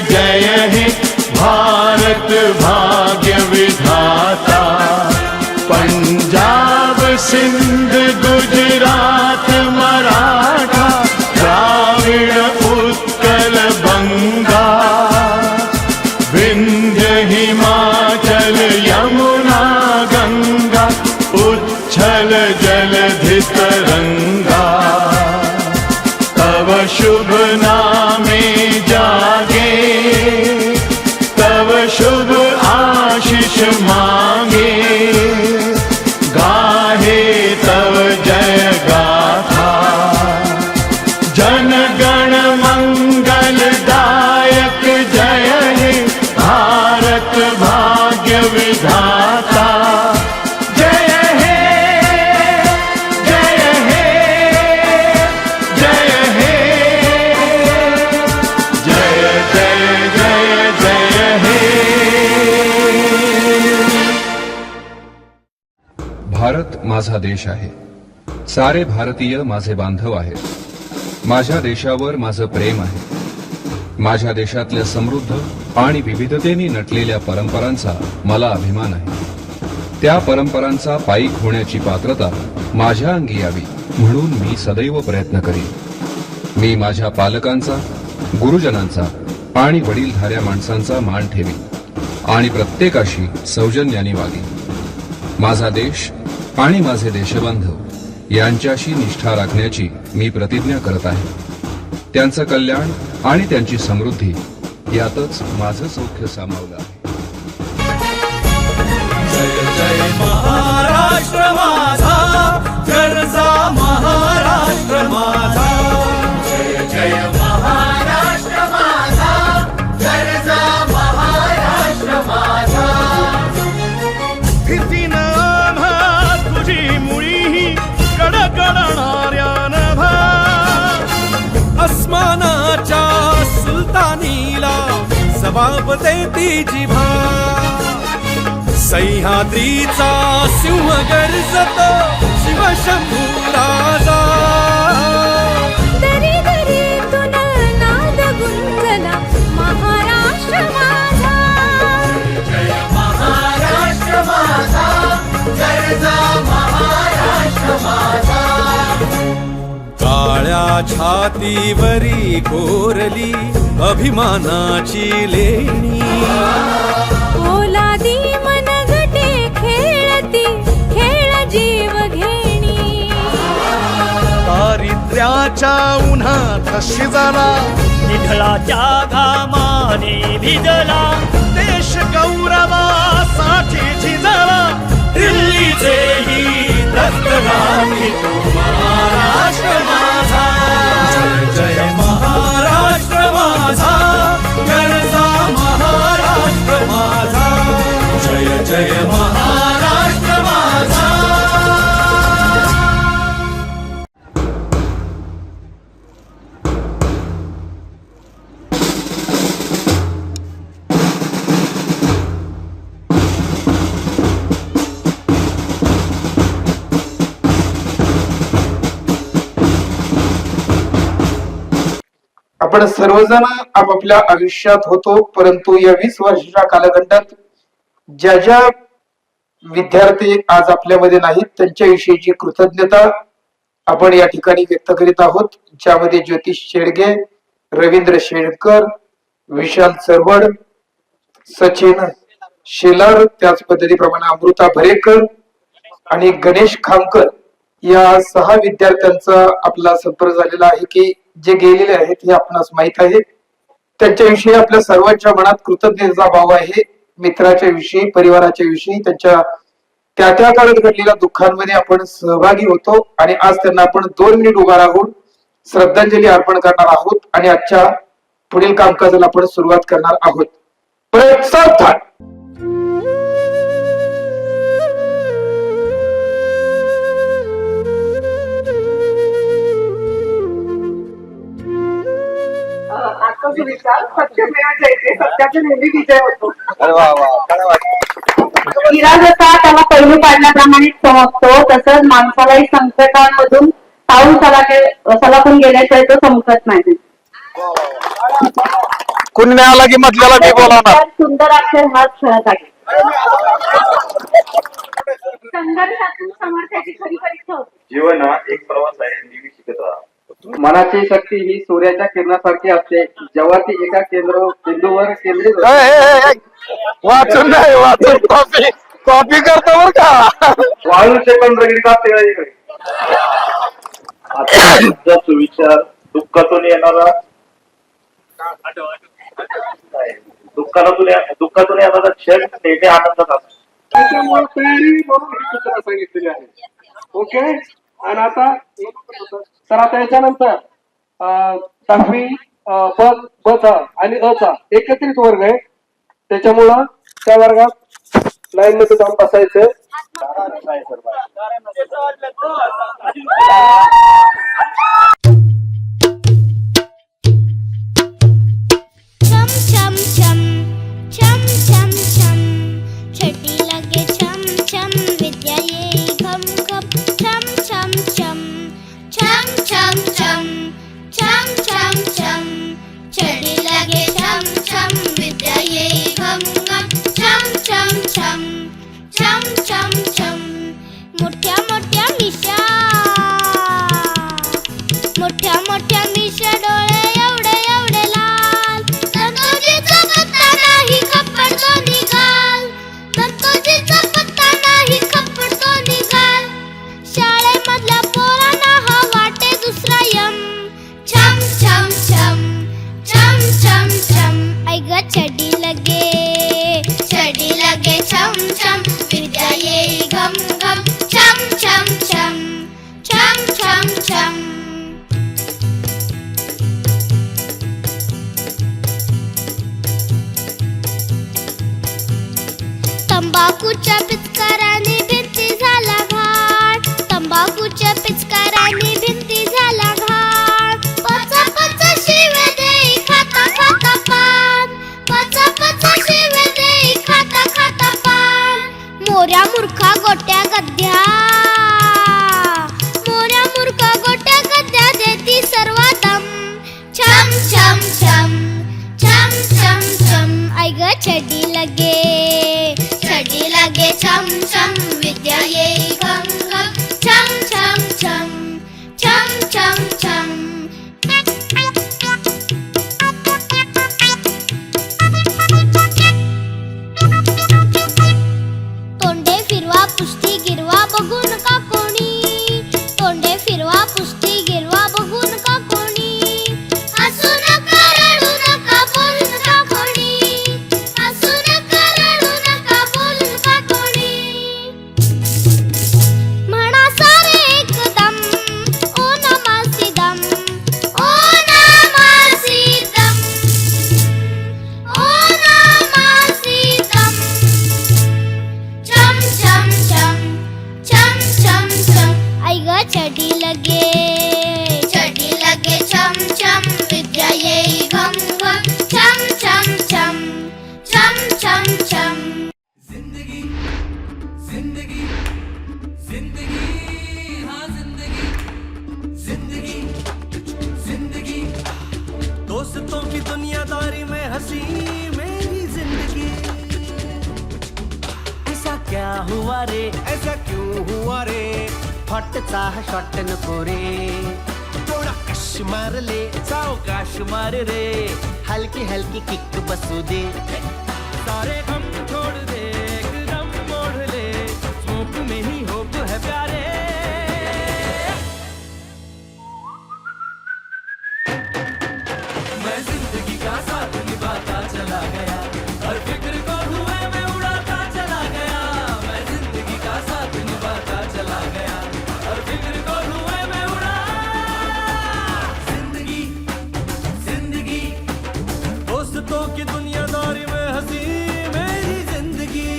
जय हे भारत भाग्य विधाता। पंजाब सिंध गुजरात मराठा द्राविड़ उत्कल बंगा, विंध्य हिमाचल यमुना गंगा उच्छल जलधि तरंगा। तव शुभ नामे जागे, तव शुभ आशीष मांगे, गाहे तव जय गाथा। जन गण मंगल दायक जय हे भारत भाग्य विधाता। जय हे जय हे जय हे जय जय जय जय हे। भारत माझा देश आहे, सारे भारतीय माझे बांधव आहेत। माझ्या देशावर माझं प्रेम आहे। माझ्या देशातल्या समृद्ध आणि विविधतेने नटलेल्या परंपरांचा मला अभिमान आहे। त्या परंपरांचा पायीक होण्याची पात्रता माझ्या अंगी यावी म्हणून मी सदैव प्रयत्न करीन। मी माझ्या पालकांचा, गुरुजनांचा आणि वडीलधाऱ्या माणसांचा मान ठेवीन आणि प्रत्येकाशी सौजन्याने वागेन। माझा देश आणि माझे देशबांधव यांच्याशी निष्ठा राखण्याची मी प्रतिज्ञा करत आहे। त्यांचं कल्याण आणि त्यांची समृद्धी यातच माझं सौख्य सामावलं आहे। जय जय महाराष्ट्र माझा, गरजा महाराष्ट्र माझा। जय जय महाराष्ट्र माझा, गरजा महाराष्ट्र माझा। भीतीनं आम्हा तुझी मुळी कडकडणाऱ्या नभा, अस्मानाच्या सुलतानीला जबाब देती जिभा। सह्याद्रीचा सिंह गर्जतो शिवशंभू राजा। दरी दरीतून नाद गुंजला महाराष्ट्र माझा। जय महाराष्ट्र माझा, गरजा महाराष्ट्र माझा। काळ्या छातीवरी कोरली अभिमानाची लेणी, पोलादी मनगटे खेळती खेळ जीव घेणी। दारिद्र्याच्या उन्हात शिजला, निढळाच्या घामाने भिजला। देश गौरवासाठी झिजला, दिल्लीचेही दस्त लागली तो महाराष्ट्र माझा। जय जय महाराष्ट्र माझा, गरजा महाराष्ट्र माझा। जय जय महाराष्ट्र माझा। आपण सर्वजण आपापल्या आयुष्यात होतो, परंतु या 20 वर्षाच्या कालखंडात ज्या ज्या विद्यार्थी आज आपल्यामध्ये नाहीत त्यांच्याविषयीची कृतज्ञता आपण या ठिकाणी व्यक्त करीत आहोत। ज्यामध्ये ज्योतिष शेडगे, रवींद्र शेळकर, विशाल चरवड, सचिन शेलार, त्याच पद्धतीप्रमाणे अमृता भरेकर आणि गणेश खामकर या 6 विद्यार्थ्यांचा आपला संपर्क झालेला आहे की जे गेलेले आहेत हे आपणास माहित आहे। त्यांच्याविषयी आपल्या सर्वांच्या मनात कृतज्ञतेचा भाव आहे। मित्राच्या विषयी, परिवाराच्या विषयी, त्यांच्या त्या त्या काळात घडलेल्या दुःखांमध्ये आपण सहभागी होतो आणि आज त्यांना आपण 2 मिनिट उभा राहून श्रद्धांजली अर्पण करणार आहोत आणि आजच्या पुढील कामकाजाला आपण सुरुवात करणार आहोत। सावधान। आजचा सुविचार सत्य मिळायचे ते सत्याचे नेहमी विजय होतो। हिरा जसा त्याला पैलू पाडल्याप्रमाणे चमकतो, तसंच माणसालाही संकटांमधून पाऊल सलाखून गेल्याशिवाय तो चमकत नाही। कुणी नाही आला की म्हटल्याला मी बोलावणार. सुंदर अक्षर हाच खेळत आहे. संघर्षातून समर्थाची खरी परीक्षा होती. जीवन हा एक प्रवास आहे, नेहमी शिकत राहा. मनाची शक्ती ही सूर्याच्या किरणासारखी असते, जेव्हा ती एका बिंदूवर केंद्रित होते. वाचून नाही, वाचून कॉपी करतो बर का. वाळूचे पण रगडीतात तेवढे आता सुविचार दुःखातून येणारा दुःखातून येणारा क्षण नेहमी आनंदात असतो. त्याच्यामुळे तयारी म्हणून ही सूचना सांगितलेली आहे. ओके. आणि आता तर आता याच्यानंतर 7वी ब चा आणि अ चा एकत्रित वर्ग आहे, त्याच्यामुळं त्या वर्गात लाईन मध्ये जाऊन बसायचं. छम छम छम छम छम छम छटी लगे छम छम विद्या येई घम घम छम छम छम छम छम छम छम छम छम छटी लगे छम छम विद्या येई घम घम छम छम छम छम छम छम मोठ्या मोठ्या मिशा मोठ्या मोठ्या मिशा डोळे एवढे एवढे लाल संतोषीचा पत्ता नाही खपडतो निघाल संतोषीचा पत्ता नाही खपडतो निघाल शाळेमधल्या पोरांना हा वाटे दुसरा यम छम छम छम छम छम छम ऐ ग छडी लगे छम छम विद्या येई घम घम छम छम छम छम छम छम तंबाखूच्या पिचकाराने भिंती झाला घाट तंबाखूच्या पिचकाराने भिंती झाला घाट पचा पचा शिव्या देई खाता खाता पान पचा पचा शिव्या देई खाता खाता पान मोऱ्या मूर्खा गोट्या गद्या मोऱ्या मूर्खा गोट्या गद्या देती सर्वदम छम छम छम छम छम छम ऐ ग छडी लगे छम छम विद्या येई घम घम छम छम छम छम छम छम तोंडे फिरवा पुष्टी गिरवा बघू नका कोणी तोंडे फिरवा पुष्टी गिरवा बघू नका कोणी हसू नका रडू नका बोलू नका कोणी हसू नका रडू नका बोलू नका कोणी म्हणा सारे एकदम ओ नमासी दम ओ नमासी दम ओ नमासी दम छम छम छम छम छम छम ऐ ग छडी लगे छम छम विद्या येई घम घम छम छम छम छम छम छम दोस्तों की दुनियादारी में हंसी मेरी जिंदगी ऐसा क्या हुआ रे ऐसा क्यों हुआ रे हॉटचा शॉट नको रे थोडा कश मार ले सावकाश मार रे हलकी हलकी किक बसू दे सारे गम छोड़ दे एकदम मोड़ ले स्मोक में ही होप है प्यारे मैं जिंदगी का साथ निभाता चला गया हर फिक्र को धुएं में उड़ाता चला गया मैं जिंदगी का साथ निभाता चला गया हर फिक्र को धुएं में उड़ा जिंदगी जिंदगी दोस्तों की दुनियादारी में हंसी मेरी जिंदगी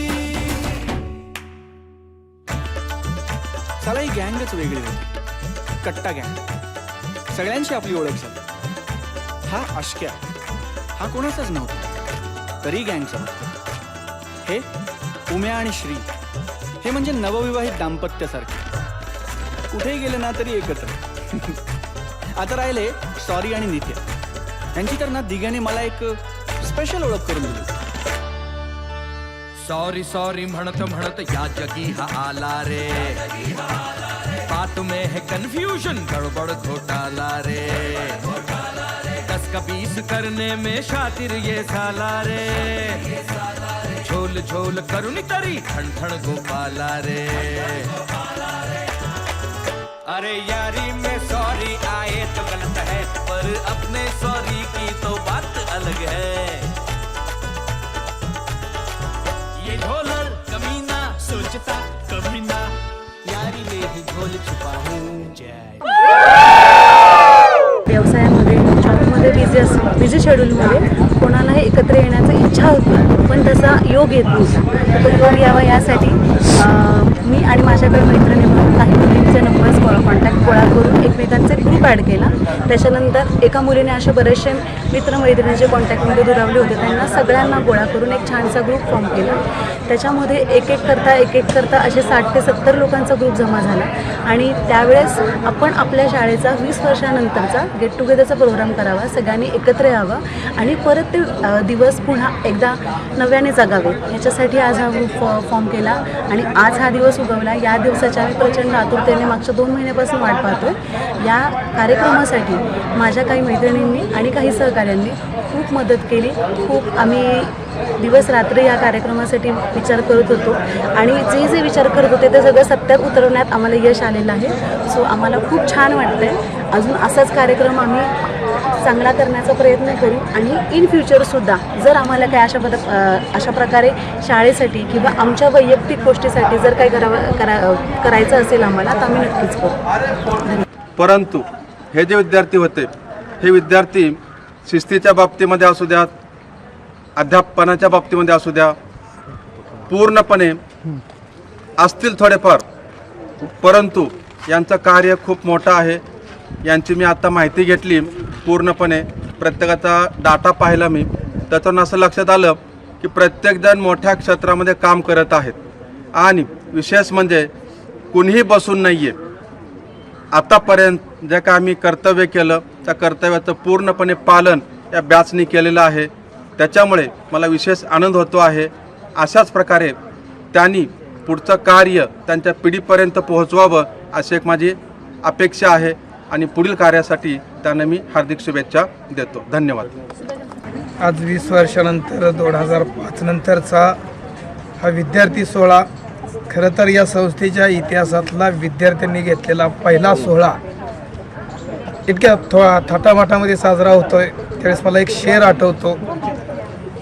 साला ही गँगच वेगळी होती. कट्टा गँग सगळ्यांची आपली ओळख झाली. हा अश्क्या हा कोणाचाच नव्हता तरी गँगचा होता. हे उम्या आणि श्री हे म्हणजे नवविवाहित दाम्पत्यासारखे कुठेही गेले ना तरी एकत्र. आता राहिले सॉरी आणि नित्या यांची तर ना दिघ्याने मला एक स्पेशल ओळख करून दिली. सॉरी सॉरी म्हणत म्हणत या जगी हा आला रे, बात में है कंफ्यूजन गड़बड़ घोटाला रे, 10 का 20 करने में शातिर ये साला रे, झोल झोल करुणी तरी ठण ठण गोपाला रे. अरे यारी में सॉरी आए तो गलत है, पर अपने सॉरी की तो बात अलग है. ये ढोलर कमीना सोचता कभी ना, यारी में ही ढोल छुपा हूँ. व्यवसायामध्ये जॉबमध्ये बिझी शेड्यूलमध्ये कोणालाही एकत्र येण्याची इच्छा होती, पण तसा योग येत नव्हता. तो योग यावा यासाठी मी आणि माझ्याकडे मैत्रिणी म्हणून काही मुलींचे नंबर्स कॉन्टॅक्ट गोळा करून एकमेकांचे ग्रुप ॲड केला. त्याच्यानंतर एका मुलीने असे बरेचसे मित्रमैत्रिणींचे कॉन्टॅक्टमध्ये दुरावले होते, त्यांना सगळ्यांना गोळा करून एक छानसा ग्रुप फॉर्म केला. त्याच्यामध्ये एक एक करता असे 60 ते 70 लोकांचा ग्रुप जमा झाला. आणि त्यावेळेस आपण आपल्या शाळेचा 20 वर्षानंतरचा गेट टुगेदरचा प्रोग्राम करावा, सगळ्यांनी एकत्र यावं आणि परत ते दिवस पुन्हा एकदा नव्याने जगावे, ह्याच्यासाठी आज हा ग्रुप फॉर्म केला आणि आज हा दिवस उगवला. या दिवसाच्या आम्ही प्रचंड आतुरतेने मागच्या 2 महिन्यापासून वाट पाहतोय. या कार्यक्रमासाठी माझ्या काही मैत्रिणींनी आणि काही सहकाऱ्यांनी खूप मदत केली. खूप आम्ही दिवस रात्र या कार्यक्रमासाठी विचार करत होतो आणि जे विचार करत होते ते सगळं सत्यात उतरवण्यात आम्हाला यश आलेलं आहे. सो आम्हाला खूप छान वाटतं आहे. अजून असाच कार्यक्रम आम्ही चांगला करण्याचा प्रयत्न करू आणि इन फ्युचरसुद्धा जर आम्हाला काय अशा प्रकारे शाळेसाठी किंवा आमच्या वैयक्तिक गोष्टीसाठी जर काही करायचं असेल आम्हाला तर आम्ही नक्कीच करू. परंतु हे जे विद्यार्थी होते, हे विद्यार्थी शिस्तीच्या बाबतीमध्ये असू द्या, अध्यापनाच्या बाबतीमध्ये असू द्या, पूर्णपणे असतील थोडेफार, परंतु यांचं कार्य खूप मोठं आहे. यांची मी आता माहिती घेतली पूर्णपणे, प्रत्येकाचा डाटा पाहिला मी, त्यातून असं लक्षात आलं की प्रत्येकजण मोठ्या क्षेत्रामध्ये काम करत आहेत आणि विशेष म्हणजे कुणीही बसून नाही आहे. आतापर्यंत जे काय आम्ही कर्तव्य केलं त्या कर्तव्याचं पूर्णपणे पालन या बॅचनी केलेलं आहे. त्याच्यामुळे मला विशेष आनंद होतो आहे. अशाच प्रकारे त्यांनी पुढचं कार्य त्यांच्या पिढीपर्यंत पोहोचवावं अशी एक माझी अपेक्षा आहे आणि पुढील कार्यासाठी त्यांना मी हार्दिक शुभेच्छा देतो. धन्यवाद. आज 20 वर्षानंतर 2005 नंतरचा हा विद्यार्थी सोहळा खरं तर या संस्थेच्या इतिहासातला विद्यार्थ्यांनी घेतलेला पहिला सोहळा इतक्या थाटामाटामध्ये साजरा होतोय. त्यावेळेस मला एक शेर आठवतो.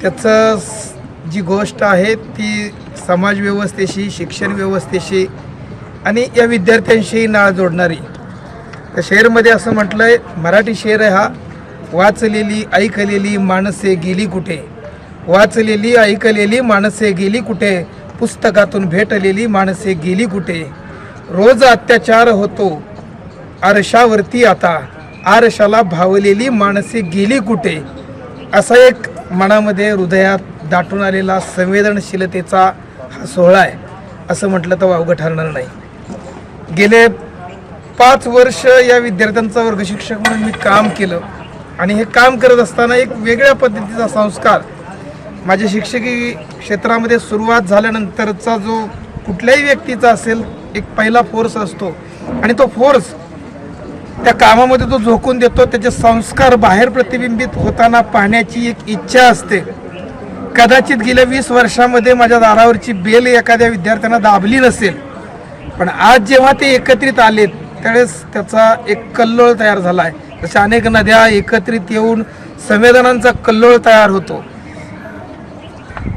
त्याचं जी गोष्ट आहे ती समाज व्यवस्थेशी, शिक्षण व्यवस्थेशी आणि या विद्यार्थ्यांशी नाळ जोडणारी. त्या शेरमध्ये असं म्हटलं आहे, मराठी शेर आहे हा, वाचलेली ऐकलेली माणसे गेली कुठे, वाचलेली ऐकलेली माणसे गेली कुठे, पुस्तकातून भेटलेली माणसे गेली कुठे, रोज अत्याचार होतो आरशावरती आता, आरशाला भावलेली माणसे गेली कुठे. असा एक मनामध्ये हृदयात दाटून आलेला संवेदनशीलतेचा हा सोहळा आहे असं म्हटलं तर वावगं ठरणार नाही. गेले 5 वर्ष या विद्यार्थ्यांचा वर्ग शिक्षक म्हणून मी काम केलं आणि हे काम करत असताना एक वेगळ्या पद्धतीचा संस्कार माझ्या शिक्षकी क्षेत्रामध्ये सुरुवात झाल्यानंतरचा जो कुठल्याही व्यक्तीचा असेल एक पहिला फोर्स असतो आणि तो फोर्स त्या कामामध्ये तो झोकून देतो. त्याचे संस्कार बाहेर प्रतिबिंबित होताना पाहण्याची एक इच्छा असते. कदाचित गेल्या 20 वर्षामध्ये माझ्या दारावरची बेल एखाद्या विद्यार्थ्यांना दाबली नसेल, पण आज जेव्हा ते एकत्रित आलेत त्यावेळेस त्याचा एक कल्लोळ तयार झाला आहे. जशा अनेक नद्या एकत्रित येऊन संवेदनांचा कल्लोळ तयार होतो.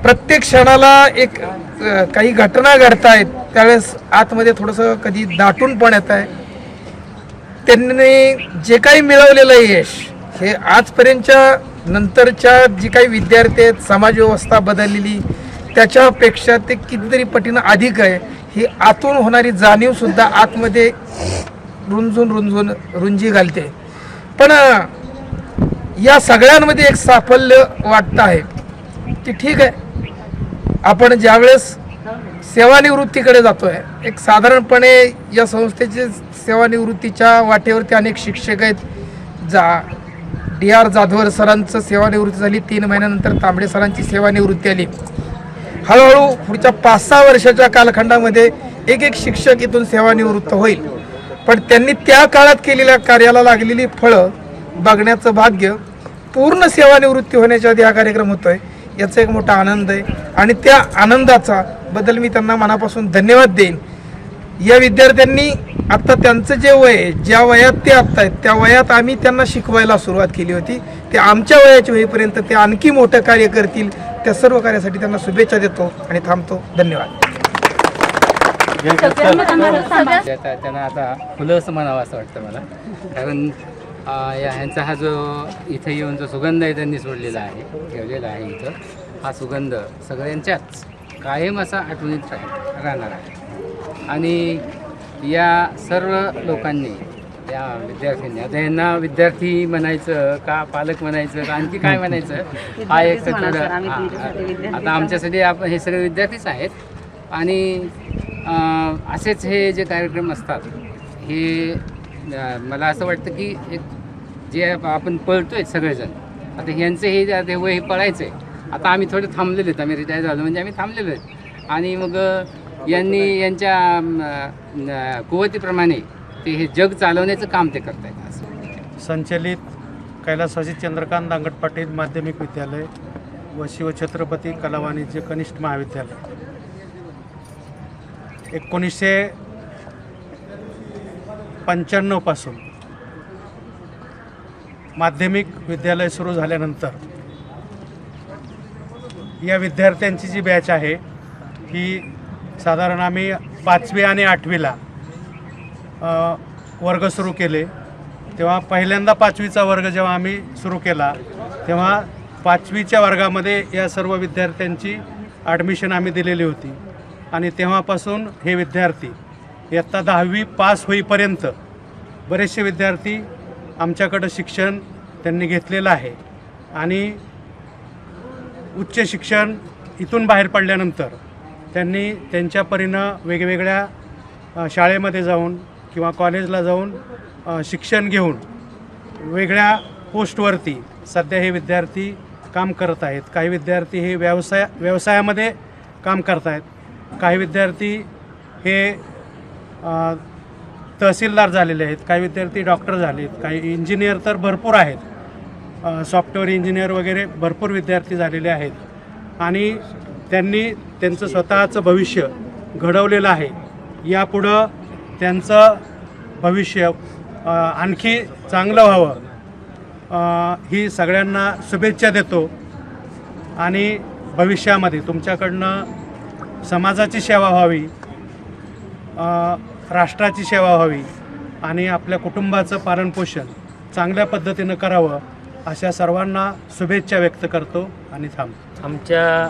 प्रत्येक क्षणाला एक काही घटना घडतायत त्यावेळेस आतमध्ये थोडंसं कधी दाटून पण येत आहे. त्यांनी जे काही मिळवलेलं यश हे आजपर्यंतच्या नंतरच्या जी काही विद्यार्थी आहेत, समाजव्यवस्था बदललेली त्याच्यापेक्षा ते कितीतरी पटीनं अधिक आहे. ही आतून होणारी जाणीवसुद्धा आतमध्ये रुंजून रुंजी घालते. पण या सगळ्यांमध्ये एक साफल्य वाटतं आहे की ठीक आहे, आपण ज्यावेळेस सेवानिवृत्तीकडे जातोय, एक साधारणपणे या संस्थेचे सेवानिवृत्तीच्या वाटेवरती अनेक शिक्षक आहेत, DR जाधवर सरांचं सेवानिवृत्ती झाली. 3 महिन्यानंतर तांबडे सरांची सेवानिवृत्ती आली. हळूहळू पुढच्या 5-6 वर्षाच्या कालखंडामध्ये एक शिक्षक इथून सेवानिवृत्त होईल. पण त्यांनी त्या काळात केलेल्या कार्याला लागलेली फळं बघण्याचं भाग्य पूर्ण सेवानिवृत्ती होण्याच्या आधी हा कार्यक्रम होतोय, याचा एक मोठा आनंद आहे. आणि त्या आनंदाचा बद्दल मी त्यांना मनापासून धन्यवाद देईन. या विद्यार्थ्यांनी आत्ता त्यांचं जे वय आहे, ज्या वयात ते आत्ता आहेत त्या वयात आम्ही त्यांना शिकवायला सुरुवात केली होती. ते आमच्या वयाच्या होईपर्यंत ते आणखी मोठं कार्य करतील. त्या सर्व कार्यासाठी त्यांना शुभेच्छा देतो आणि थांबतो. धन्यवाद. त्यांना आता फुलंच म्हणावं असं वाटतं मला, कारण ह्यांचा हा जो इथे येऊन जो सुगंध आहे त्यांनी सोडलेला आहे, ठेवलेला आहे इथं, हा सुगंध सगळ्यांच्याच कायम असा आठवणीत राहणार आहे. आणि या सर्व लोकांनी, या विद्यार्थ्यांनी, आता यांना विद्यार्थी म्हणायचं का पालक म्हणायचं का आणखी काय म्हणायचं हा एक आता आमच्यासाठी आपण हे सगळे विद्यार्थीच आहेत. आणि असेच हे जे कार्यक्रम असतात हे मला असं वाटतं की एक जे आपण पळतोय सगळेजण, आता ह्यांचं हे वय हे पळायचं आहे. आता आम्ही थोडे थांबलेले आहेत, आम्ही रिटायर झालो म्हणजे आम्ही थांबलेलो आहेत. आणि मग यांनी यांच्या कुवतीप्रमाणे ते हे जग चालवण्याचं काम ते करत आहेत. असं संचलित कैलासवासी चंद्रकांत दांगट पाटील माध्यमिक विद्यालय व शिवछत्रपती कला वाणिज्य कनिष्ठ महाविद्यालय 1995 पासून माध्यमिक विद्यालय सुरू झाल्यानंतर या विद्यार्थ्यांची जी बॅच आहे ही साधारण आम्ही 5वी आणि 8वीला वर्ग सुरू केले. तेव्हा पहिल्यांदा 5वीचा वर्ग जेव्हा आम्ही सुरू केला तेव्हा 5वीच्या वर्गामध्ये या सर्व विद्यार्थ्यांची ॲडमिशन आम्ही दिलेली होती. आणि तेव्हापासून हे विद्यार्थी इयत्ता 10वी पास होईपर्यंत बरेचसे विद्यार्थी आमच्याकडं शिक्षण त्यांनी घेतलेलं आहे. आणि उच्च शिक्षण इथून बाहेर पडल्यानंतर त्यांनी त्यांच्या परीनं वेगवेगळ्या शाळेमध्ये जाऊन किंवा कॉलेजला जाऊन शिक्षण घेऊन वेगळ्या पोस्टवरती सध्या हे विद्यार्थी काम करत आहेत. काही विद्यार्थी हे व्यवसायामध्ये काम करत आहेत. काही विद्यार्थी हे तहसीलदार झालेले आहेत. काही विद्यार्थी डॉक्टर झाले आहेत. काही इंजिनियर तर भरपूर आहेत. सॉफ्टवेअर इंजिनियर वगैरे भरपूर विद्यार्थी झालेले आहेत. आणि त्यांनी त्यांचं स्वतःचं भविष्य घडवलेलं आहे. यापुढं त्यांचं भविष्य आणखी चांगलं व्हावं ही सगळ्यांना शुभेच्छा देतो. आणि भविष्यामध्ये तुमच्याकडनं समाजाची सेवा व्हावी, राष्ट्राची सेवा व्हावी आणि आपल्या कुटुंबाचं पालनपोषण चांगल्या पद्धतीनं करावं अशा सर्वांना शुभेच्छा व्यक्त करतो आणि थांबतो. आमच्या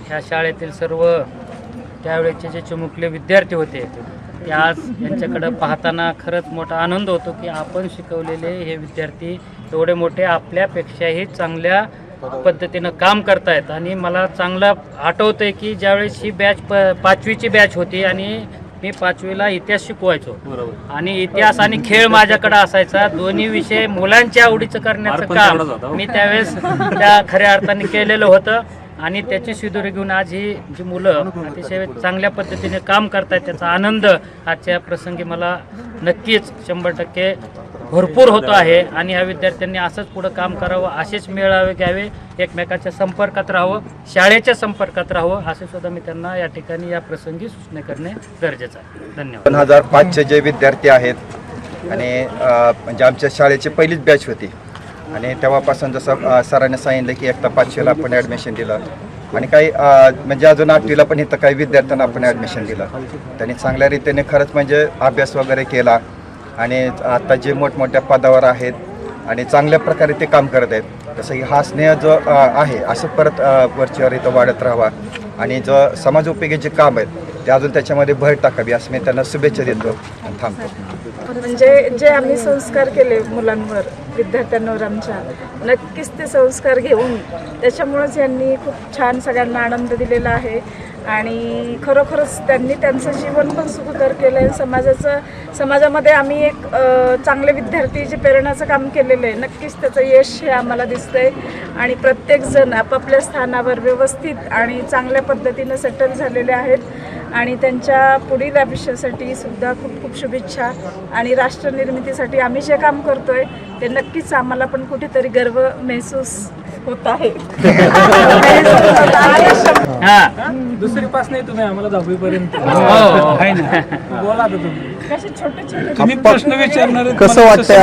ह्या शाळेतील सर्व त्यावेळेचे जे चिमुकले विद्यार्थी होते ते आज यांच्याकडं पाहताना खरंच मोठा आनंद होतो की आपण शिकवलेले हे विद्यार्थी एवढे मोठे आपल्यापेक्षाही चांगल्या पद्धतीनं काम करतायत. आणि मला चांगलं आठवतं आहे की ज्यावेळेस ही बॅच 5वीची बॅच होती आणि मी 5वीला इतिहास शिकवायचो आणि इतिहास आणि खेळ माझ्याकडे असायचा. दोन्ही विषय मुलांच्या आवडीचं करण्याचं काम मी त्यावेळेस त्या खऱ्या अर्थाने केलेलं होतं. आणि त्याची शिदोरी घेऊन आज ही जी मुलं अतिशय चांगल्या पद्धतीने काम करतायत त्याचा आनंद आजच्या प्रसंगी मला नक्कीच 100% भरपूर होतो आहे. आणि ह्या विद्यार्थ्यांनी असंच पुढं काम करावं, असेच मेळावे घ्यावे, एकमेकाच्या संपर्कात राहावं, शाळेच्या संपर्कात राहावं असे सुद्धा मी त्यांना या ठिकाणी या प्रसंगी सूचना करणे गरजेचं आहे. धन्यवाद. 2005चे जे विद्यार्थी आहेत आणि म्हणजे आमच्या शाळेची पहिलीच बॅच होती आणि तेव्हापासून जसं सरांनी सांगितलं की एकदा 5वीला आपण ॲडमिशन दिलं आणि काही म्हणजे अजून 8वीला पण इथं काही विद्यार्थ्यांना आपण ॲडमिशन दिलं. त्यांनी चांगल्या रीतीने खरंच म्हणजे अभ्यास वगैरे केला आणि आता जे मोठमोठ्या पदावर आहेत आणि चांगल्या प्रकारे ते काम करत आहेत. तसं की हा स्नेह जो आहे असं परत वरचीवर इथं वाढत राहावा आणि जो समाजोपयोगी जे काम आहेत ते अजून त्याच्यामध्ये भर टाकावी असं मी त्यांना शुभेच्छा देतो आणि थांबतो. म्हणजे जे आम्ही संस्कार केले मुलांवर, विद्यार्थ्यांवर आमच्या, नक्कीच ते संस्कार घेऊन त्याच्यामुळंच यांनी खूप छान सगळ्यांना आनंद दिलेला आहे. आणि खरोखरच त्यांनी त्यांचं जीवन पण सुखकर केलं आहे. समाजामध्ये आम्ही एक चांगले विद्यार्थी जे प्रेरणाचं काम केलेलं आहे, नक्कीच त्याचं यश हे आम्हाला दिसतंय. आणि प्रत्येकजण आपापल्या स्थानावर व्यवस्थित आणि चांगल्या पद्धतीनं सेटल झालेले आहेत आणि त्यांच्या पुढील आयुष्यासाठी सुद्धा खूप खूप शुभेच्छा. आणि राष्ट्रनिर्मितीसाठी आम्ही जे काम करतोय ते नक्कीच आम्हाला पण कुठेतरी गर्व महसूस होत आहे. दुसरी पास नाही तुम्ही आम्हाला 10वी पर्यंत बोला तुम्ही प्रश्न विचारणार. कसं वाटतंय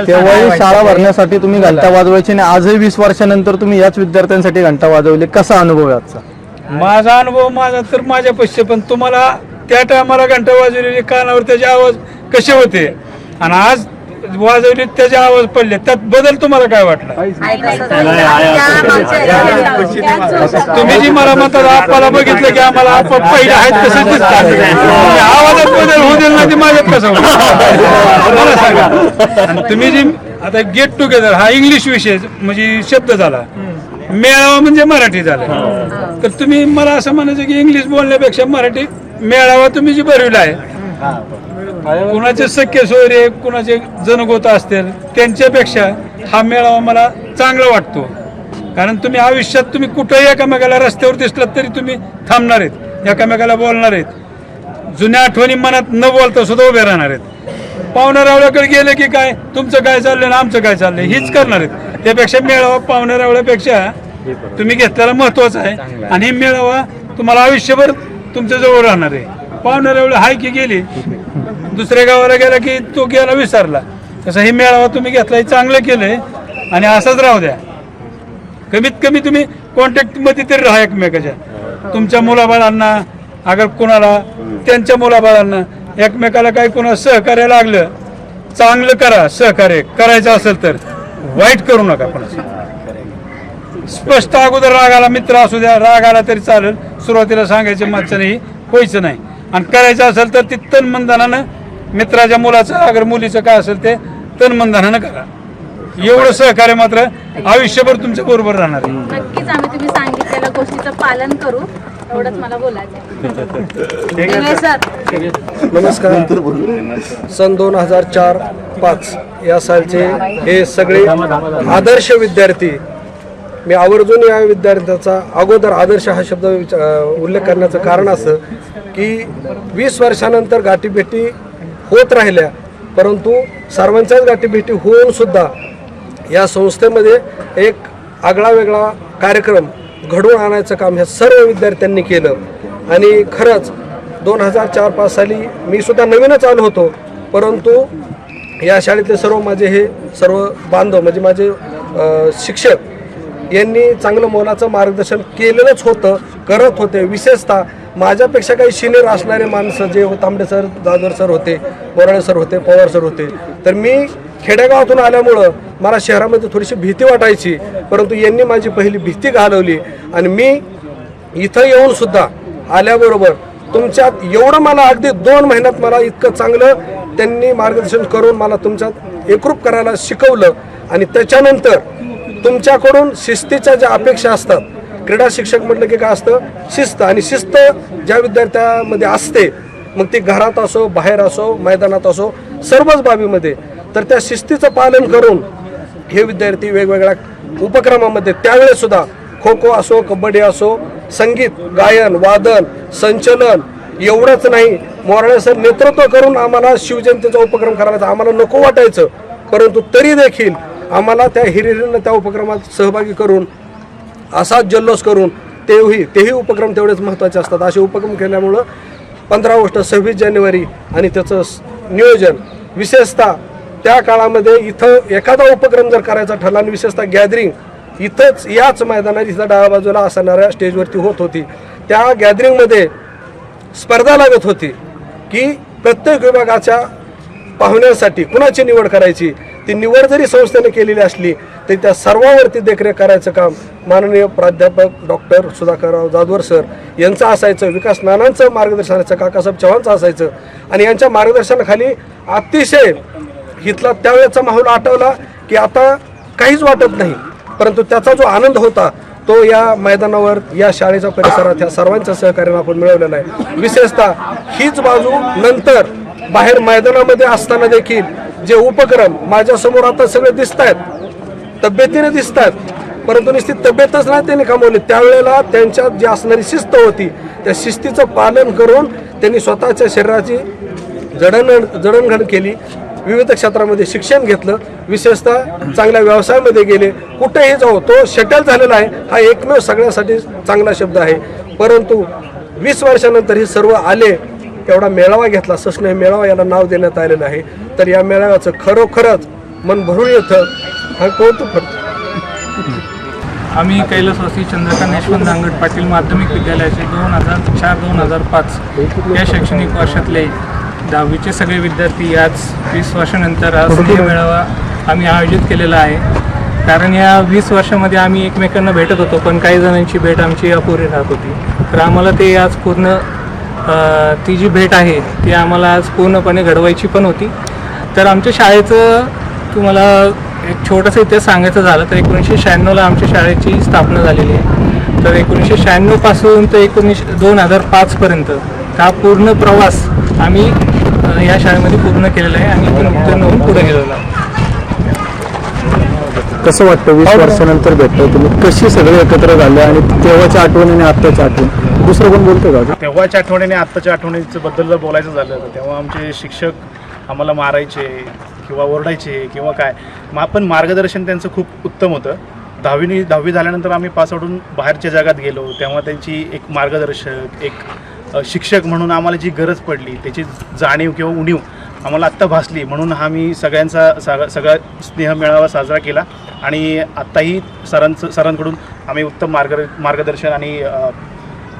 तेव्हाही शाळा भरण्यासाठी तुम्ही घंटा वाजवायची आणि आजही 20 वर्षानंतर तुम्ही याच विद्यार्थ्यांसाठी घंटा वाजवली, कसा अनुभव आहे आजचा? माझा अनुभव तर माझ्या पैसे, पण तुम्हाला त्या टायमाला घंटा वाजवलेली कानावर त्याचे आवाज कसे होते आणि आज वाजवले त्याचे आवाज पडले, त्यात बदल तुम्हाला काय वाटला? तुम्ही जी मला म्हणतात आप्पाला बघितलं की आम्हाला आप्पा पहिले आहेत तसंच दिसतात, आवाजात बदल होऊ दिला नाही, माझ्यात कसं मला सांगा. आणि तुम्ही जी आता गेट टुगेदर हा इंग्लिश विषय म्हणजे शब्द झाला, मेळावा म्हणजे मराठी झाला, तर तुम्ही मला असं म्हणायचं की इंग्लिश बोलण्यापेक्षा मराठी मेळावा तुम्ही जी भरविला आहे, कुणाचे सख्य सोयरे कुणाचे जनगोत असतील त्यांच्यापेक्षा हा मेळावा मला चांगला वाटतो. कारण तुम्ही आयुष्यात तुम्ही कुठेही एकामेकाला रस्त्यावर दिसलात तरी तुम्ही थांबणार आहेत, एकामेकाला बोलणार आहेत, जुन्या आठवणी मनात न बोलता सुद्धा उभे राहणार आहेत. पाहुण्यारावळ्याकडे गेले की काय तुमचं काय चाललंय ना आमचं काय चाललंय हीच करणार आहेत. त्यापेक्षा मेळावा पाहुण्यारावळ्यापेक्षा तुम्ही घेतलेला महत्वाचा आहे आणि हे मेळावा तुम्हाला आयुष्यभर तुमच्या जवळ राहणार आहे. पाहुण्यारावळ्या हाय की गेली, दुसऱ्या गावाला गेला की तो गेला विसरला, तसं हे मेळावा तुम्ही घेतला चांगलं केलंय आणि असंच राहू द्या. कमीत कमी तुम्ही कॉन्टॅक्ट मध्ये तरी राहा एकमेकाच्या. तुमच्या मुलाबाळांना अगर कोणाला त्यांच्या मुलाबाळांना एकमेकाला काही कोणाला सहकार्य लागलं चांगलं करा, सहकार्य करायचं असेल तर वाईट करू नका. पण स्पष्ट अगोदर रागाला मित्र असू द्या, राग आला तरी चालेल, सुरुवातीला सांगायचं मागचं नाही व्हायचं नाही. आणि करायचं असेल तर ती तनमनधनानं मित्राच्या मुलाचं अगर मुलीचं काय असेल ते तनमनधनानं करा. एवढं सहकार्य मात्र आयुष्यभर तुमच्या बरोबर राहणार आहे. नक्कीच आम्ही तुम्ही सांगितलेल्या गोष्टीचं पालन करू, एवढंच मला बोलायचं. नमस्कार. सन 2004-5 या सालचे हे सगळे आदर्श विद्यार्थी, मी आवर्जून या विद्यार्थ्याचा अगोदर आदर्श हा शब्द उल्लेख करण्याचं कारण असं की 20 वर्षानंतर गाठीभेटी होत राहिल्या, परंतु सर्वांच्याच गाठीभेटी होऊन सुद्धा या संस्थेमध्ये एक आगळा वेगळा कार्यक्रम घडवून आणायचं काम ह्या सर्व विद्यार्थ्यांनी केलं. आणि खरंच 2004-5 साली मी सुद्धा नवीनच आलो होतो, परंतु या शाळेतले सर्व माझे हे सर्व बांधव म्हणजे माझे शिक्षक यांनी चांगलं मोलाचं मार्गदर्शन केलेलंच होतं, करत होते. विशेषतः माझ्यापेक्षा काही सिनियर असणारे माणसं जे तांबडे सर, जाधवर सर होते, बोराळे सर होते, पवार सर होते, तर मी खेडेगावातून आल्यामुळं मला शहरामध्ये थोडीशी भीती वाटायची, परंतु यांनी माझी पहिली भीती घालवली आणि मी इथं येऊन सुद्धा आल्याबरोबर तुमच्यात एवढं मला अगदी 2 महिन्यात मला इतकं चांगलं त्यांनी मार्गदर्शन करून मला तुमच्यात एकरूप करायला शिकवलं. आणि त्याच्यानंतर तुमच्याकडून शिस्तीच्या ज्या अपेक्षा असतात, क्रीडा शिक्षक म्हटलं की काय असतं शिस्त, आणि शिस्त ज्या विद्यार्थ्यामध्ये असते मग ती घरात असो, बाहेर असो, मैदानात असो, सर्वच बाबीमध्ये, तर त्या शिस्तीचं पालन करून हे विद्यार्थी वेगवेगळ्या उपक्रमामध्ये त्यावेळेस सुद्धा खो खो असो, कबड्डी असो, संगीत, गायन, वादन, संचलन, एवढंच नाही मोराळे सर नेतृत्व करून आम्हाला शिवजयंतीचा उपक्रम करायचा आम्हाला नको वाटायचं, परंतु तरी देखील आम्हाला त्या हिरिरीनं त्या उपक्रमात सहभागी करून असाच जल्लोष करून तेही उपक्रम तेवढेच महत्त्वाचे असतात. असे उपक्रम केल्यामुळं 15 ऑगस्ट, 26 जानेवारी आणि त्याचं नियोजन विशेषतः त्या काळामध्ये इथं एखादा उपक्रम जर करायचा ठरला आणि विशेषतः गॅदरिंग इथंच याच मैदानात इथं डाव्या बाजूला असणाऱ्या स्टेजवरती होत होती. त्या गॅदरिंगमध्ये स्पर्धा लागत होती की प्रत्येक विभागाच्या पाहुण्यांसाठी कुणाची निवड करायची. ती निवड जरी संस्थेने केलेली असली तरी त्या सर्वांवरती देखरेख करायचं काम माननीय प्राध्यापक डॉक्टर सुधाकरराव जाधवर सर यांचं असायचं, विकास नानांचं मार्गदर्शनाचं, काकासाहेब चव्हाणचं असायचं. आणि यांच्या मार्गदर्शनाखाली अतिशय इथला त्यावेळेचा माहोल आठवला की आता काहीच वाटत नाही, परंतु त्याचा जो आनंद होता तो या मैदानावर या शाळेच्या परिसरात ह्या सर्वांच्या सहकार्याने आपण मिळवलेला आहे. विशेषतः हीच बाजू नंतर बाहेर मैदानामध्ये असताना देखील जे उपक्रम माझ्यासमोर आता सगळे दिसत आहेत, तब्येतीने दिसत आहेत, परंतु नुसती तब्येतच नाही त्यांनी कमवली. त्यावेळेला त्यांच्यात जी असणारी शिस्त होती त्या शिस्तीचं पालन करून त्यांनी स्वतःच्या शरीराची जडणघडण केली, विविध क्षेत्रामध्ये शिक्षण घेतलं, विशेषतः चांगल्या व्यवसायामध्ये गेले. कुठेही जाऊ तो सेटल झालेला आहे हा एकमेव सगळ्यासाठी चांगला शब्द आहे. परंतु 20 वर्षानंतर हे सर्व आले, एवढा मेळावा घेतला, सस्नेह मेळावा याला नाव देण्यात आलेलं आहे. तर या मेळाव्याचं खरोखरच मन भरून येतं, हा कौतुक करतो. आम्ही कैलासवासी चंद्रकांत यशवंत दांगट पाटील माध्यमिक विद्यालयाचे 2004-2005 या शैक्षणिक वर्षातले 10वीचे सगळे विद्यार्थी आज 20 वर्षानंतर हा स्नेह मेळावा आम्ही आयोजित केलेला आहे. कारण या 20 वर्षामध्ये आम्ही एकमेकांना भेटत होतो, पण काही जणांची भेट आमची अपुरी राहत होती. तर आम्हाला ते आज पूर्ण ती जी भेट आहे ती आम्हाला आज पूर्णपणे घडवायची पण होती. तर आमच्या शाळेचं तुम्हाला एक छोटंसं इतिहास सांगायचं झालं तर 1996ला आमच्या शाळेची स्थापना झालेली आहे. तर 1996 पासून तर 2005पर्यंत हा पूर्ण प्रवास आम्ही या शाळेमध्ये पूर्ण केलेला आहे आणि इथून उत्तीर्ण होऊन पुढे गेलेलो आहे. कसं वाटतं 20 वर्षानंतर भेटतो तुम्ही, कशी सगळे एकत्र झाले आणि तेव्हाच्या आठवण आणि आत्ताच्या आठवण? दुसरं कोण बोलतो का? तेव्हाच्या आठवणी आणि आत्ताच्या आठवणीबद्दल जर बोलायचं झालं तर तेव्हा आमचे शिक्षक आम्हाला मारायचे किंवा ओरडायचे किंवा काय, पण मार्गदर्शन त्यांचं खूप उत्तम होतं. 10वी झाल्यानंतर आम्ही पास आउटून बाहेरच्या जगात गेलो, तेव्हा त्यांची एक मार्गदर्शक, एक शिक्षक म्हणून आम्हाला जी गरज पडली त्याची जाणीव किंवा उणीव आम्हाला आत्ता भासली. म्हणून आम्ही सगळा स्नेह मेळावा साजरा केला आणि आत्ताही सरांकडून आम्ही उत्तम मार्गदर्शन आणि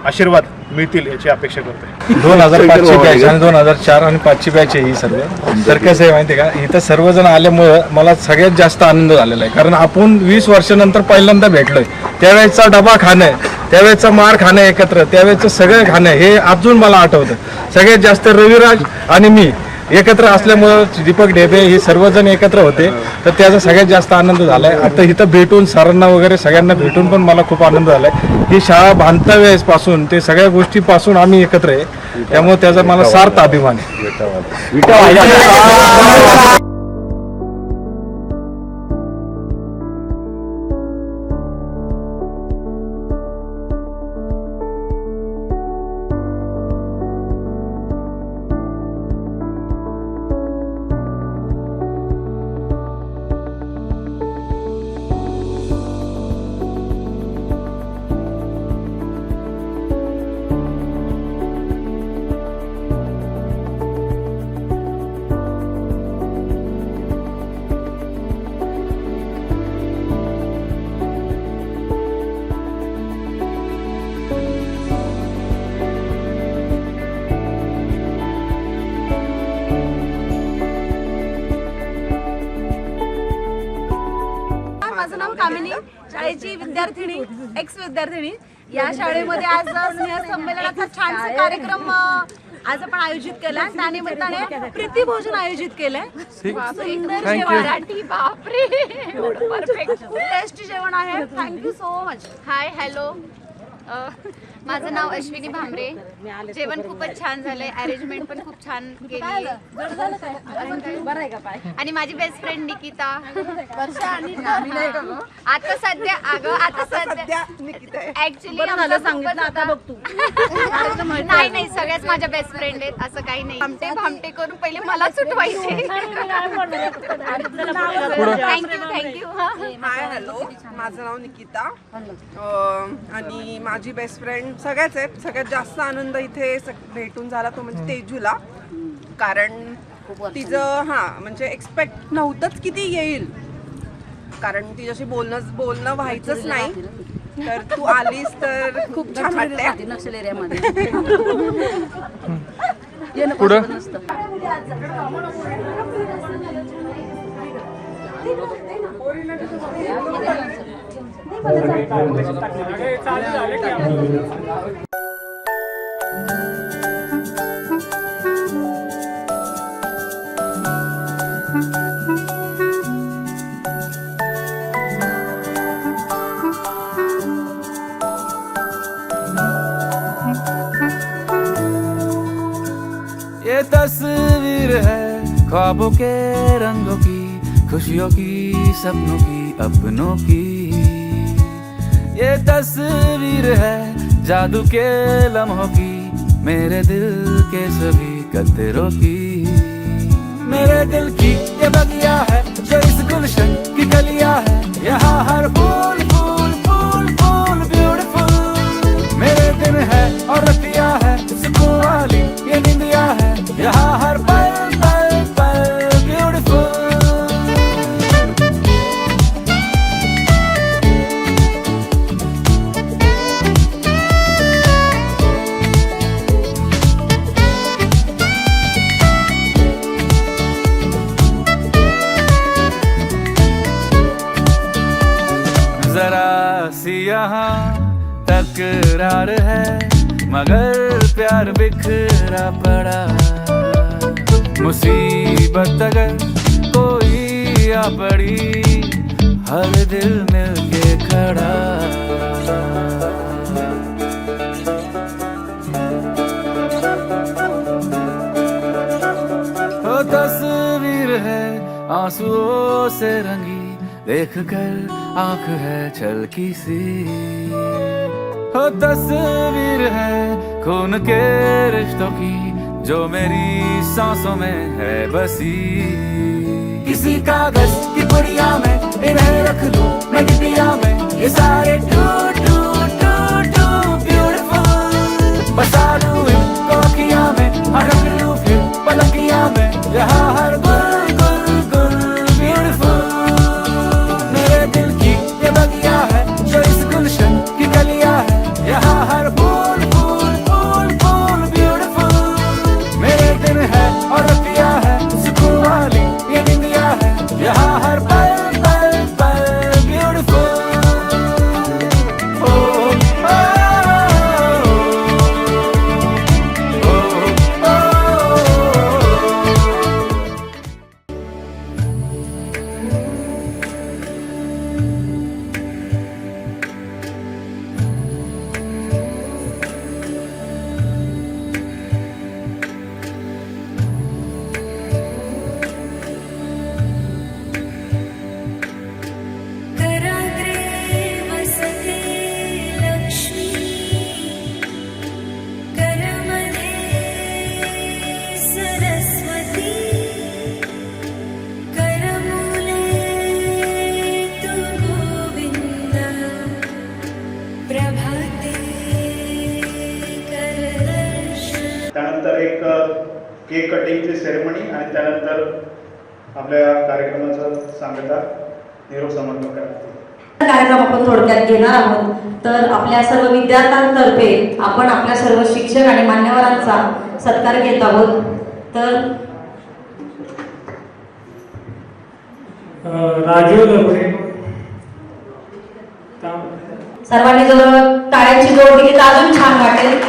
आशीर्वाद मिळतील याची अपेक्षा करतोय. 2005ची बॅच आणि 2004 आणि 5ची बॅच आहे ही सर्व. तर कसं आहे माहिती आहे का, इथं सर्वजण आल्यामुळं मला सगळ्यात जास्त आनंद झालेला आहे. कारण आपण 20 वर्षानंतर पहिल्यांदा भेटलोय. त्यावेळेचा डबा खाणं, त्यावेळेचा मार खाणं एकत्र, त्यावेळेचं सगळं खाणं हे अजून मला आठवतं. सगळ्यात जास्त रविराज आणि मी एकत्र असल्यामुळं दीपक ढेबे हे सर्वजण एकत्र होते, तर त्याचा सगळ्यात जास्त आनंद झाला आहे. आता इथं भेटून सरांना वगैरे सगळ्यांना भेटून पण मला खूप आनंद झाला आहे. ही शाळा बांधता वेळेसपासून ते सगळ्या गोष्टीपासून आम्ही एकत्र आहे, त्यामुळे त्याचा मला सार्थ अभिमान आहे. माझं नाव कामिनी, शाळेची विद्यार्थिनी, एक्स विद्यार्थिनी. या शाळेमध्ये आज स्नेह संमेलनाचा छानसा कार्यक्रम आज आपण आयोजित केला. त्यानिमित्ताने प्रीती भोजन आयोजित केलंय. सुंदर जेवण, बापरे परफेक्ट टेस्टी जेवण आहे. Thank you so much. Hi hello, माझं नाव अश्विनी भांबरे. जेवण खूपच छान झालंय, अरेंजमेंट पण खूप छान केली. आणि माझी बेस्ट फ्रेंड निकिता. आता सध्या ऍक्च्युली नाही सगळ्याच माझ्या बेस्ट फ्रेंड आहेत, असं काही नाही. भामटे करून पहिले मला सुटवायचे. थँक्यू. हाय हॅलो, माझं नाव निकिता आणि माझी बेस्ट फ्रेंड सगळ्याच आहेत. सगळ्यात जास्त आनंद इथे भेटून झाला तो म्हणजे तेजूला, कारण तिचं म्हणजे एक्सपेक्ट नव्हतंच किती येईल, कारण तिच्याशी बोलणं व्हायचंच नाही. तर तू आलीस तर खूप छान वाटतंय. नक्षल एरियामध्ये ये तस्वीर है ख्वाबों के रंगों की, खुशियों की, सपनों की, अपनों की। ये तस्वीर है जादू के लम्हों की, मेरे दिल के सभी कतरों की। मेरे दिल की ये बगिया है जो इस गुलशन की कलिया है, यहाँ हर फूल फूल फूल फूल ब्यूटीफुल। मेरे दिन है और रतिया है, सुकून वाली ये निंदिया है, यहाँ हर पल पल पल ब्यूटीफुल। जरा सी यहाँ तकरार है, मगर प्यार बिखरा पड़ा। मुसीबत अगर कोई आ पड़ी, हर दिल मिलके खड़ा। ओ तस्वीर है आंसुओं से रंगी, देख कर आंख है छलकी सी। हो तस्वीर है खून के रिश्तों की, जो मेरी सांसों में है बसी। किसी कागज की पुड़िया में इन्हें रख लूं मैं डिबिया में, ये सारे टूट टूट टूट टूट ब्यूटीफुल। बसा लूं इनको अखियां में, रख लूं फिर पलकियां में, यहाँ हर गुल गुल गुल ब्यूटीफुल। मेरे दिल की ये बगिया है जो इस गुलशन की कलिया है, यहाँ हर फूल फूल फूल फूल ब्यूटीफुल। मेरे दिन है और रतिया है, सुकून वाली ये निंदिया है, यहाँ हर पल पल पल ब्यूटीफुल। त्यानंतर एक केक कटिंगची सेरेमनी आणि त्यानंतर आपल्या कार्यक्रमाचं सांगता निरोप समर्पण करतात। कार्यक्रम आपण थोडक्यात घेणार आहोत। तर आपल्या सर्व विद्यार्थ्यांतर्फे आपण आपल्या सर्व शिक्षक आणि मान्यवरांचा सत्कार घेत आहोत। तर राजीव लवडे, सर्वांनी जर टाळ्यांची जोड दिली तर अजून छान वाटेल।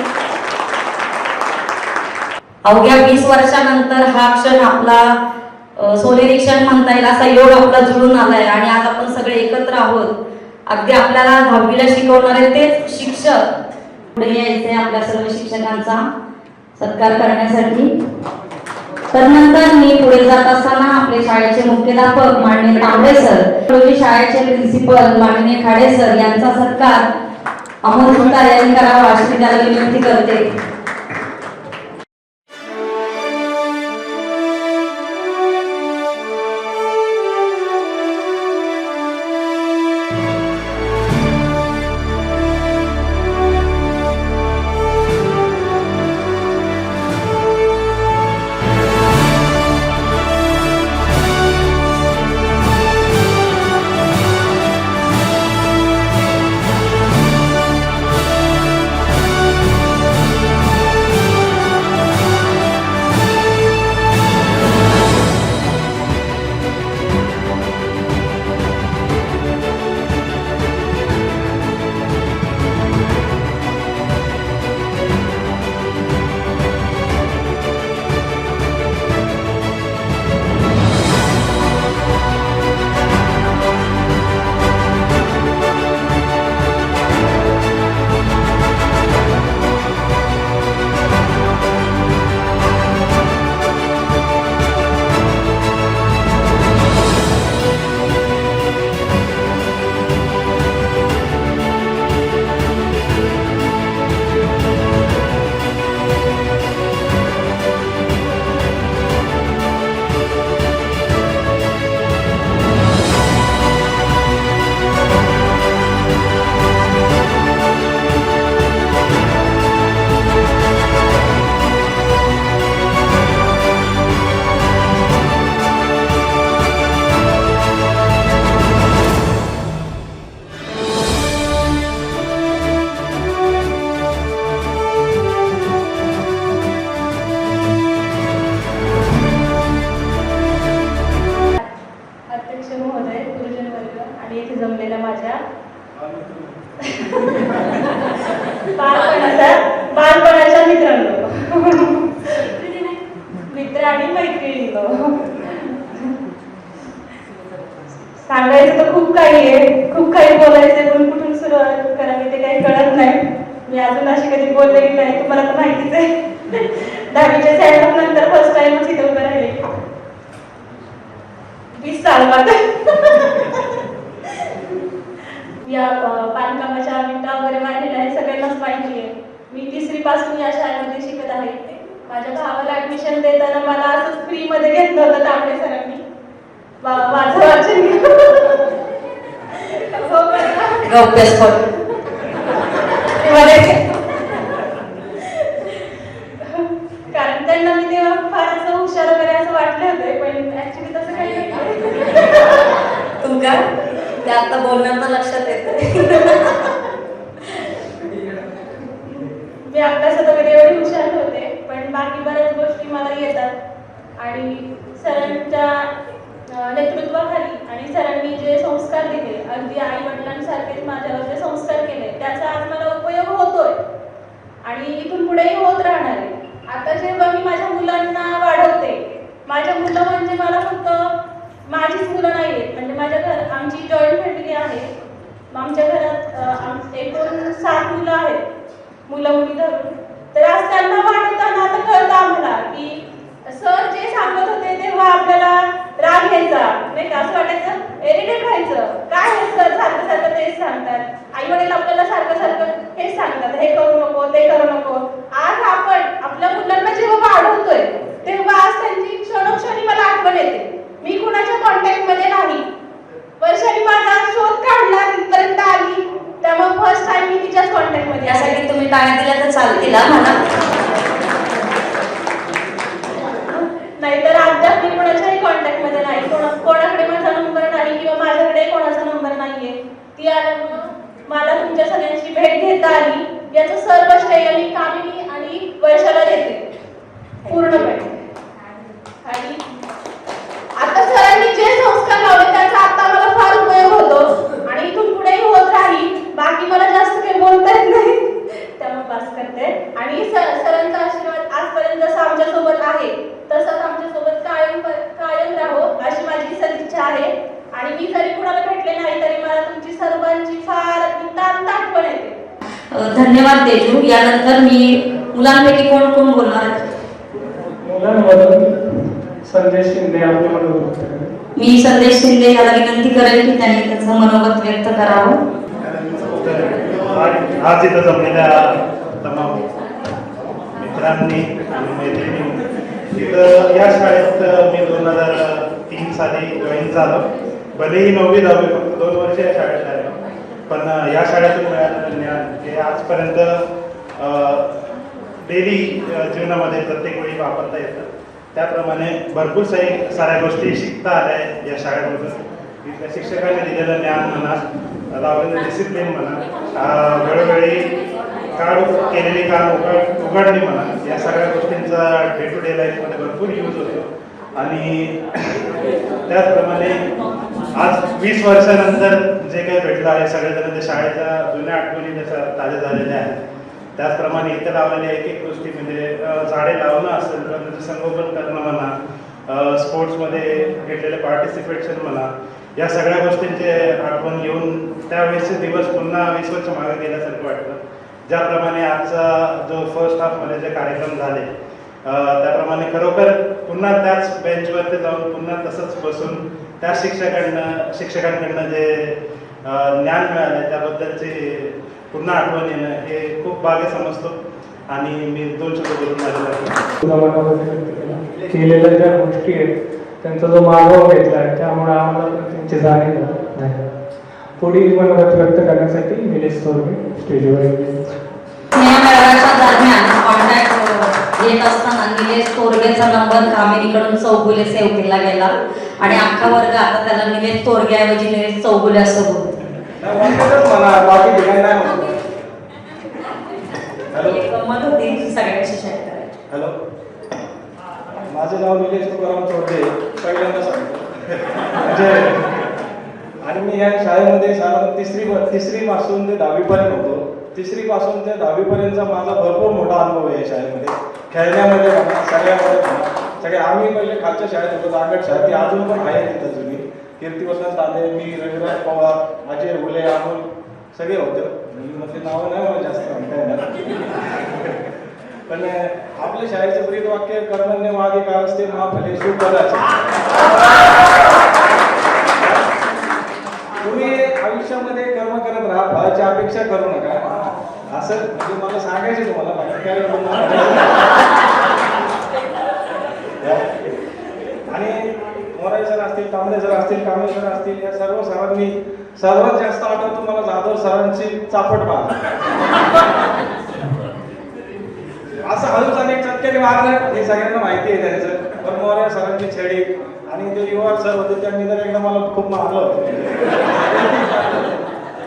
अवघ्या 20 वर्षानंतर हा क्षण आपला सोनेरी क्षण म्हणता येईल असा योग आपला जुळून आलाय आणि आज आपण सगळे एकत्र आहोत। अगदी आपल्याला 10वीला शिकवणारे तेच शिक्षक पुढे यायचे आपल्या सर्व शिक्षकांचा सत्कार करण्यासाठी। तर नंतर मी पुढे जात असताना आपले शाळेचे मुख्याध्यापक माननीय तांबे सर, शाळेचे प्रिन्सिपल माननीय खाडे सर यांचा सत्कार अमोल सुतार यांनी करावा अशी मी त्याला विनंती करते। मित्र आणि मैत्रिणींनो, सांगायचं तर खूप काही आहे, खूप काही बोलायचंय, पण कुठून सुरुवात करावी ते काही कळत नाही. मी अजून अशी कधी बोललेली नाही, तुम्हाला तर माहितीच आहे. 10वीच्या सेंड नंतर फर्स्ट टाइमच इथे उभं राहिले. 20 साल बाद. या बांधकामाच्या विटा वगैरे मांडलेल्या आहे, सगळ्यांनाच माहिती आहे. मी 3री पासून या शाळेमध्ये शिकत आहे. माझ्या भावाला ऍडमिशन देताना मला असंच फ्री मध्ये घेतलं होतं तांबडे सरांनी. माझं वाचन कारण त्यांना मी तेव्हा फार असं हुशार वगैरे असं वाटले होते, पण ऍक्च्युली तसं काही नाही. तुमका ते आता बोलण्याचं लक्षात येतं. मी अभ्यासात वगैरे एवढी हुशार होते, पण बाकी बऱ्याच गोष्टी मला येतात. आणि सरांच्या नेतृत्वाखाली आणि सरांनी जे संस्कार दिले, अगदी आई वडिलांसारखेच माझ्यावर जे संस्कार केले, त्याचा आज मला उपयोग होतोय आणि इथून पुढेही होत राहणार आहे. आता जेव्हा मी माझ्या मुलांना वाढवते, माझ्या मुलं म्हणजे मला फक्त माझीच मुलं नाही आहेत, म्हणजे माझ्या आमची जॉईंट फॅमिली आहे. आमच्या घरात एकूण 7 मुलं आहेत, मुलं मुली धरून. तर आज त्यांना वाढवताना आता कळतं आम्हाला की सर जे सांगत होते तेव्हा आपल्याला राग यायचा नाही का, असं वाटायचं इरिटेट व्हायचं, काय हे सर सारखं सारखं तेच सांगतात. आई वडील आपल्याला सारखं सारखं हेच सांगतात, हे करू नको ते करू नको. आज आपण आपल्या मुलांना जेव्हा वाढवतोय तेव्हा आज त्यांची क्षणोक्षणी मला आठवण येते. मी कुणाच्या कॉन्टॅक्ट मध्ये नाही, वर्षांनी माझा शोध काढला, तिथपर्यंत आली, त्यामुळे फर्स्ट टाइम मी तिच्याच कॉन्टॅक्ट मध्ये. यासाठी तुम्ही टाळ्या दिल्या तर चालतील मला. नाहीतर अद्याप मी कोणाच्याही कॉन्टॅक्ट मध्ये नाही, कोणाकडे माझा नंबर नाही किंवा माझ्याकडे कोणाचा नंबर नाहीये. ती आल्यामुळं मला तुमच्या सगळ्यांची भेट घेता आली, याचं सर्व श्रेय मी कामिनी आणि वर्षाला देते पूर्णपणे. आणि आता सरांनी जे संस्कार लावले त्याचा आता मला फार उपयोग होतो आणि इथून पुढेही होत राहील. बाकी मला जास्त काही बोलता येत नाही, त्यामुळे पास करते. आणि सरांचा आशीर्वाद आजपर्यंत जसा आमच्या सोबत आहे तसाच आमच्या सोबत कायम राहो अशी माझी सदिच्छा आहे. आणि मी जरी कुणाला भेटले नाही तरी मला तुमची सर्वांची फार नितांत आठवण येते. धन्यवाद तेजू. यानंतर मी मुलांपैकी कोण कोण बोलणार? संदेश शिंदे. मी संदेश शिंदे याला विनंती करेन की त्यांनी त्याचं मनोगत व्यक्त करावं. आज इथं जमलेल्या तमाम मित्रांनी आणि मैत्रिणी, इथं या शाळेत मी 2003 साली जॉईन झालो. भलेही 9वी 10वी फक्त 2 वर्ष या शाळेत आहे, पण या शाळेतून मिळालेलं ज्ञान हे आजपर्यंत डेली जीवनामध्ये प्रत्येक वेळी वापरता येतं. त्याप्रमाणे भरपूर साऱ्या गोष्टी शिकता आल्या या शाळेमधून. इथल्या शिक्षकांनी दिलेलं ज्ञान म्हणा, लावलेलं डिसिप्लिन म्हणा, वेळोवेळी काळ केलेली काम उघडणी म्हणा, या सगळ्या गोष्टींचा डे टू डे लाईफमध्ये भरपूर यूज होतो. आणि त्याचप्रमाणे आज 20 वर्षानंतर जे काही भेटलं आहे, सगळेजण ते शाळेच्या जुन्या आठवणी जशा ताज्या झालेल्या आहेत, त्याचप्रमाणे इथं लावलेल्या एक एक गोष्टी म्हणजे झाडे लावणं असेल किंवा त्याचं संगोपन करणं म्हणा, स्पोर्ट्समध्ये घेतलेले पार्टिसिपेशन म्हणा, या सगळ्या गोष्टींचे आठवण येऊन त्यावेळेसचे दिवस पुन्हा 20 वर्ष मागे गेल्यासारखं वाटतं. ज्याप्रमाणे आजचा जो फर्स्ट हाफमध्ये जे कार्यक्रम झाले त्याप्रमाणे खरोखर पुन्हा त्याच बेंचवरती जाऊन पुन्हा तसंच बसून त्या शिक्षकांकडनं जे ज्ञान मिळाले त्याबद्दलचे पुन्हा आठवण येणं हे खूप भाग्य समजतो. आणि मी 2 शब्द बोलून माझ्या केलेल्या ज्या गोष्टी आहेत त्यांचा जो मागोवा घेतला आहे त्यामुळे आम्हाला पण त्यांची जाणीव नाही. पुढील मनोगत व्यक्त करण्यासाठी निलेश तोरगे स्टेजवर येईल. स्नेहमेळाव्याच्या दरम्यान कॉन्टॅक्ट येत असताना निलेश तोरगेचा नंबर कामिनीकडून चौगुले सेव्ह केला गेला आणि अख्खा वर्ग आता त्याला निलेश तोरगेऐवजी निलेश चौगुले असं बोलतो. गंमत होती सगळ्यांशी शेअर करायची. हॅलो, माझं नाव निलेश तुकाराम चौधरी, पहिल्यांदा सांगतो. म्हणजे आणि मी या शाळेमध्ये साधारण तिसरी पासून ते 10वी पर्यंत होतो. 3री पासून ते 10वी पर्यंतचा माझा भरपूर मोठा अनुभव आहे या शाळेमध्ये. खेळण्यामध्ये म्हणा, सगळ्यामध्ये म्हणा, सगळे आम्ही पहिले खालच्या शाळेत होतो, जागड शाळेत, ती अजून पण आहे तिथं जुनी. कीर्तिवर्धन तांदे, मी, रविराज पवार, अजय हुले, अमोल सगळे होते. म्हणजे नावं नाही मला जास्त म्हणता येणार. पण आपल्या शाळेचं ब्रीद वाक्य कर्मण्यवाधिकारस्ते मा फलेषु कदाचित्. तुम्ही आयुष्यामध्ये कर्म करत राहा, फळाची अपेक्षा करू नका. असं म्हणजे मला सांगायचं तुम्हाला, बाकी काय आणि मोराई सर असतील, तांबडे सर असतील, कांबळे सर असतील, या सर्व सरांनी सर्वात जास्त आठवतो मला जाधव सरांची चापट मार. असं हळूच अनेक चटक्याने मारलं हे सगळ्यांना माहिती आहे त्यांचं. पण मोराई सरांची छेडी आणि ते युवा सर होते त्यांनी तर एकदा मला खूप मारलं होतं.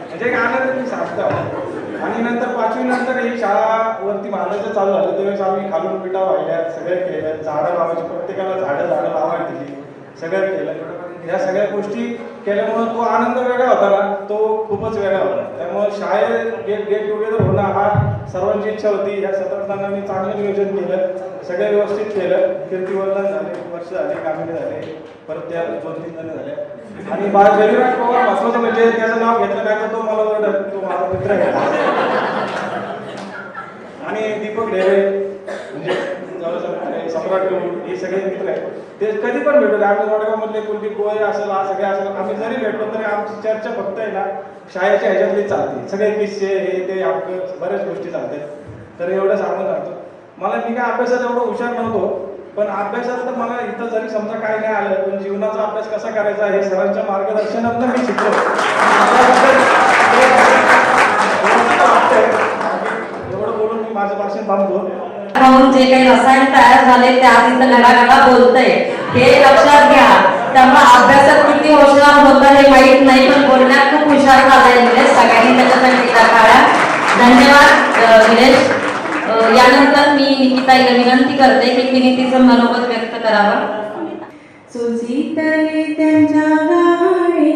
म्हणजे एक आनंद मी सांगतो. आणि नंतर 5वी नंतर ही शाळावरती मारायचं चालू झालं त्यावेळेस आम्ही खालून पिटा वाहिल्या, सगळं केलं, झाडं लावायची, प्रत्येकाला झाडं लावायला दिली, सगळं केलं. या सगळ्या गोष्टी केल्यामुळे तो आनंद वेगळा होता ना, तो खूपच वेगळा होता. त्यामुळे शाळेत गेट टुगेदर होणं हा सर्वांची इच्छा होती. या 17 जणांनी चांगलं नियोजन केलं, सगळं व्यवस्थित केलं. कीर्तिवर्धन झाले, वर्ष झाले, कामिनी झाले, परत त्या 2-3 जण झाले. आणि रविराज पवार महत्वाचं म्हणजे त्याचं नाव घेतलं नाही तर तो मला ओरडत, तो माझा मित्र आहे. आणि दीपक ढेरे म्हणजे सम्राट हे सगळे मित्र आहेत. ते कधी पण भेटतो. आम्ही वडगावमधले कुलदीप गोळे असेल, हा सगळे असेल, आम्ही जरी भेटलो तरी आमची चर्चा फक्त आहे ना शाळेच्या ह्याच्यातली चालते. सगळे किस्से हे ते आपलं बऱ्याच गोष्टी चालतात. तर एवढं सांगून सांगतो. मी काय अभ्यासात एवढं हुशार नव्हतो, पण अभ्यासात तर मला इथं जरी समजा काही नाही आलं, पण जीवनाचा अभ्यास कसा करायचा हे सरांच्या मार्गदर्शनातून मी शिकलो. एवढं बोलून मी माझं भाषण थांबतो. जे काही रसायन तयार झाले ते आज इथं घडाघडा बोलतंय हे लक्षात घ्या. त्यामुळे अभ्यासात किती हुशार होतं हे माहीत नाही, पण बोलण्यात खूप हुशार झालाय निलेश. सगळ्यांनी त्याच्यासाठी टीका काढा. धन्यवाद निलेश. यानंतर मी निकिताईला विनंती करते की तिने तिचं मनोगत व्यक्त करावं. सुचीतले त्यांच्या गाणी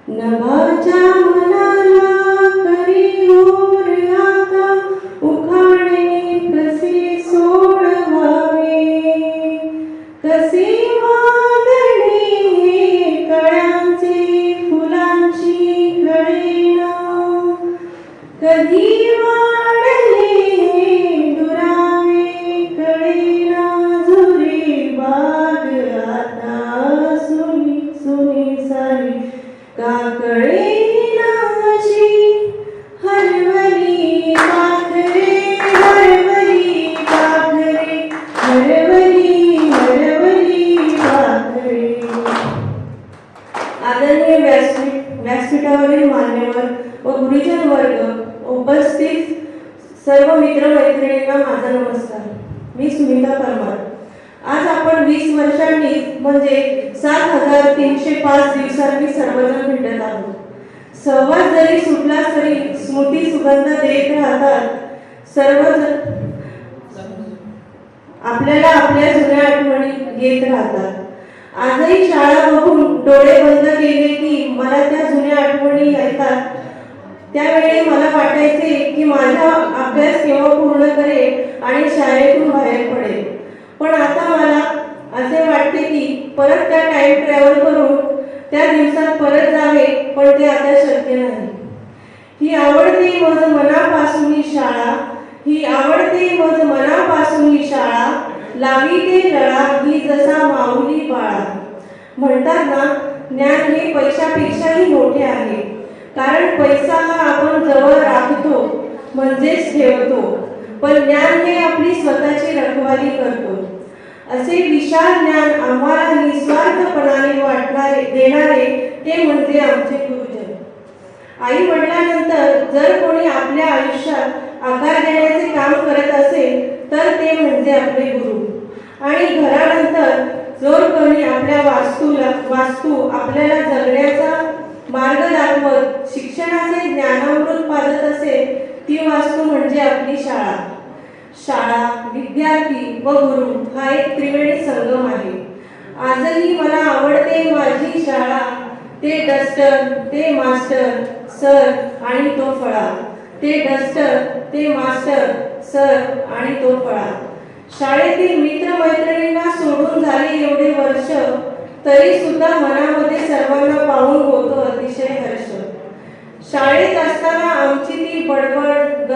नभाच्या मनाला करी ओर आता उखाणे कसे सोडवावे, कसे वादळे कळ्यांचे फुलांची कळेना, कधी वाढले दुरावे कळेना झुरे बाग आता सुनी सुनी सारी का कळेना अशी हरवली पाखरे हरवली पाखरे हरवली हरवली पाखरे. आदरणीय व्यासपीठावरील मान्यवर व गुरुजन वर्ग, उपस्थित सर्व मित्रमैत्रिणींना माझा नमस्कार. मी सुनीता परमार. आज आपण 20 वर्षांनी म्हणजे 7,305 दिवसांनी सर्वजण भेटत आहोत. सहवास जरी सुटला तरी स्मृती सुगंध देत राहतात. सर्वजण आपल्याला आपल्या जुन्या आठवणी येत राहतात. आजही शाळा बघून डोळे बंद केले की मला त्या जुन्या आठवणी येतात. त्यावेळी मला वाटायचे की माझा अभ्यास केव्हा पूर्ण करेल आणि शाळेतून बाहेर पडेल. पण आता मला असे वाटते की परत त्या टाइम ट्रॅव्हल करून त्या दिवसात परत जावे, पण ते आता शक्य नाही. ही आवडते मज मनापासून ही शाळा, ही आवडते मज मनापासून ही शाळा, लावी ते लळा ही जसा माऊली बाळा. म्हणतात ना, ज्ञान हे पैशापेक्षाही मोठे आहे. कारण पैसा हा आपण जवळ राखतो म्हणजेच ठेवतो, पण ज्ञान हे आपली स्वतःची रखवाली करतो. असे विशाल ज्ञान आम्हाला निस्वार्थपणाने वाटणारे देणारे ते म्हणजे आमचे गुरुजन. आई वडिलांनंतर जर कोणी आपल्या आयुष्यात आकार देण्याचे काम करत असेल तर ते म्हणजे आपले गुरु. आणि घरानंतर जर कोणी आपल्या वास्तू आपल्याला जगण्याचा मार्ग दाखवत शिक्षणाचे ज्ञानामृत पाजत असेल ती वास्तू म्हणजे आपली शाळा. शाळा, विद्यार्थी व गुरु हा एक त्रिवेणी संगम आहे. आजही मला आवडते माझी शाळा. ते डस्टर, ते मास्टर, सर आणि तो फळा. ते डस्टर, ते मास्टर, सर आणि तो फळा. शाळेतील मित्रमैत्रिणींना सोडून झाली एवढे वर्ष, तरी सुद्धा मनामध्ये सर्वांना पाहून होतो अतिशय हर्ष. शाळेत असताना आमची ती बडबड,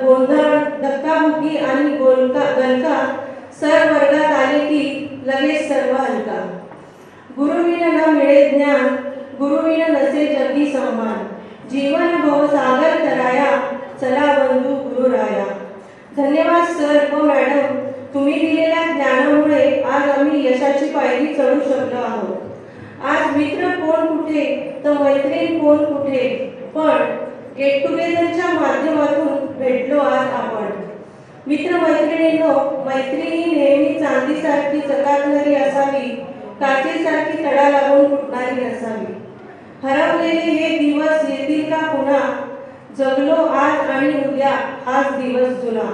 गोंधळ, धक्काबुक्की आणि गलका सर वर्गात आले की लगेच सर्व हलका. गुरुविन न मिळे ज्ञान, गुरुविन नसे जगी सन्मान. जीवन भव सागर तराया, चला बंधू गुरुराया. धन्यवाद सर व मॅडम, तुम्ही दिलेल्या ज्ञानामुळे आज आम्ही यशाची पायरी चढू शकलो आहोत. आज मित्र कोण कुठे तर मैत्रीण कोण कुठे, पण गेट टुगेदरच्या माध्यमातून भेटलो आज आपण. मित्रमैत्रिणींनो, मैत्रिणी नेहमी चांदीसारखी चकाकणारी असावी, काचेसारखी तडा लागून फुटणारी नसावी. हरवलेले हे दिवस येतील का पुन्हा, जगलो आज आणि उद्या हाच दिवस जुना.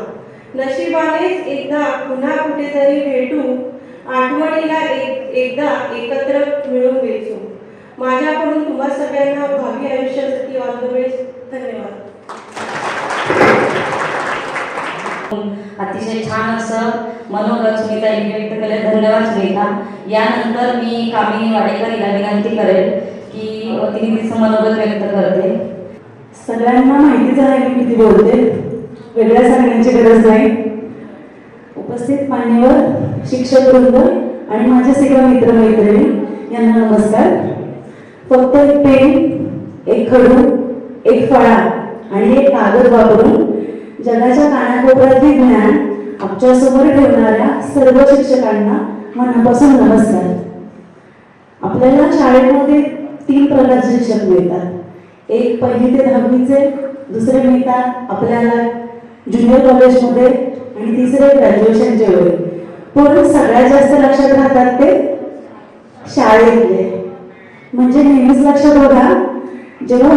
नशिबानेच एकदा पुन्हा कुठेतरी भेटू, आठवणीला एकदा एकत्र मिळून वेचू. माझ्याकडून तुम्हा सगळ्यांना भावी आयुष्यासाठी ऑल द बेस्ट. धन्यवाद. अतिशय छान असं मनोगत सुनीताईंनी व्यक्त केले. धन्यवाद सुनीता. यानंतर मी कामिनी वाडेकर हिला विनंती करेल की तिने तिचं मनोगत व्यक्त करते. सगळ्यांना माहितीच आहे मी किती बोलते, वेगळ्या सांगण्याची गरज नाही. उपस्थित मान्यवर शिक्षक वृंद आणि माझे सगळे मित्रमैत्रिणी यांना नमस्कार. फक्त एक पेन, एक खडू, एक फळा आणि एक कागद वापरून जगाच्या कानाकोपऱ्यातले ज्ञान आमच्यासमोर ठेवणाऱ्या सर्व शिक्षकांना मनापासून नमस्कार. आपल्याला शाळेमध्ये 3 प्रकारचे शिक्षक मिळतात. एक 1ली ते 10वीचे, दुसरे मिळतात आपल्याला ज्युनियर कॉलेजमध्ये आणि तिसरे ग्रॅज्युएशनचे वेळी. पण सगळ्यात जास्त लक्षात राहतात ते शाळेतले. म्हणजे नेहमीच लक्षात बघा, जेव्हा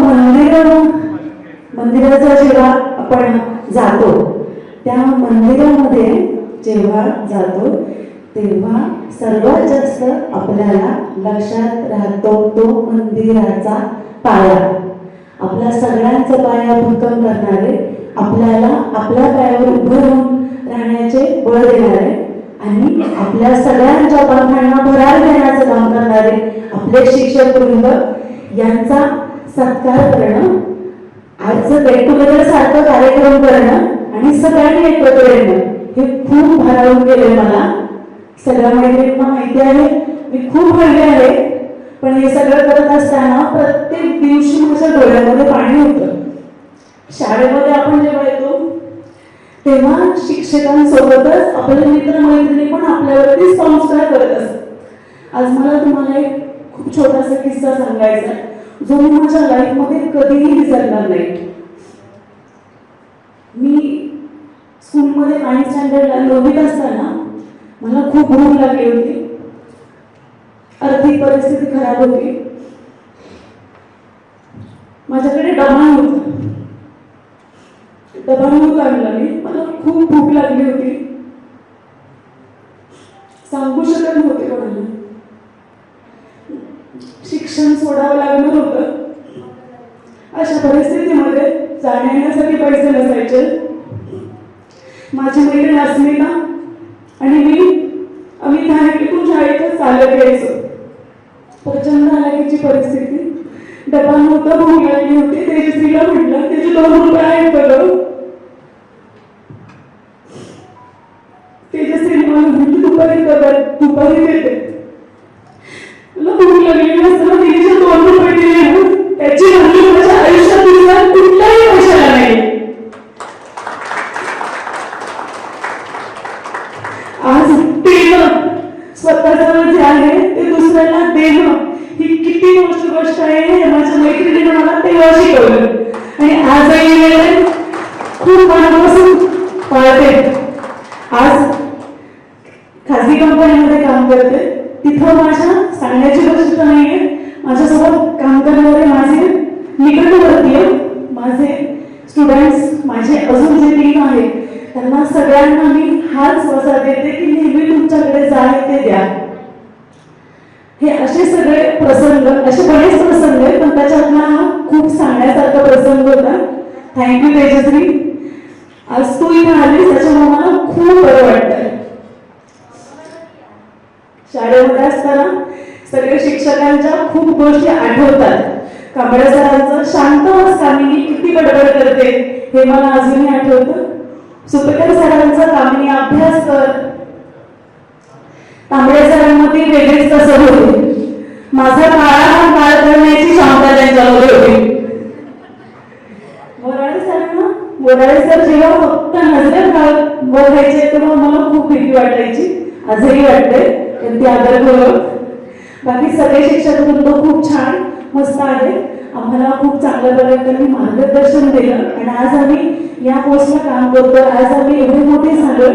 मंदिराचा जेव्हा आपण जातो, त्या मंदिरामध्ये जेव्हा जातो तेव्हा सर्वात जास्त आपल्याला लक्षात राहतो तो मंदिराचा पाया. आपल्या सगळ्यांचा पाया भक्कम करणारे, आपल्याला आपल्या पायावर उभं राहून राहण्याचे बळ देणारे आणि आपल्या सगळ्यांच्या पायांना भरार देण्याचं काम करणारे आपले शिक्षक वृंद यांचा सत्कार करणं, आजचं गेट टुगेदर सारखं कार्यक्रम करणं आणि सगळ्यांनी एकत्र येणं हे खूप भारावून गेले. मला सगळ्या मैत्रिणींना माहिती आहे मी खूप हळवी आहे, पण हे सगळं करत असताना प्रत्येक दिवशी माझ्या डोळ्यामध्ये पाणी होतं. शाळेमध्ये आपण जेव्हा येतो तेव्हा शिक्षकांसोबतच आपले मित्रमैत्रिणी पण आपल्यावरती संस्कार करत असतात. आज मला तुम्हाला एक खूप छोटासा किस्सा सांगायचा जो मी माझ्या लाईफमध्ये कधीही विसरणार नाही. मी स्कूलमध्ये 9th स्टँडर्डला 9वीत असताना मला खूप भूक लागली होती. आर्थिक परिस्थिती खराब होती. माझ्याकडे डबा नव्हता. डबा नव्हता आणला मी. मला खूप भूक लागली होती. सांगू शकत नव्हते कोणाला. शिक्षण सोडावं लागणार होतं. अशा परिस्थितीमध्ये जाण्या येण्यासाठी पैसे नसायचे. माझी मैत्रीण अस्मिता आणि आम्ही धायकीतून शाळेतच चालत यायचो. प्रचंड हालाकीची परिस्थिती. डबा नव्हता, भूक लागली होती. तेजस्वीला म्हटलं त्याचे 2 रुपये आहेत बघ. तेजस्वीने मला म्हटलं दुपारी देते. मला भूक लागलेली असताना तिने 2 रुपये दिले. त्याची व्हॅल्यू माझ्या आयुष्यात कुठल्याही पैशाला नाही. आज देणं स्वतःजवळ जे आहे ते दुसऱ्याला देणं ही किती मोठी गोष्ट आहे हे माझ्या मैत्रिणीने मला तेव्हा शिकवलं आणि आजही खूप मनापासून पाळते. आज खाजगी कंपनीमध्ये काम करते. तिथं माझ्या सांगण्याची गोष्ट नाहीये. माझ्यासोबत काम करणारे माझे निकटवर्तीय, माझे स्टुडंट्स, माझे अजून जे टीम आहे त्यांना सगळ्यांना मी हाच वसा देते की नेहमी तुमच्याकडे जाय ते द्या. हे असे सगळे प्रसंग, असे बरेच प्रसंग आहेत, पण त्याच्यातला हा खूप सांगण्यासारखा प्रसंग होता. थँक्यू तेजस्वी. आज तू इथे आलीस त्याच्यामुळे मला खूप बरं वाटतं. शाळेमध्ये असताना सगळ्या शिक्षकांच्या खूप गोष्टी आठवतात. कांबळे सरांचं शांत बस कामिनी किती बडबड करते हे मला अजूनही आठवतं. सुपेकर सरांचं कामिनी अभ्यास कर. कांबळे सरांमध्ये वेगळीच कसर होती. माझा काळा काळ करण्याची क्षमता त्यांच्यामध्ये होती. मोराळे सर जेव्हा फक्त नजरेत बघायचे तेव्हा मला खूप भीती वाटायची, आजही वाटते. ती आदर करून बाकी सगळे शिक्षक वृंद खूप छान मस्त आहे. आम्हाला खूप चांगल्या प्रकारे मार्गदर्शन दिलं आणि आज आम्ही या पोस्टला काम करतो. आज आम्ही एवढे मोठे झालो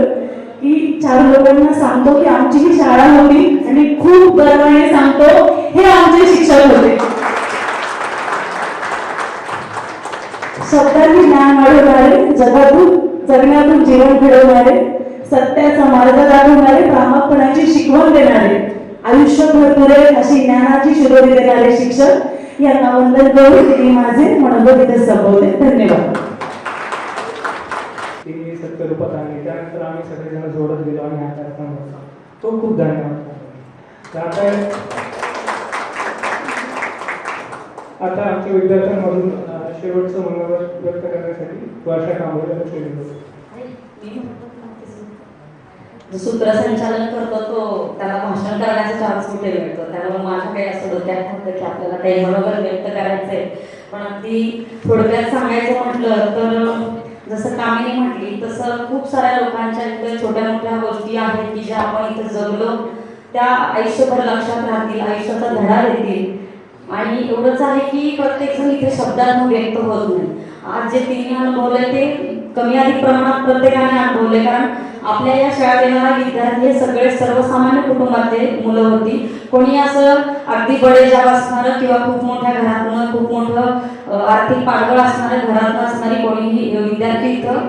की 4 लोकांना सांगतो की आमची ही शाळा होती आणि खूप गर्वाने सांगतो हे आमचे शिक्षक होते. शब्दांनी ज्ञान वाढवणारे, जगातून जगण्यातून जीवन घडवणारे, सत्याचा मार्ग दाखवणारे, प्रामाणिकपणाची शिकवण देणारे, आयुष्यभर पुरे अशी ज्ञानाची शिदोरी देणारे शिक्षक यांना वंदन करून मी माझे मनोगत इथे संपवते. धन्यवाद. ती सत्यरूपात आणली, त्यानंतर आम्ही सगळेजण जोडत गेलो आणि हा कार्यक्रम होता. तो खूप धन्यवाद. आता आमच्या विद्यार्थ्यांमधून शेवटचं मनोगत व्यक्त करण्यासाठी वर्षा कांबळे सूत्रसंचालन करतो तो त्याला भाषण करण्याचा चान्स कुठे मिळतो. त्यामुळे माझं काही असं डोक्यात होतं की आपल्याला काही मनोगत व्यक्त करायचंय. पण अगदी थोडक्यात सांगायचं म्हटलं तर जसं कामिनी म्हटली तसं खूप साऱ्या लोकांच्या इथे छोट्या मोठ्या गोष्टी आहेत की ज्या आपण इथे जगलो त्या आयुष्यभर लक्षात राहतील, आयुष्याचा धडा देतील. आणि एवढंच आहे की प्रत्येकजण इथे शब्दांत व्यक्त होत नाही. आज जे तिने अनुभवले ते कमी अधिक प्रमाणात प्रत्येकाने अनुभवले, कारण आपल्या या शाळेत येणारा विद्यार्थी हे सगळे सर्वसामान्य कुटुंबातले मुलं होती. कोणी असं अगदी बडेजाब असणारं किंवा खूप मोठ्या घरातून खूप मोठं आर्थिक पाठबळ असणाऱ्या घरातून असणारी कोणीही विद्यार्थी इथं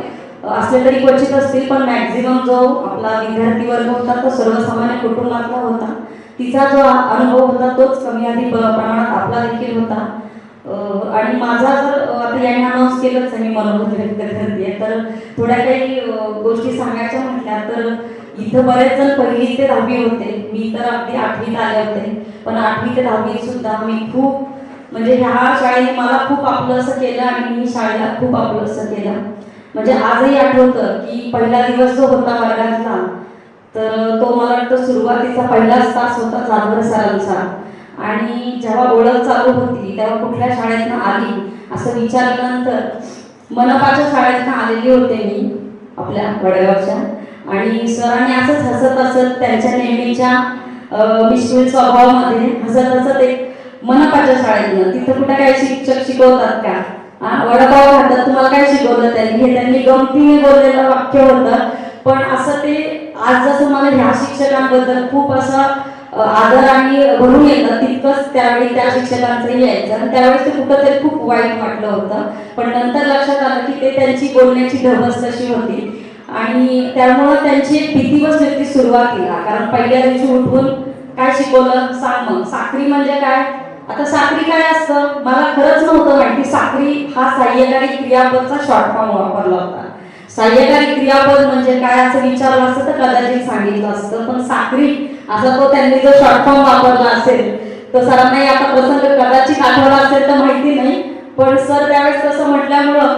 असले तरी क्वचित असतील, पण मॅक्झिमम जो आपला विद्यार्थी वर्ग होता तो सर्वसामान्य कुटुंबातला होता. तिचा जो अनुभव होता तोच कमी अधिक प्रमाणात आपला देखील होता. आणि माझा जर आता यांनी अनाऊन्स केलंच मी मनोगत व्यक्त करते तर थोड्या काही गोष्टी सांगायच्या म्हटल्या तर इथं बरेच जण 1ली ते 10वी होते. मी तर अगदी 8वीत आले होते, पण 8वी ते 10वीत सुद्धा मी खूप म्हणजे ह्या शाळेने मला खूप आपलं असं केलं आणि मी शाळेला खूप आपलं असं केलं. म्हणजे आजही आठवतं की पहिला दिवस जो होता वर्गातला तर तो मला वाटतं सुरुवातीचा पहिलाच तास होता जाधवर सरांचा. आणि जेव्हा ओळख चालू होती तेव्हा कुठल्या शाळेतनं आली असं विचारल्यानंतर मनपाच्या शाळेतनं आलेली होते मी आपल्या वडगावच्या. आणि सरांनी असंच हसत हसत त्यांच्या नेहमीच्या मिश्किल स्वभावामध्ये हसत हसत एक मनपाच्या शाळेतनं तिथं कुठे काय शिक्षक शिकवतात का, वडापाव खातात, तुम्हाला काय शिकवलं त्यांनी, हे त्यांनी गमतीने बोललेलं वाक्य होतं. पण असं ते आज जसं मला ह्या शिक्षकांबद्दल खूप असं आदर आणि भरून येतं तितकंच त्यावेळी त्या शिक्षकांचंही यायचं. आणि त्यावेळेस ते कुठंतरी खूप वाईट वाटलं होतं, पण नंतर लक्षात आलं की ते त्यांची बोलण्याची ढबच तशी होती. आणि त्यामुळं त्यांची एक भीती बसली होती सुरुवातीला, कारण पहिल्या दिवशी उठून काय शिकवलं सांग मग, साखरी म्हणजे काय. आता साखरी काय असतं मला खरंच नव्हतं माहिती. साखरी हा सहाय्यकारी क्रियापदचा शॉर्ट फॉर्म वापरला होता. सहाय्यकारी क्रियापद म्हणजे काय असं विचारलं असतं तर कदाचित सांगितलं असतं, पण साखरी असा तो त्यांनी जो शॉर्ट फॉर्म वापरला असेल तर सरांनाही आता प्रसंग कदाचित आठवला असेल तर माहिती नाही. पण सर त्यावेळेस तसं म्हटल्यामुळं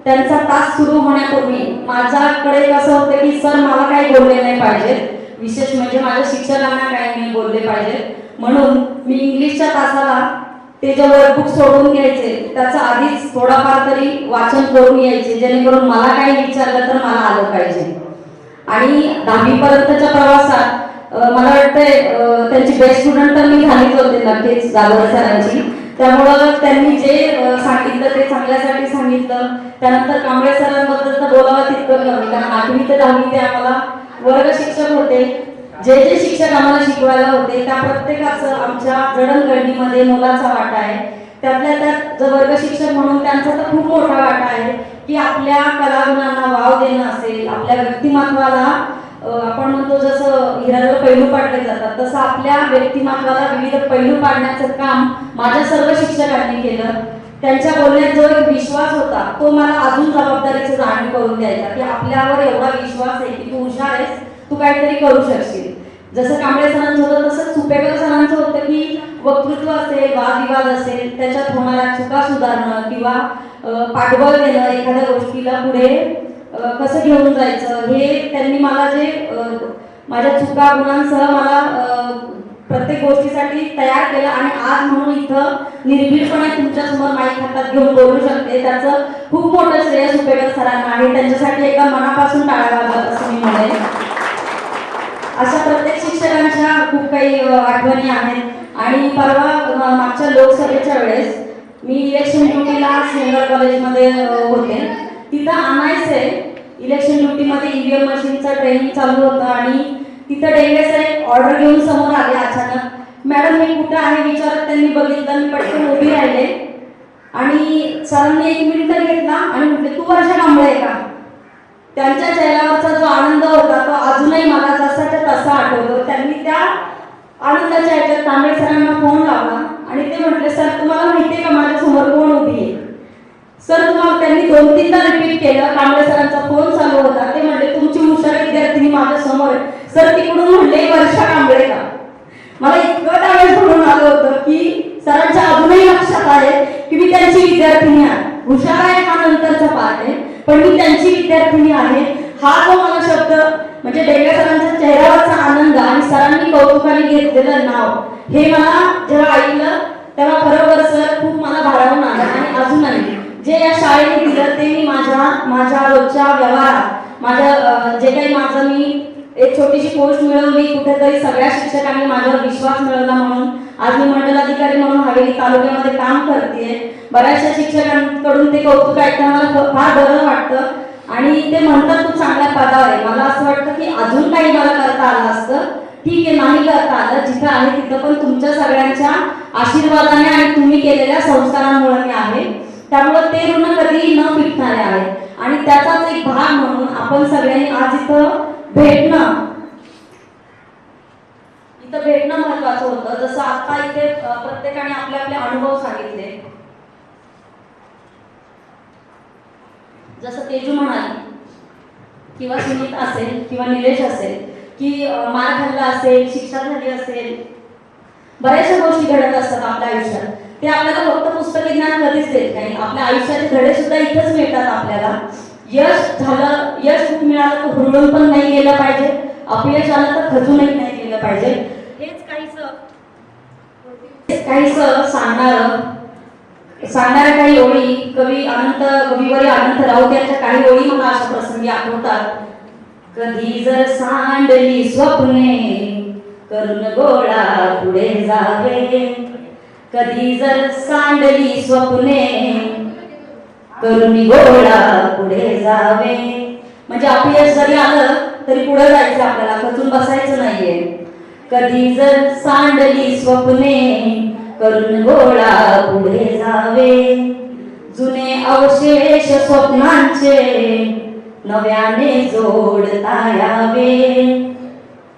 त्यांचा तास सुरू होण्यापूर्वी माझ्याकडे कसं होतं की सर मला काही बोलले नाही पाहिजेत, विशेष म्हणजे माझ्या शिक्षकांना काही नाही बोलले पाहिजेत, म्हणून मी इंग्लिशच्या तासाला ते जे वर्कबुक सोडून घ्यायचे त्याचं आधीच थोडाफार तरी वाचन करून यायचे, जेणेकरून मला काही विचारलं तर मला आलं पाहिजे. आणि 10वी पर्यंतच्या प्रवासात मला वाटतंय त्यांची बेस्ट स्टुडंट तर मी झालीच होते नक्कीच जाधव सरांची. त्यामुळं त्यांनी जे सांगितलं ते चांगल्यासाठी सांगितलं. त्यानंतर कांबळे सरांबद्दल तर बोलावं तितकं कमी, कारण 8वी ते 10वी ते आम्हाला वर्ग शिक्षक होते. जे जे शिक्षक आम्हाला शिकवायला होते त्या प्रत्येकाचं आमच्या जडणघडणीमध्ये मोलाचा वाटा आहे. त्यातल्या त्यात जर वर्ग शिक्षक म्हणून त्यांचा तर खूप मोठा वाटा आहे की आपल्या कलागुणांना वाव देणं असेल, आपल्या व्यक्तिमत्वाला आपण म्हणतो जसं हिऱ्याला पैलू पाडले जातात तसं आपल्या व्यक्तिमत्वाला विविध पैलू पाडण्याचं काम माझ्या सर्व शिक्षकांनी केलं. त्यांच्या बोलण्यात जो एक विश्वास होता तो मला अजून जबाबदारीचं जाणीव करून द्यायचा की आपल्यावर एवढा विश्वास आहे की तू हुशार आहेस, तू काहीतरी करू शकशील. जसं कांबळे सरांचं होतं वक्तृत्व असेल, वादविवाद असेल, त्याच्यात होणाऱ्या चुका सुधारणं किंवा पाठबळ देणं, एखाद्या गोष्टीला पुढे कसं घेऊन जायचं, हे त्यांनी मला जे माझ्या चुका गुणांसह मला प्रत्येक गोष्टीसाठी तयार केलं. आणि आज म्हणून इथं निर्भीडपणे तुमच्या समोर माईक हातात घेऊन बोलू शकते, त्याचं खूप मोठं श्रेय सुपेकर सरांना आहे. त्यांच्यासाठी एका मनापासून टाळ्या वाजवत असं मी म्हणेन. अशा प्रत्येक शिक्षकांच्या खूप काही आठवणी आहेत. आणि परवा मागच्या लोकसभेच्या वेळेस मी इलेक्शन ड्युटीला सिंगर कॉलेजमध्ये होते. तिथं आणायचे इलेक्शन ड्युटीमध्ये ईव्हीएम मशीनचं ट्रेनिंग चालू होतं आणि तिथं डेंगे सर ऑर्डर घेऊन समोर आले अचानक. मॅडम हे कुठं आहे विचारत त्यांनी बघितलं. मी पटकन उभी राहिले आणि सरांनी 1 मिनिट घेतला आणि म्हटले, तू वर्षा कांबळे आहे का? त्यांच्या चेहऱ्यावरचा जो आनंद होता तो अजूनही मला जसाच्या तसा आठवतो. त्यांनी त्या आनंदाच्या ह्याच्यात कांबळे सरांना फोन लावला आणि ते म्हटले, सर तुम्हाला माहिती आहे का माझ्या समोर कोण उभी आहे? सर तुम्हाला त्यांनी 2-3दा रिपीट केलं. कांबळे सरांचा फोन चालू होता. ते म्हणले, तुमची हुशार विद्यार्थिनी माझ्या समोर आहे. सर तिकडून म्हणले, वर्षा कांबळे का? मला इतकं त्यावेळेस म्हणून आलं होतं की सरांच्या अजूनही लक्षात आहे की मी त्यांची विद्यार्थिनी आहे. हुशार आहे हा नंतरचा पार्ट आहे, पण मी त्यांची विद्यार्थिनी आहे. हा जो मला शब्द म्हणजे डेंगे सरांच्या चेहऱ्यावरचा आनंद आणि सरांनी कौतुकाने घेतलेलं नाव, हे मला जेव्हा ऐकलं तेव्हा खरोखर सर खूप मला भारावून आलं. आणि अजूनही जे या शाळेने दिलं ते मी माझ्या रोजच्या व्यवहारात माझ्या जे काही माझं मी एक छोटीशी पोस्ट मिळवली कुठेतरी, सगळ्या शिक्षकांनी माझ्यावर विश्वास मिळवला म्हणून आज मी मंडलाधिकारी म्हणून हवेली तालुक्यामध्ये काम करते. बऱ्याचशा शिक्षकांकडून ते कौतुक ऐकताना मला फार बरं वाटतं आणि ते म्हणतात तू चांगल्या पदावर आहे. मला असं वाटतं की अजून काही मला करता आलं असतं. ठीक आहे, नाही करता आलं, जिथं आहे तिथं पण तुमच्या सगळ्यांच्या आशीर्वादाने आणि तुम्ही केलेल्या संस्कारांमुळे मी आहे. त्यामुळे ते ऋण कधीही न फिटणारे आहे. आणि त्याचाच एक भाग म्हणून आपण सगळ्यांनी आज इथं भेटणं महत्वाचं होतं. जसं आता इथे प्रत्येकाने आपले आपले अनुभव सांगितले. जसं तेजू म्हणाली किंवा सुनीत असेल किंवा निलेश असेल की मार खाल्ला असेल, शिक्षा झाली असेल, बऱ्याचशा गोष्टी घडत असतात आपल्या आयुष्यात. ते आपल्याला फक्त पुस्तकी ज्ञान कधीच देत नाही. आपल्या आयुष्याचे धडे सुद्धा इथेच मिळतात आपल्याला. यश झालं, यश खूप मिळालं तर हुरळून पण नाही गेलं पाहिजे, अपयश आलं तर खचूनही नाही गेलं पाहिजे. हेच काहीच सांगणाऱ्या काही ओळी कविवरी अनंत राऊत यांच्या काही ओळी मला अशा प्रसंगी आठवतात. कधी जर सांडली स्वप्ने करून गोळा पुढे जावे, कधी जर सांडली स्वप्ने करून गोळा पुढे जावे. म्हणजे अपयश जरी आलं तरी पुढे जायचं, आपल्याला खचून बसायचं नाहीये. कधी जर सांडली स्वप्ने करून गोळा पुढे जावे, जुने अवशेष स्वप्नांचे नव्याने जोडता यावे,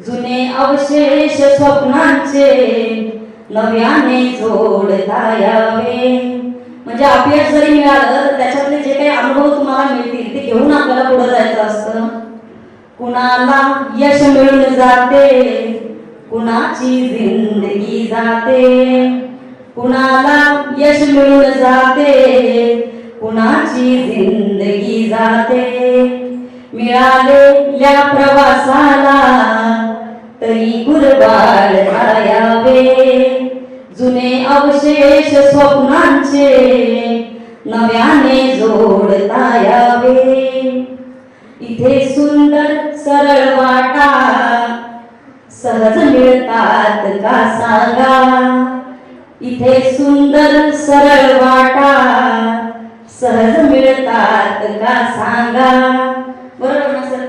जुने अवशेष स्वप्नांचे नव्याने जोडता यावे. म्हणजे अपयश जरी मिळालं तर त्याच्यातले जे काही अनुभव तुम्हाला मिळतील ते घेऊन आपल्याला पुढे जायचं असतं. कुणाला यश मिळून जाते, कुणाची जिंदगी जाते, कुणाला यश मिळून जाते, कुणाची जिंदगी जाते. मिळालेल्या प्रवासाला तरी गुरबाळ यावे, जुने अवशेष स्वप्नांचे नव्याने जोडता यावे. इथे सुंदर सरळ वाटा सहज मिळतात का सांगा, इथे सुंदर सरळ वाटा सहज मिळतात का सांगा. बरोबर ना सर?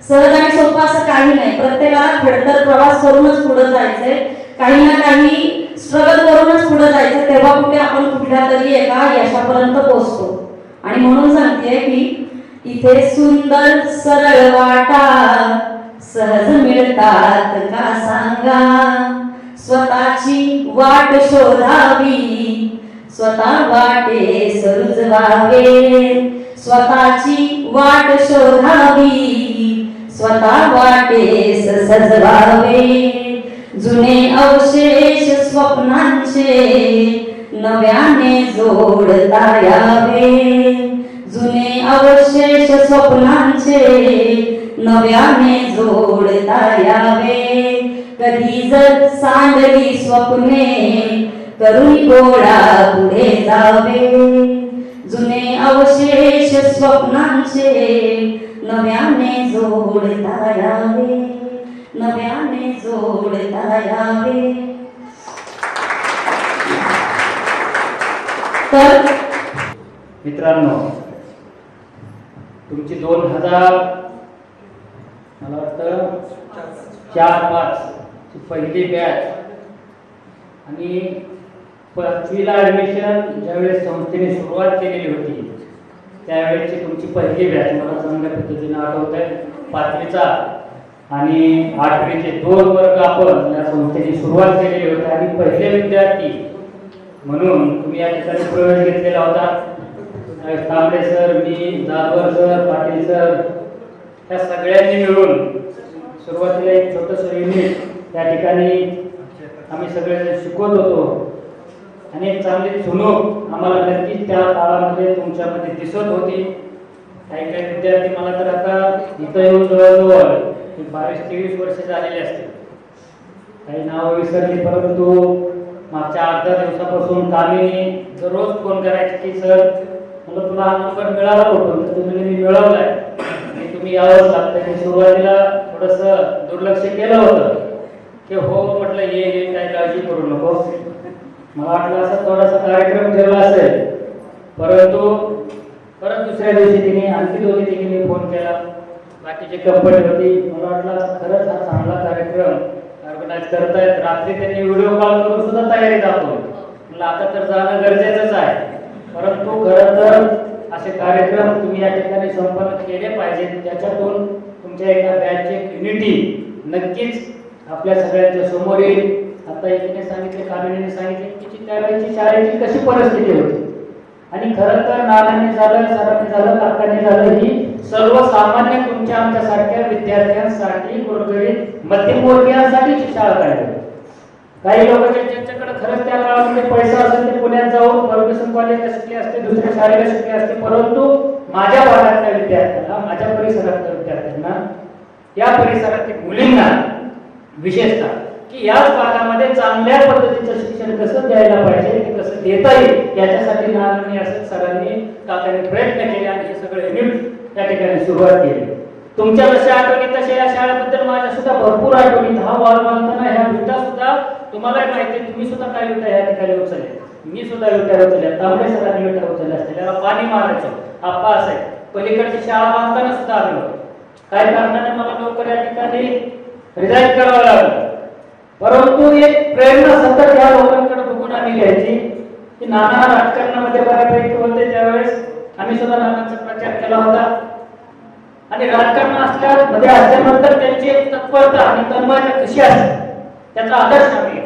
सहज आणि सोपं असं काही नाही. प्रत्येकाला खडतर प्रवास करूनच पुढे जायचंय, काही ना काही स्ट्रगल करूनच पुढे जायचं. तेव्हा कुठे आपण कुठल्या तरी एका यशापर्यंत पोहोचतो. आणि म्हणून सांगते की इथे सुंदर सरळ वाटा सहज मिळतात का सांगा. स्वतःची वाट शोधावी, स्वतः वाटेस रुजवावे, स्वतःची वाट शोधावी, स्वतः वाटेस सजवावे. जुने अवशेष स्वप्नांचे नव्याने जोडता यावे, जुने अवशेष स्वप्नांचे नव्याने जोडता यावे, कधी जर सांडली स्वप्ने करून गोळा पुढे जावे, जुने अवशेष स्वप्नांचे नव्याने जोडता यावे, नव्याने जोडता यावे. तर मित्रांनो, तुमची 2000 मला वाटतं 4-5 ची पहिली बॅच आणि 5वीला ॲडमिशन ज्यावेळेस संस्थेने सुरुवात केलेली होती त्यावेळेची तुमची पहिली बॅच मला चांगल्या पद्धतीने आठवत आहे. 5वीचा आणि 8वीचे 2 वर्ग आपण या संस्थेची सुरुवात केलेली होती आणि पहिले विद्यार्थी म्हणून तुम्ही या ठिकाणी प्रवेश घेतलेला होता. तांबडे सर, मी, जाधवर सर, पाटील सर या सगळ्यांनी मिळून सुरुवातीला एक छोटंसं युनिट त्या ठिकाणी आम्ही सगळे शिकवत होतो आणि एक चांगली चुणूक आम्हाला नक्कीच त्या काळामध्ये तुमच्यामध्ये दिसत होती. काही काही विद्यार्थी मला तर आता इथं येऊन जवळजवळ 22-23 वर्ष झालेली असतील. काही नावं विसरली, परंतु मागच्या 8-10 दिवसापासून कामिनी दररोज फोन करायची की सर मला तुला हा नंबर मिळाला कुठून, तर तुम्ही मी मिळवलाय आणि तुम्ही यावंच लागतं. मी सुरुवातीला थोडंसं दुर्लक्ष केलं होतं की हो म्हटलं ये काय काळजी करू नको. मला वाटलं असं थोडासा कार्यक्रम ठेवला असेल, परंतु परत दुसऱ्या दिवशी तिने आणखी 2-3 फोन केला. बाकीची कंपनी होती. मला वाटलं खरंच हा चांगला कार्यक्रम ऑर्गनाईज करतायत. रात्री त्यांनी व्हिडिओ कॉल करून सुद्धा तयारी दाखवली. मला आता तर जाणं गरजेचंच आहे, परंतु खरं तर असे कार्यक्रम तुम्ही या ठिकाणी संपन्न केले पाहिजेत. त्याच्यातून तुमच्या एका बॅचची युनिटी नक्कीच आपल्या सगळ्यांच्या समोर येईल. आता एकीने सांगितले, कामिनीने सांगितले की त्यावेळेची शाळेची कशी परिस्थिती होती आणि खरं तर नानांनी झालं, सरांनी झालं, काकांनी झालं, ही सर्वसामान्य तुमच्या आमच्यासारख्या विद्यार्थ्यांसाठी, गोरगरीब मध्यमवर्गीयांसाठीची शाळा काढली. काही लोक ज्यांच्याकडे खरंच त्या काळामध्ये पैसा असेल ते पुण्यात जाऊन फर्ग्युसन कॉलेजला शिकले असते, दुसऱ्या शाळेला शिकले असते, परंतु माझ्या भागातल्या विद्यार्थ्यांना, माझ्या परिसरातल्या विद्यार्थ्यांना, या परिसरातील मुलींना विशेषतः की याच भागामध्ये चांगल्या पद्धतीचं शिक्षण कसं द्यायला पाहिजे, ते कसं देता येईल याच्यासाठी नानांनी असं सरांनी काकांनी प्रयत्न केले आणि हे सगळे युनिट त्या ठिकाणी सुरुवात केली. तुमच्या जशा आठवणी तशा या शाळेबद्दल माझ्या सुद्धा भरपूर आठवणी. 10 वार मानताना ह्या विटा सुद्धा तुम्हाला माहिती आहे, तुम्ही सुद्धा काही विटा या ठिकाणी उचलल्या, मी सुद्धा विटा उचलल्या, तांबडे सरांनी विटा उचलल्या असतील. त्याला पाणी मारायचं आप्पा असाय. पलीकडची शाळा बांधताना सुद्धा आलो. काही कारणाने मला लवकर या ठिकाणी रिझाईन करावं लागलं, परंतु एक प्रेरणा सतत या लोकांकडे बघून आम्ही घ्यायची की नाना राजकारणामध्ये बऱ्यापैकी होते. त्यावेळेस आम्ही सुद्धा नानांचा प्रचार केला होता आणि राजकारण असल्यामध्ये असल्यानंतर त्यांची एक तत्परता आणि तन्मयता कशी असते त्याचा आदर्श आम्ही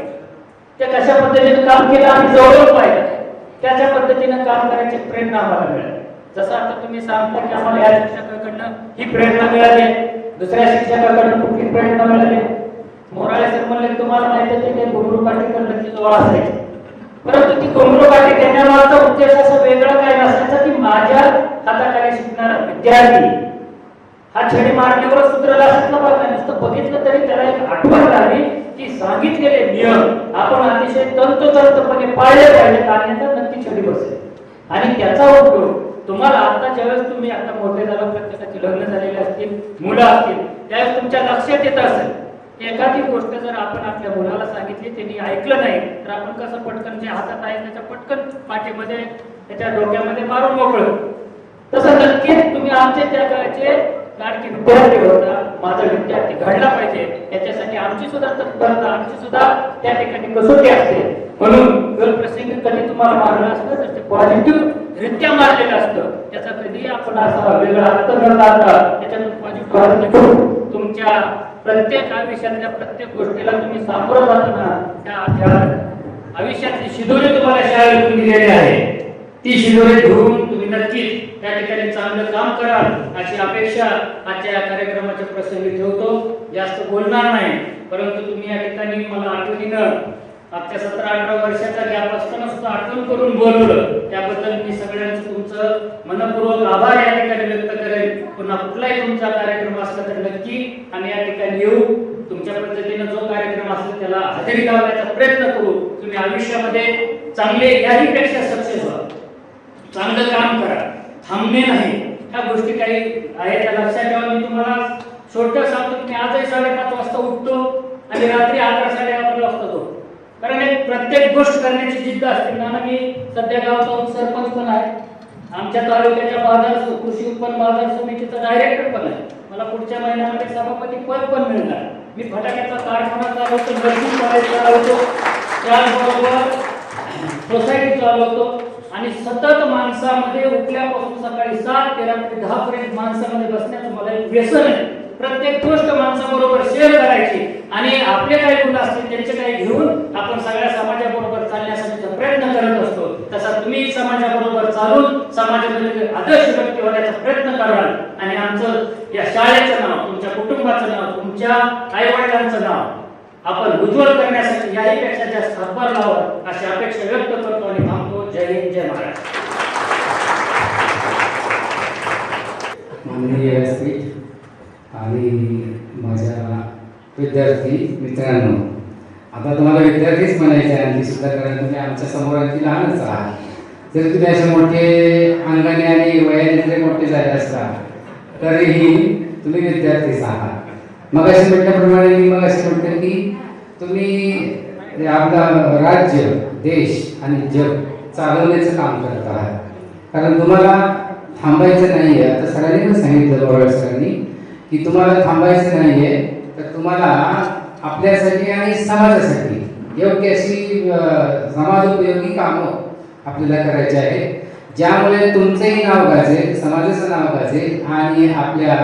ते कशा पद्धतीने काम केलं आम्ही जवळून पाहिलं, त्याच्या पद्धतीने काम करायची प्रेरणा आम्हाला मिळाली. जसं आता तुम्ही सांगता की आम्हाला या शिक्षकाकडनं ही प्रेरणा मिळाली, दुसऱ्या शिक्षकाकडनं कुठली प्रेरणा मिळाली. मोराळे सर म्हणले तुम्हाला माहिती आहे ते घुंगरू काठी करण्याची जवळ असायची, परंतु ती घुंगरू काठी देण्यामागचा उद्देश असं वेगळं काय नसायचं की माझ्या हाताखाली शिकणारा विद्यार्थी हा छडी मारण्यावर सुधरला असला पाहिजे. नुसतं बघितलं तरी त्याला एक आठवण झाली की सांगितलेले नियम आपण अतिशय तंतोतंतपणे पाळले पाहिजेत, अन्यथा नक्की छडी बसेल. आणि त्याचा उपयोग तुम्हाला आता ज्यावेळेस तुम्ही आता मोठे झाला, प्रत्येकाची लग्न झालेली असतील, मुलं असतील, त्यावेळेस तुमच्या लक्षात येत असेल एखादी गोष्ट जर आपण आपल्या मुलाला सांगितली त्यांनी ऐकलं नाही तर आपण कसं पटकन जे हातात आहे त्याच्या पटकन पाठीमध्ये त्याच्या डोक्यामध्ये मारून मोकळं. तसं नक्कीच तुम्ही आमचे त्या काळाचे लाडके विद्यार्थी होता, माझा विद्यार्थी घडला पाहिजे याच्यासाठी आमची सुद्धा तत्परता, आमची सुद्धा त्या ठिकाणी कसोटी असते. म्हणून प्रसंगी कधी तुम्हाला मारलं असतं तर ते पॉझिटिव्ह रित्या मारलेलं असतं, त्याचा कधी आपण असा वेगळा अर्थ न काढता त्याच्यातून पॉझिटिव्ह तुमच्या प्रत्येक आयुष्यातल्या प्रत्येक गोष्टीला तुम्ही सामोरं जाताना त्या आयुष्यातली शिदोरी तुम्हाला शाळेतून दिलेली आहे, ती शिदोरी घेऊन तुम्ही नक्कीच त्या ठिकाणी चांगलं काम कराल अशी अपेक्षा आजच्या या कार्यक्रमाच्या प्रसंगी ठेवतो. जास्त बोलणार नाही, परंतु तुम्ही या ठिकाणी मला आठवणीनं मागच्या 17-18 वर्षाचा गॅप असताना सुद्धा आठवण करून बोलवलं, त्याबद्दल मी सगळ्यांचं तुमचं मनपूर्वक आभार या ठिकाणी व्यक्त करेन. पुन्हा कुठलाही तुमचा कार्यक्रम असला तर नक्की आम्ही या ठिकाणी येऊ. तुमच्या पद्धतीनं जो कार्यक्रम असेल त्याला हजेरी लावण्याचा प्रयत्न करू. तुम्ही आयुष्यामध्ये चांगले याही पेक्षा सक्सेस व्हा, चांगलं काम करा, थांबणे नाही. ह्या गोष्टी काही आहेत त्या लक्षात ठेवा. मी तुम्हाला छोटं सांगतो की मी आजही 5:30 वाजता उठतो आणि रात्री 11-11:30 वाजता झोपतो. कारण एक प्रत्येक गोष्ट करण्याची जिद्द असते. ना मी सध्या गावचा सरपंच पण आहे, आमच्या तालुक्याच्या कृषी उत्पन्न बाजार समितीचा डायरेक्टर पण आहे. मला पुढच्या महिन्यामध्ये सभापती पद पण मिळणार. मी फटाक्याचा कारखाना चालवतो, नर्सिंग कॉलेज चालवतो, त्याचबरोबर सोसायटी चालवतो आणि सतत माणसामध्ये उठल्यापासून सकाळी 7 ते रात्री 10 पर्यंत माणसामध्ये बसण्याचं मला एक व्यसन आहे. प्रत्येक गोष्ट माणसाबरोबर शेअर करायची आणि आपले काही गुण असतील त्यांचे काही घेऊन आपण सगळ्या समाजाबरोबर चालण्यासाठीचा प्रयत्न करत असतो. तसा तुम्ही समाजाबरोबर चालून समाजामध्ये आदर्श व्यक्ती होण्याचा प्रयत्न कराल आणि आमचं या शाळेचं नाव, तुमच्या कुटुंबाचं नाव, तुमच्या आईवडिलांचं नाव आपण उज्ज्वल करण्यासाठी याहीपेक्षा जास्त हातभार लावा अशी अपेक्षा व्यक्त करतो आणि थांबतो. जय हिंद, जय महाराष्ट्र. माननीय व्यासपीठ आणि माझ्या विद्यार्थी मित्रांनो, आता तुम्हाला विद्यार्थीच म्हणायचे आहे आणखी सुद्धा, कारण तुम्ही आमच्या समोर आणखी लहानच आहात. जर तुम्ही असे मोठे अंगाने आणि वयाने जरी मोठे झाले असता तरीही तुम्ही विद्यार्थीच आहात. मग असे म्हटल्याप्रमाणे मी मग असे म्हणतो की तुम्ही आपला राज्य, देश आणि जग चालवण्याचं काम करत आहात. कारण तुम्हाला थांबायचं नाही आहे. आता सरांनी पण सांगितलं, बरोबर सरांनी, की तुम्हाला थांबायचं नाही आहे, तर तुम्हाला आपल्यासाठी आणि समाजासाठी योग्य अशी समाजोपयोगी कामं आपल्याला करायची आहे, ज्यामुळे तुमचंही नाव गाजेल, समाजाचं नाव गाजेल आणि आपल्या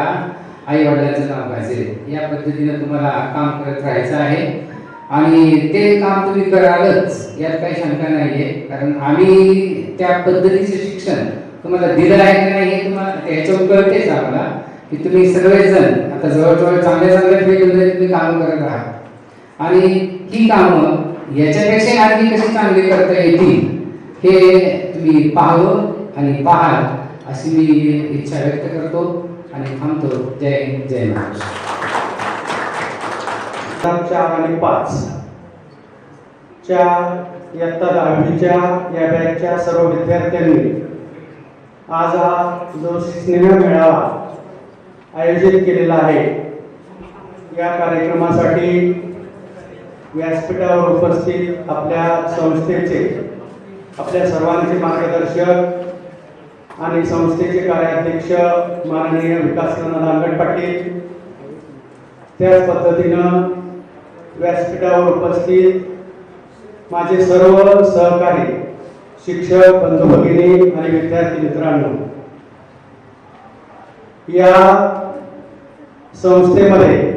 आई वडिलांचं नाव गाजेल. या पद्धतीने तुम्हाला काम करत राहायचं आहे आणि ते काम तुम्ही करालच यात काही शंका नाही आहे. कारण आम्ही त्या पद्धतीचे शिक्षण तुम्हाला दिलं आहे की नाही हे तुम्हाला त्याच्यावर कळतेच आम्हाला, की तुम्ही सगळेजण आता जवळजवळ चांगल्या फील्डमध्ये तुम्ही कामं करत आहात आणि ही कामं याच्यापेक्षा आणखी कशी चांगली करता येतील हे तुम्ही पाहावं आणि पाहाल अशी मी इच्छा व्यक्त करतो आणि थांबतो. जय हिंद, जय महाराष्ट्र. 4 आणि 5 च्या इयत्ता 10वीच्या या बॅचच्या सर्व विद्यार्थ्यांनी आज हा जो स्नेह मेळावा आयोजित केलेला आहे, या कार्यक्रमासाठी व्यासपीठावर उपस्थित आपल्या संस्थेचे, आपल्या सर्वांचे मार्गदर्शक आणि संस्थेचे कार्याध्यक्ष माननीय विकासनंद दांगट पाटील, त्याच पद्धतीनं व्यासपीठावर उपस्थित माझे सर्व सहकारी शिक्षक बंधू भगिनी आणि विद्यार्थी मित्रांनो, या संस्थेमध्ये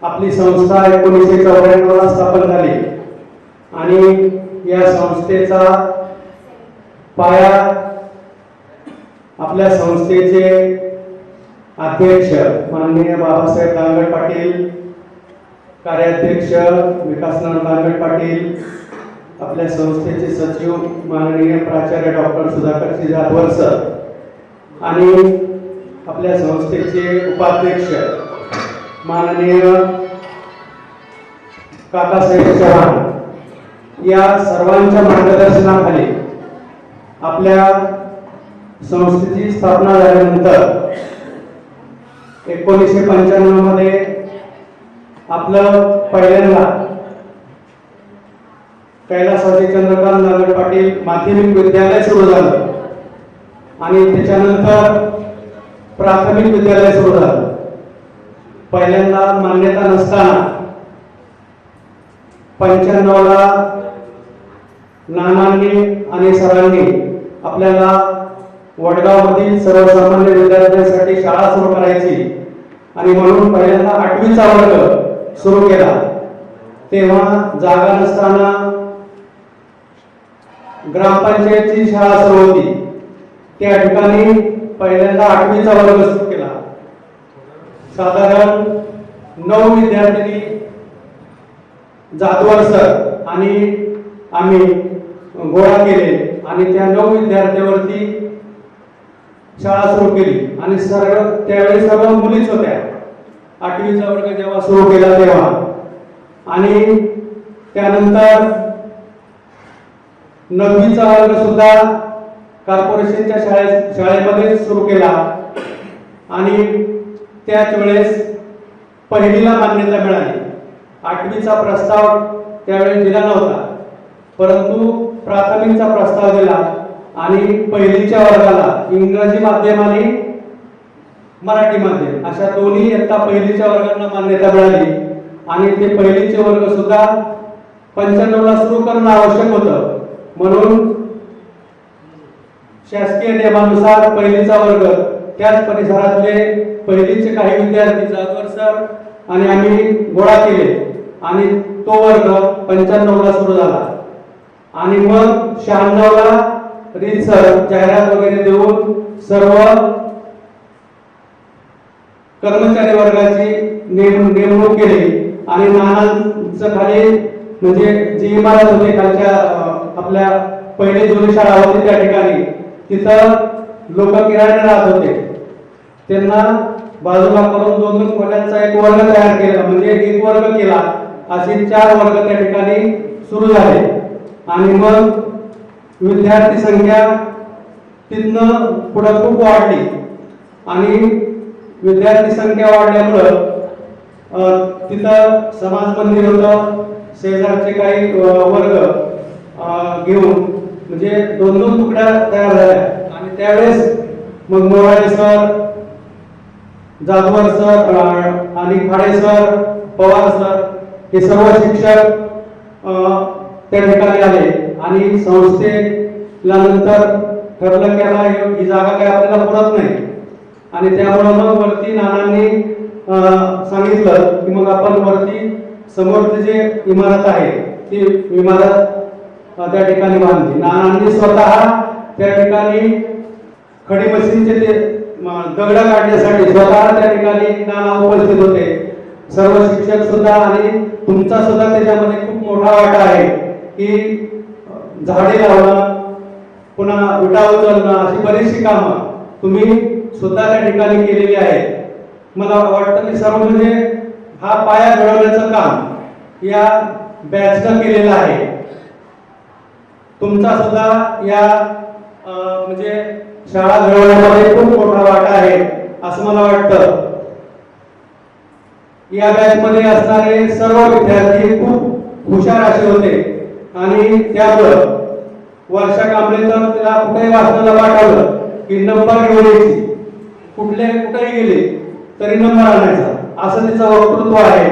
आपली संस्था 1994 ला स्थापन झाली आणि या संस्थेचा पाया आपल्या संस्थेचे अध्यक्ष माननीय बाबासाहेब दांगट पाटील, कार्याध्यक्ष विकासनंद दांगट पाटील, आपल्या संस्थेचे सचिव माननीय प्राचार्य डॉक्टर सुधाकर जाधवर सर आणि आपल्या संस्थेचे उपाध्यक्ष माननीय काकासाहेब चव्हाण, या सर्वांच्या मार्गदर्शनाखाली आपल्या संस्थेची स्थापना झाल्यानंतर 1995 मध्ये आपलं पहिल्यांदा कैलासवासी चंद्रकांत दांगट पाटील माध्यमिक विद्यालय सुरू झालं आणि त्याच्यानंतर प्राथमिक विद्यालय सुरू झालं. पहिल्यांदा मान्यता नसताना 95 ला नानांनी आणि सरांनी आपल्याला वडगाव मधील सर्वसामान्य विद्यार्थ्यांसाठी शाळा सुरू करायची आणि म्हणून पहिल्यांदा 8वीचा वर्ग सुरू केला. तेव्हा जागा नसताना ग्रामपंचायतची शाळा सुरू होती, त्या ठिकाणी पहिल्यांदा 8वीचा वर्ग सुरू केला. साधारण 9 विद्यार्थी जाधवर सर आणि आम्ही गोळा केले आणि त्या 9 विद्यार्थ्यांवरती शाळा सुरू केली आणि त्यावेळी सर्व मुलीच होत्या. 8वीचा वर्ग जेव्हा सुरू केला तेव्हा आणि त्यानंतर 9वीचा वर्ग सुद्धा कॉर्पोरेशनच्या शाळेमध्ये सुरू केला आणि त्याच वेळेस पहिलीला मान्यता मिळाली. 8वीचा प्रस्ताव त्यावेळी दिला नव्हता, परंतु प्राथमिकचा प्रस्ताव दिला आणि पहिलीच्या वर्गाला इंग्रजी माध्यम आणि मराठी माध्यम अशा दोन्ही इयत्ता पहिलीच्या वर्गांना मान्यता मिळाली आणि ते पहिलीचे वर्ग सुद्धा 95ला सुरू करणं आवश्यक होतं. म्हणून शासकीय नियमानुसार पहिलीचा वर्ग त्याच परिसरातले पहिलीचे काही विद्यार्थी जाधवर सर आणि आम्ही गोळा केले आणि तो वर्ग 95ला सुरू झाला आणि मग 96ला रीतसर जाहिरात वगैरे देऊन सर्व कर्मचारी वर्गाची नेमणूक केली आणि नानांचं खाली म्हणजे जी इमारत होती खालच्या आपल्या पहिले जुनी शाळा होती त्या ठिकाणी तिथं लोक किरायाने राहत होते. त्यांना बाजूला करून 2-2 खोल्यांचा एक वर्ग तयार केला म्हणजे एक वर्ग केला. असे 4 वर्ग त्या ठिकाणी सुरू झाले आणि मग विद्यार्थी संख्या तिथनं पुढे खूप वाढली आणि विद्यार्थी संख्या वाढल्यामुळं तिथं समाज मंदिर होतं. शेजारचे काही वर्ग घेऊन म्हणजे 2-2 तुकड्या तयार झाल्या आणि त्यावेळेस मग मोराळे सर, जाधवर सर आणि खाडे सर, पवार सर हे सर्व शिक्षक त्या ठिकाणी आले आणि संस्थेला नंतर ठरलं की आता ही जागा काय आपल्याला पुरत नाही आणि त्यामुळे मग वरती नानांनी सांगितलं की मग आपण वरती समोरची जी इमारत आहे ती इमारत त्या ठिकाणी बांधली. नानांनी स्वतः त्या ठिकाणी खडी मशीनचे ते दगड काढण्यासाठी स्वतः त्या ठिकाणी नाना उपस्थित होते. सर्व शिक्षक सुद्धा आणि तुमचा सुद्धा त्याच्यामध्ये खूप मोठा वाटा आहे की झाडे लावणं, पुन्हा विटा उचलणं अशी बरीचशी कामं तुम्ही सुद्धा त्या ठिकाणी केलेली आहेत. मला वाटतं की सर्व म्हणजे हा पाया घडवण्याचं काम या बॅचनं केलेलं आहे. तुमचा सुद्धा या म्हणजे शाळा घडवण्यामध्ये खूप मोठा वाटा आहे असं मला वाटतं. या बॅचमध्ये असणारे सर्व विद्यार्थी खूप हुशार असे होते आणि त्यामुळं वर्षा कांबळे तर तिला कुठेही वाचनाला पाठवलं की नंबर घेऊन यायची, कुठेही गेली तरी नंबर आणायचा असं तिचं वक्तृत्व आहे.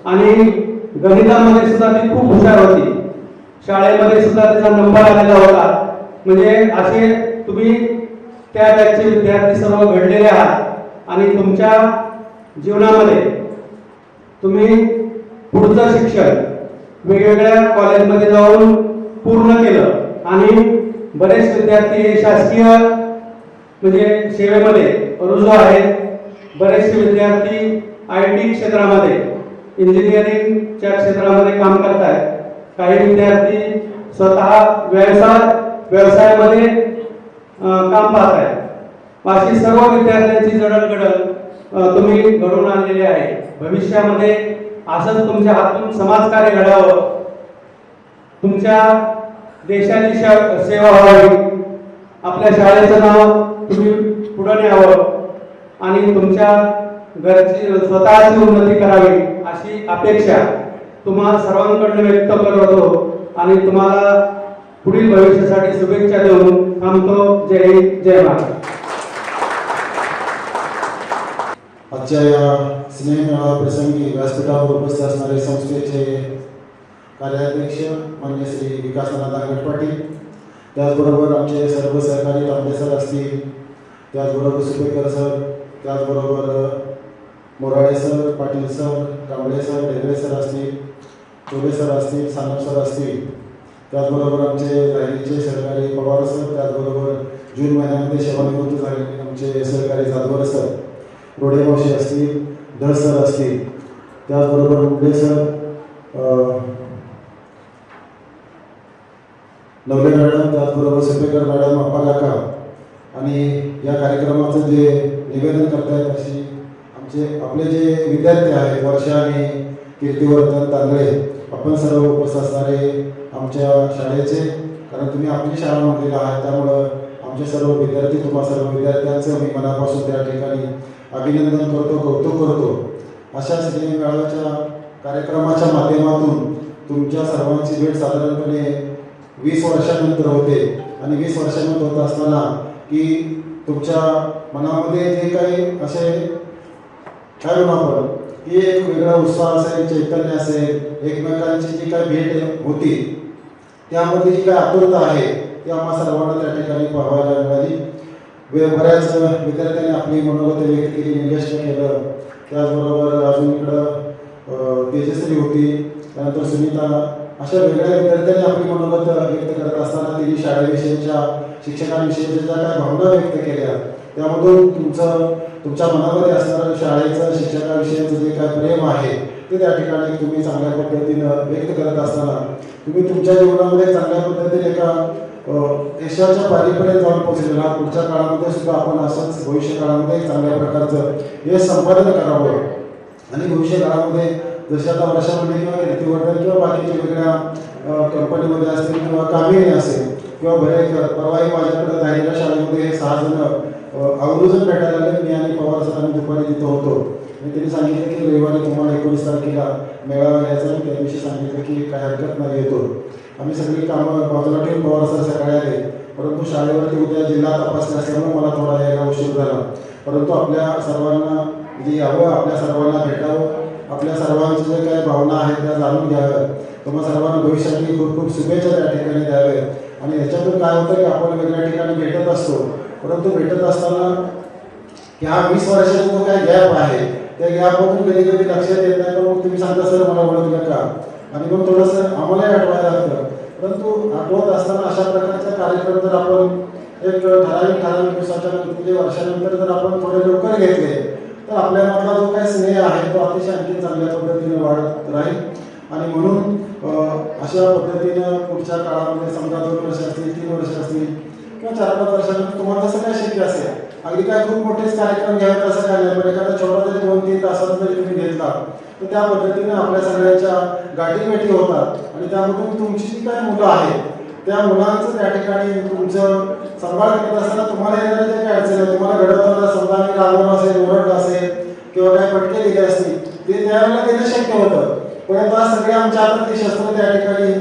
आणि गणितामध्ये सुद्धा ती खूप हुशार होती. शाळेमध्ये सुद्धा तिचा नंबर आलेला होता. म्हणजे असे तुम्ही त्या बॅचचे विद्यार्थी सर्व घडलेले आहात आणि तुमच्या जीवनामध्ये तुम्ही पुढचं शिक्षण वेगवेगळ्या कॉलेजमध्ये जाऊन पूर्ण केलं आणि बरेच विद्यार्थी हे शासकीय म्हणजे सेवेमध्ये रुजू आहेत. बरेचसे विद्यार्थी IT क्षेत्रामध्ये इंजिनिअरिंगच्या क्षेत्रामध्ये काम करत आहेत. काही विद्यार्थी स्वतः व्यवसायामध्ये काम पाहत आहेत. अशी सर्व विद्यार्थ्यांची जडणघडण तुम्ही घडवून आणलेली आहे. भविष्यामध्ये असंच तुमच्या हातून समाजकार्य घडावं, तुमच्या देशाची सेवा व्हावी, आपल्या शाळेचं नाव तुम्ही पुढे न्यावं आणि तुमच्या घरची स्वतःची उन्नती करावी अशी अपेक्षा तुम्हाला सर्वांकडून व्यक्त करतो आणि तुम्हाला पुढील भविष्यासाठी शुभेच्छा देऊन थांबतो. जय हिंद, जय महाराष्ट्र. आजच्या या स्नेहमेळावा प्रसंगी व्यासपीठावर उपस्थित असणारे संस्थेचे कार्याध्यक्ष मान्य श्री विकासनाथ दांगट पाटील, त्याचबरोबर आमचे सर्व सहकारी तांबे सर असतील, त्याचबरोबर सुपेकर सर, त्याचबरोबर Morale sir, Patil sir, Kamble sir, Dhegale sir असतील, चोले सर असतील, सानप सर असतील, त्याचबरोबर आमचे राहिलेचे सहकारी पवार सर, त्याचबरोबर जून महिन्यामध्ये सेवानिवृत्त झालेले आमचे सहकारी जाधवर सर, रोडे मावशी असतील, धस सर असतील, त्याचबरोबर मुंडे सर, नवले मॅडम, त्याचबरोबर सेपेकर मॅडम, अप्पा काका आणि या कार्यक्रमाचं जे निवेदन करतायत अशी आपले जे विद्यार्थी आहेत वर्षा आणि कीर्तिवर्धन तांदळे, आपण सर्व उपस्थित असणारे आमच्या शाळेचे, कारण तुम्ही आपली शाळा म्हणलेला आहात, त्यामुळं आमचे सर्व विद्यार्थी, तुम्हा सर्व विद्यार्थ्यांचं मी मनापासून त्या ठिकाणी अभिनंदन करतो, कौतुक करतो. अशा सिनेमे मेळाव्याच्या कार्यक्रमाच्या माध्यमातून तुमच्या सर्वांची भेट साधारणपणे 20 वर्षानंतर होते आणि 20 वर्षानंतर होत असताना की तुमच्या मनामध्ये जे काही असे काय म्हणू आपण की एक वेगळा उत्साह असेल, चैतन्य असेल, एकमेकांची जी काही भेट होती त्यामध्ये जी काही आतुरता आहे ती आम्हा सर्वांना त्या ठिकाणी पाहायला मिळाली. बऱ्याच विद्यार्थ्यांनी आपली मनोगत व्यक्त केली, निलेशने केलं, त्याचबरोबर अजून इकडं तेजश्री होती, त्यानंतर सुनीता, अशा वेगळ्या विद्यार्थ्यांनी आपली मनोगत व्यक्त करत असताना त्यांनी शाळेविषयीच्या, शिक्षकांविषयीच्या ज्या काही भावना व्यक्त केल्या त्यामधून तुमच्या मनामध्ये असणारं शाळेचं, शिक्षकाविषयीचं जे काय प्रेम आहे ते त्या ठिकाणी तुम्ही चांगल्या पद्धतीनं व्यक्त करत असताना तुम्ही तुमच्या जीवनामध्ये चांगल्या पद्धतीने एका यशाच्या पारीपर्यंत जाऊन पोहोचलेला. पुढच्या काळामध्ये सुद्धा आपण असंच भविष्य काळामध्ये चांगल्या प्रकारचं हे संपादन करावं आणि भविष्य काळामध्ये जसे आता वर्षामध्ये किंवा कीर्तिवर्धन किंवा बाकीच्या वेगळ्या कंपनीमध्ये असतील किंवा कामिनी असेल किंवा बरेच परवाही माझ्याकडे राहिलेल्या शाळेमध्ये हे 6 जण आवर्जून भेटायला आले. मी आणि पवार सरांनी दुपारी तिथं होतो आणि त्यांनी सांगितलं की रविवारी तुम्हाला 19 तारखेला मेळावा घ्यायचा आणि त्या दिवशी सांगितलं की काही हरकत नाही येतो. आम्ही सगळी कामं बाजूला ठेवून पवार सर सकाळी आले, परंतु शाळेवरती उद्या जिल्हा तपासणी असल्यामुळे मला थोडा यायला उशीर झाला. परंतु आपल्या सर्वांना जे यावं, आपल्या सर्वांना भेटावं, आपल्या सर्वांची जे काही भावना आहेत त्या जाणून घ्याव्या, तुम्हा सर्वांना भविष्यासाठी खूप खूप शुभेच्छा त्या ठिकाणी द्याव्या. आणि याच्यातून काय होतं की आपण वेगळ्या ठिकाणी भेटत असतो, परंतु भेटत असताना ह्या 20 वर्षाचा जो काही गॅप आहे त्या गॅपमधून कधी कधी लक्षात येत नाही, तर मग तुम्ही सांगता सर मला ओळखलं का, आणि मग थोडंसं आम्हालाही आठवायला लागतं. परंतु आठवत असताना अशा प्रकारचा कार्यक्रम जर आपण एक ठराविक दिवसाच्या म्हणजे वर्षानंतर जर आपण थोडे लवकर घेतले तर आपल्यामधला जो काही स्नेह आहे तो अतिशय आणखी चांगल्या पद्धतीने वाढत राहील. आणि म्हणून अशा पद्धतीनं पुढच्या काळामध्ये समजा 2 वर्ष असतील, 3 वर्ष असतील किंवा 4-5 वर्षानंतर तुम्हाला जसं काय शक्य असेल, अगदी काय खूप मोठेच कार्यक्रम घ्यावे असं काय नाही, पण एखादा छोटा जरी 2-3 तासात जरी तुम्ही घेतला तर त्या पद्धतीने आपल्या सगळ्यांच्या गाठीभेटी होतात आणि त्यामधून तुमची जी काही मुलं आहेत त्या मुलांचं त्या ठिकाणी तुमचं सांभाळ करत असताना तुम्हाला येणारे जे काही अडचण आहे, तुम्हाला घडवताना समजा मी रागवलं असेल, ओरडलं असेल किंवा काही फटके दिले असतील ते त्यावेळेला देणं शक्य होतं. परंतु आज सगळे आमच्या हातात ते शस्त्र त्या ठिकाणी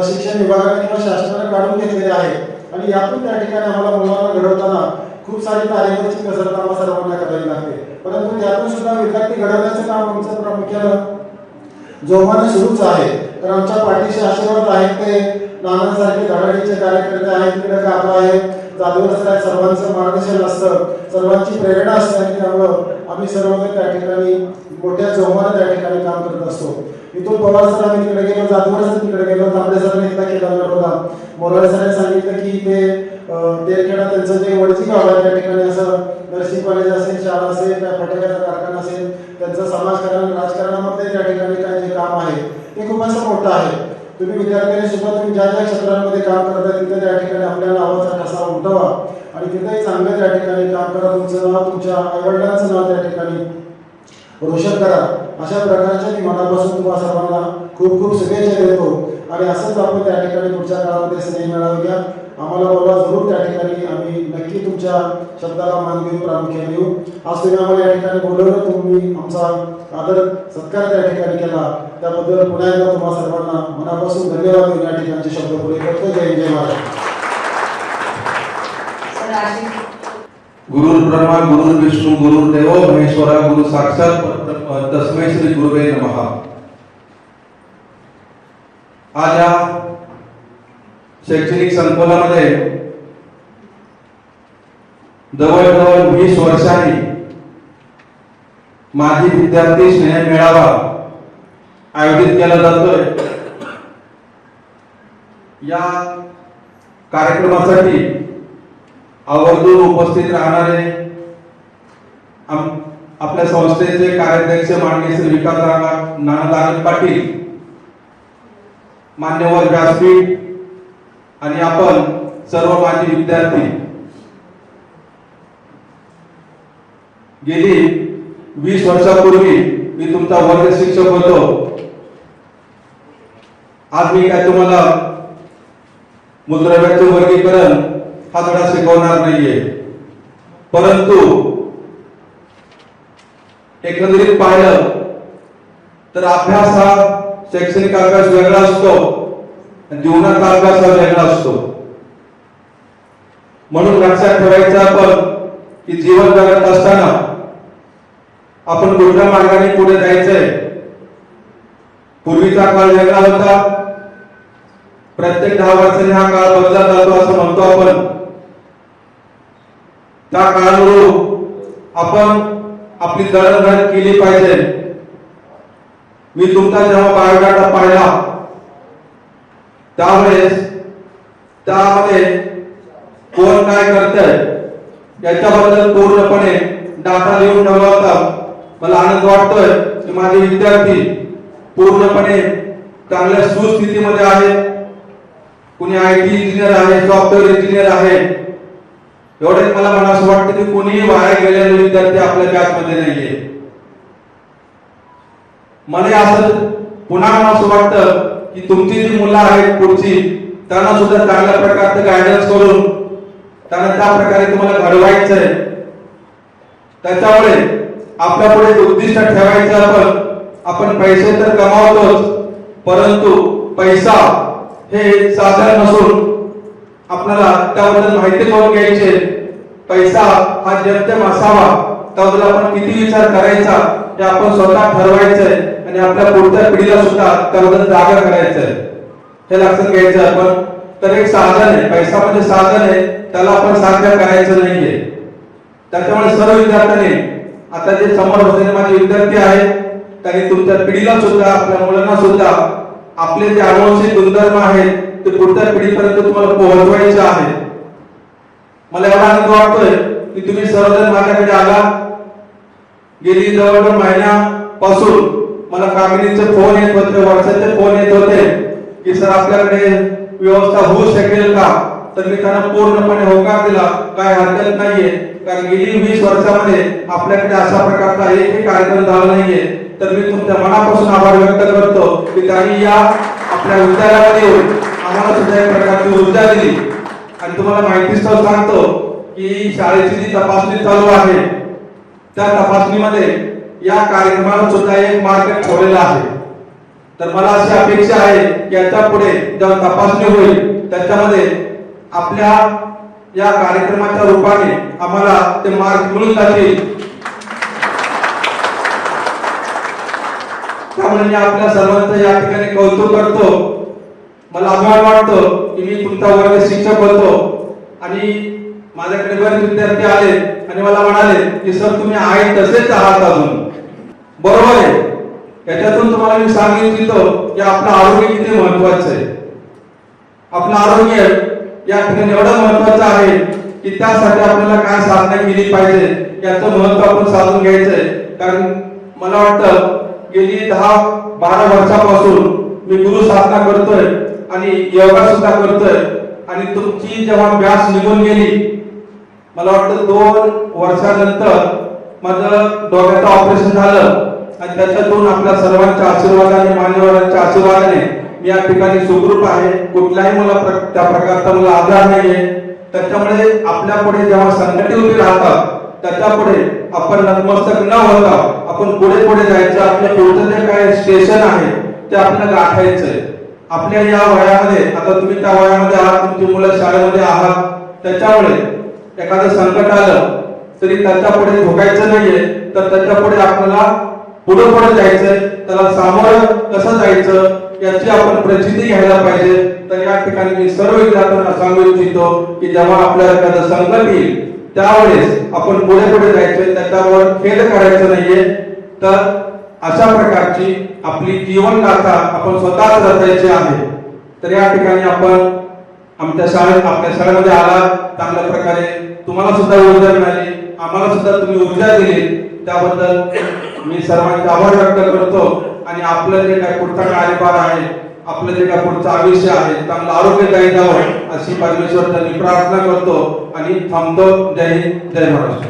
शिक्षण विभागाने किंवा शासनाने काढून घेतलेले आहे आणि यातून त्या ठिकाणी आम्हाला मुलांना घडवताना खूप सारी तारेवरची कसरत आम्हाला सर्वांना करावी लागते. परंतु त्यातून सुद्धा विद्यार्थी घडवण्याचं काम आमचं प्रामुख्यानं जोमाने सुरूच आहे. तर आमच्या पाठीशी आशीर्वाद आहेत ते नानांसारखे धडाडीचे कार्यकर्ते आहेत, तिकडे काका आहेत, जाधवर सर आहेत, सर्वांचं मार्गदर्शन असतं, सर्वांची प्रेरणा असते आणि त्यामुळं आम्ही सर्वजण त्या ठिकाणी मोठ्या जोमाने त्या ठिकाणी काम करत असतो. इथून पवार सर आम्ही तिकडे गेलो, जाधवर सर तिकडे गेलो, तांबडे सरांनी एकदा केला होता, मोराळे सरांनी सांगितलं की ते तेरखेडा त्यांचं जे वडची गाव आहे त्या ठिकाणी असं नर्सिंग कॉलेज असेल, शाळा असेल, त्या फटाक्याचा कारखाना असेल, त्यांचं समाजकारण राजकारणामध्ये त्या ठिकाणी काय जे काम आहे ते खूप असं मोठं आहे. तुम्ही विद्यार्थ्यांनी सुद्धा तुम्ही ज्या ज्या क्षेत्रांमध्ये काम करता तिथे त्या ठिकाणी आपल्या नावाचा ठसा उमटवा आणि तिथेही चांगलं त्या ठिकाणी काम करा, तुमचं नाव, तुमच्या आईवडिलांचं नाव त्या ठिकाणी रोशन करा. अशा प्रकारच्या मी मनापासून तुम्हाला सर्वांना खूप खूप शुभेच्छा देतो आणि असंच आपण त्या ठिकाणी पुढच्या काळामध्ये स्नेह मेळावा घ्या, आम्हाला बोलवा जरूर, त्या ठिकाणी आम्ही नक्की तुमच्या शब्दाला मान देऊ, प्रामुख्याने येऊ. आज तुम्ही आम्हाला या ठिकाणी बोलवलं, तुम्ही आमचा आदर सत्कार त्या ठिकाणी केला, त्याबद्दल पुन्हा एकदा तुम्हाला सर्वांना मनापासून धन्यवाद देऊन या ठिकाणचे शब्द पुढे करतो. जय जय महाराज. गुरु ब्रह्मा गुरु विष्णू गुरु देवो महेश्वरा गुरु साक्षात तस्मै श्री गुरुवे नमः. आज या शैक्षणिक संकुलामध्ये जवळजवळ 20 वर्षांनी माजी विद्यार्थी स्नेह मेळावा आयोजित केला जातोय. या कार्यक्रमासाठी आवर्जून उपस्थित राहणारे आपल्या संस्थेचे कार्याध्यक्ष माननीय श्री विकास नाना दांगट पाटील मान्यवर व्यासपीठ आणि आपण सर्व माजी विद्यार्थी, गेली 20 वर्षापूर्वी मी तुमचा वर्ग शिक्षक होतो. आज मी काय तुम्हाला मूलद्रव्याचे वर्गीकरण हा धडा शिकवणार नाहीये, परंतु एकंदरीत पाहिलं तर अभ्यास हा शैक्षणिक अभ्यास वेगळा असतो आणि जीवनाचा अभ्यास हा वेगळा असतो. म्हणून लक्षात ठेवायचं आपण की जीवन जगत असताना आपण कुठल्या मार्गाने पुढे जायचंय. पूर्वीचा काळ वेगळा होता, प्रत्येक 10 वर्षांनी हा काळ बदलत जातो असं म्हणतो आपण. त्या काळानुरूप आपण आपली दळणवळण केली पाहिजे. मी तुमचा जेव्हा बायोडाटा पाहिला त्यावेळेस त्यामध्ये कोण काय करतंय याच्याबद्दल पूर्णपणे डाटा लिहून ठेवला होता. मला आनंद वाटतोय की माझे विद्यार्थी पूर्णपणे चांगल्या सुस्थितीमध्ये आहेत. कुणी IT इंजिनियर आहे, सॉफ्टवेअर इंजिनियर आहे. एवढेच मला असं वाटतं की कोणीही वाया गेलेले विद्यार्थी आपल्या बॅचमध्ये नाहीये. मला असं पुन्हा असं वाटतं की तुमची जी मुलं आहेत पुढची, त्यांना सुद्धा चांगल्या प्रकारचं गायडन्स करून त्यांना त्या प्रकारे तुम्हाला घडवायचंय. त्याच्यामुळे आपल्या पुढे उद्दिष्ट ठेवायचं. आपण पैसे तर कमावतोच, परंतु पैसा हे साधन नसून आपल्याला त्याबद्दल माहिती करून घ्यायची. पैसा हा जेमतेम असावा, त्याबद्दल आपण किती विचार करायचा हे आपण स्वतः ठरवायचंय आणि आपल्या पुढच्या पिढीला सुद्धा त्याबद्दल जागा करायचंय. हे लक्षात घ्यायचं आपण. तर एक साधन आहे, पैसा म्हणजे साधन आहे, त्याला आपण साध्य करायचं नाहीये. त्याच्यामुळे सर्व विद्यार्थ्यांनी, आता जे समोर बसलेले माझे विद्यार्थी आहेत, त्यांनी तुमच्या पिढीला सुद्धा, आपल्या मुलांना सुद्धा आपले जे अनुवंशिक गुणधर्म आहेत ते पुढच्या पिढीपर्यंत तुम्हाला पोहोचवायचे आहे. मला एवढा आनंद वाटतोय की तुम्ही सर्वजण माझ्याकडे आला. गेली जवळजवळ महिन्यापासून मला कामिनीचे फोन येत होते, व्हॉट्सअपचे फोन येत होते की सर आपल्याकडे व्यवस्था होऊ शकेल का. तर मी त्यांना पूर्णपणे होकार दिला, काय हरकत नाहीये. कारण गेली 20 वर्षामध्ये आपल्याकडे अशा प्रकारचा एकही कार्यक्रम झाला नाहीये. तर मी तुमच्या मनापासून आभार व्यक्त करतो की त्यांनी या आपल्या विद्यालयामध्ये येऊन आम्हाला सुद्धा एक प्रकारची ऊर्जा दिली. आणि तुम्हाला माहितीच सांगतो की शाळेची जी तपासणी चालू आहे त्या तपासणीमध्ये या कार्यक्रमाला सुद्धा एक मार्ग ठेवलेला आहे. तर मला अशी अपेक्षा आहे की याच्या पुढे जेव्हा तपासणी होईल त्याच्यामध्ये आपल्या या कार्यक्रमाच्या रूपाने आम्हाला ते मार्क मिळून जातील. त्यामुळे मी आपल्या सर्वांचं या ठिकाणी कौतुक करतो. मला अभिमान वाटतो की मी तुमचा वर्ग शिक्षक होतो आणि माझ्याकडे बरेच विद्यार्थी आले आणि मला म्हणाले की सर तुम्ही आहे तसेच आहात अजून. बरोबर आहे. याच्यातून तुम्हाला मी सांगू इच्छितो की आपलं आरोग्य किती महत्वाचं आहे. आपलं आरोग्य या ठिकाणी एवढं महत्वाचं आहे की त्यासाठी आपल्याला काय साधना केली पाहिजे याचं महत्व आपण साधून घ्यायचंय. कारण मला वाटतं गेली 10-12 वर्षापासून मी गुरु साधना करतोय आणि योगा सुद्धा करतोय. आणि तुमची जेव्हा व्यास निघून गेली, मला वाटतं 2 वर्षानंतर माझं डोक्याचं ऑपरेशन झालं आणि त्याच्यातून आपल्या सर्वांच्या आशीर्वादाने, मान्यवरांच्या आशीर्वादाने मी या ठिकाणी सुखरूप आहे. कुठलाही मला त्या प्रकारचा मला आधार नाहीये. त्याच्यामुळे आपल्या पुढे जेव्हा संकटे उभी राहतात त्याच्यापुढे आपण नतमस्तक न होता आपण पुढे पुढे जायचं. आपल्या पुढचं जे काय स्टेशन आहे ते आपल्याला गाठायचंय. आपल्या या वयामध्ये, आता तुम्ही त्या वयामध्ये आहात, तुमची मुलं शाळेमध्ये आहात, त्याच्यामुळे एखादं संकट आलं तरी त्याच्या पुढे झोकायचं नाहीये. तर त्याच्या पुढे आपल्याला पुढे पुढे जायचंय. त्याला सामोरं कसं जायचं याची आपण प्रचिती घ्यायला पाहिजे. तर या ठिकाणी मी सर्व विद्यार्थ्यांना सांगू इच्छितो की जेव्हा आपल्याला एखादं संकट येईल त्यावेळेस आपण पुढे पुढे जायचंय, त्याच्यावर खेद करायचं नाहीये. तर अशा प्रकारची आपली जीवन गाथा आपण स्वतःच रचायची आहे. तर या ठिकाणी आपण आमच्या शाळेमध्ये आला, चांगल्या प्रकारे तुम्हाला सुद्धा ऊर्जा मिळाली, आम्हाला सुद्धा तुम्ही ऊर्जा दिली, त्याबद्दल मी सर्वांचे आभार व्यक्त करतो. आणि आपलं जे काय पुढचा कार्यभार आहे आपलं जे काय पुढचं आयुष्य आहे चांगलं आरोग्यदायी जावं अशी परमेश्वर त्यांनी प्रार्थना करतो आणि थांबतो. जय हिंद, जय महाराष्ट्र.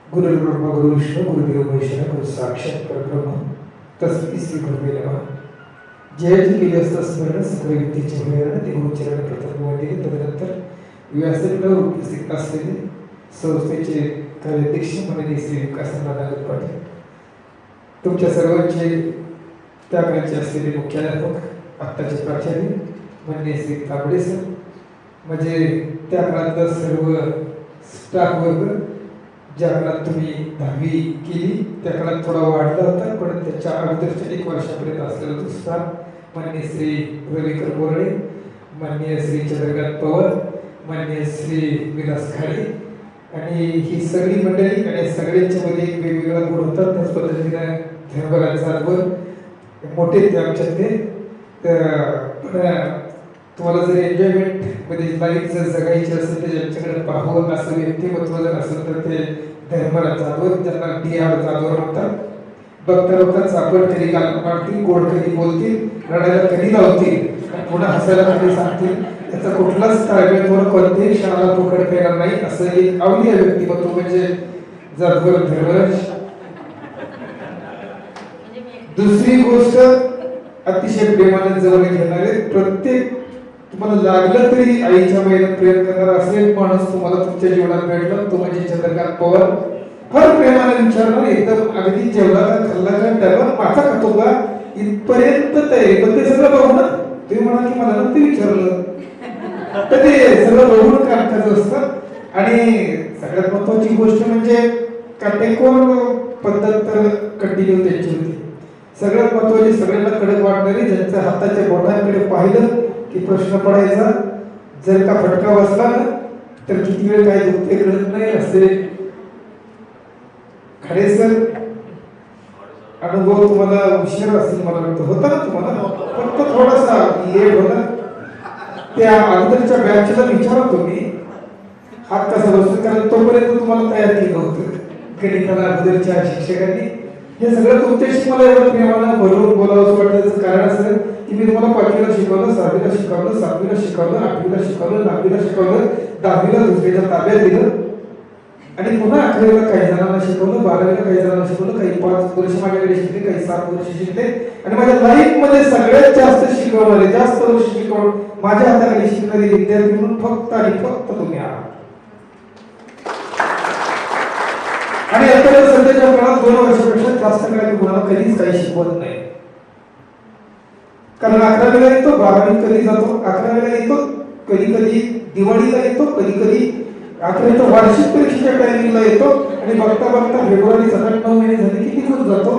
गुरुर्ब्रह्मा गुरु विष्णू गुरुदेव महेश्वर गुरु साक्षात परब्रह्म तस्मै श्री गुरुवे नमः. जयंती केली असता स्मरण सकळ व्यक्तीचे प्रेरणा ते गुरुचरण प्रथम वंदे. तदनंतर व्यासपीठावर उपस्थित असलेले संस्थेचे कार्याध्यक्ष माननीय श्री विकासनाथ दांगट पाटील, तुमच्या सर्वांचे त्यागाचे असलेले मुख्याध्यापक आत्ताचे प्राचार्य माननीय श्री तांबडे सर, म्हणजे त्या काळातला सर्व स्टाफ वर्ग, ज्या काळात तुम्ही 10वी केली त्या काळात थोडा वाढला होता, पण त्याच्या अगोदरच्या 1 वर्षापर्यंत असलेला तो स्टाफ माननीय श्री रविकर बोरडे, माननीय श्री चंद्रकांत पवार, माननीय श्री विलास खाडे आणि ही सगळी मंडळी आणि सगळ्यांच्या मध्ये एक वेगवेगळा गुण होता. त्याच पद्धतीने धर्मराज मोठे ते आमच्यातले. तुम्हाला जर एन्जॉयमेंट मध्ये लाईफ जर जगायची असेल तर ज्यांच्याकडे पाहावं असं व्यक्तिमत्व जर असेल तर ते धर्मराज जाधव, ज्यांना DR जाधव म्हणतात. बघता बघता चापट कधी गाल मारतील, गोड कधी बोलतील, रडायला कधी लावतील, पुन्हा हसायला कधी सांगतील. त्याचा कुठलाच ताळमेळ थोडं कोणत्याही क्षणाला पोकड पेरणार नाही असं एक अवलीय व्यक्तिमत्व म्हणजे जाधव धर्मराज. दुसरी गोष्ट अतिशय प्रेमाने जवळ घेणारे, प्रत्येक तुम्हाला लागलं तरी आईच्या महिन्यात प्रेम करणारा असेल माणूस तुम्हाला तुमच्या जीवनात भेटला तो म्हणजे चंद्रकांत पवार. फार प्रेमाने विचारणार, एकदम अगदी जेवला का खाल्ला का डबा माझा खातो का इथपर्यंत तयारी. पण ते सगळं बघून तुम्ही म्हणाल की मला नव्हतं विचारलं, तर ते सगळं बघून कामकाज असतं. आणि सगळ्यात महत्वाची गोष्ट म्हणजे काटेकोर पद्धत तर कंटिन्यू त्यांची होती. सगळ्यात महत्वाची सगळ्यांना कडक वाटणारी, ज्यांच्या हाताच्या बोटांकडे पाहिलं की प्रश्न पडायचा, जर का फटका बसला ना तर किती वेळ काय दुखते कळत नाही असे खडे सर. अनुभव तुम्हाला उशीर असेल मला वाटतं, होता ना तुम्हाला, फक्त थोडासा लेट होता. त्या अगोदरच्या बॅचला विचारा तुम्ही हात कसा बसतो, कारण तोपर्यंत तुम्हाला तयार केलं होतं गणिताला अगोदरच्या शिक्षकांनी. हे सगळं तुमच्याशी मला एवढं प्रेमानं भरून बोलावं वाटण्याचं कारण असं की मी तुम्हाला 5वीला शिकवलं, 6वीला शिकवलं, 7वीला शिकवलं, 8वीला शिकवलं, 9वीला शिकवलं, 10वीला दुसरीच्या ताब्यात दिलं आणि पुन्हा 11वीला काही जणांना शिकवलं, 12वीला काही जणांना शिकवलं, काही 5 वर्ष माझ्याकडे शिकले, काही 7 वर्ष शिकले आणि माझ्या लाईफ मध्ये सगळ्यात जास्त शिकवणारे, जास्त वर्ष शिकवून माझ्या हाताखाली शिकणारे विद्यार्थी म्हणून फक्त आणि फक्त तुम्ही आहात. आणि आता सध्याच्या काळात 2 वर्षापेक्षा जास्त काळ कोणाला कधीच काही शिकवत नाही, कारण 11वीला येतो, 12वीत कधी जातो, 11वीला येतो, कधी कधी दिवाळीला येतो, कधी कधी 11वीच्या वार्षिक परीक्षेच्या टायमिंगला येतो आणि बघता बघता फेब्रुवारी 7-9 महिने झाले की निघून जातो.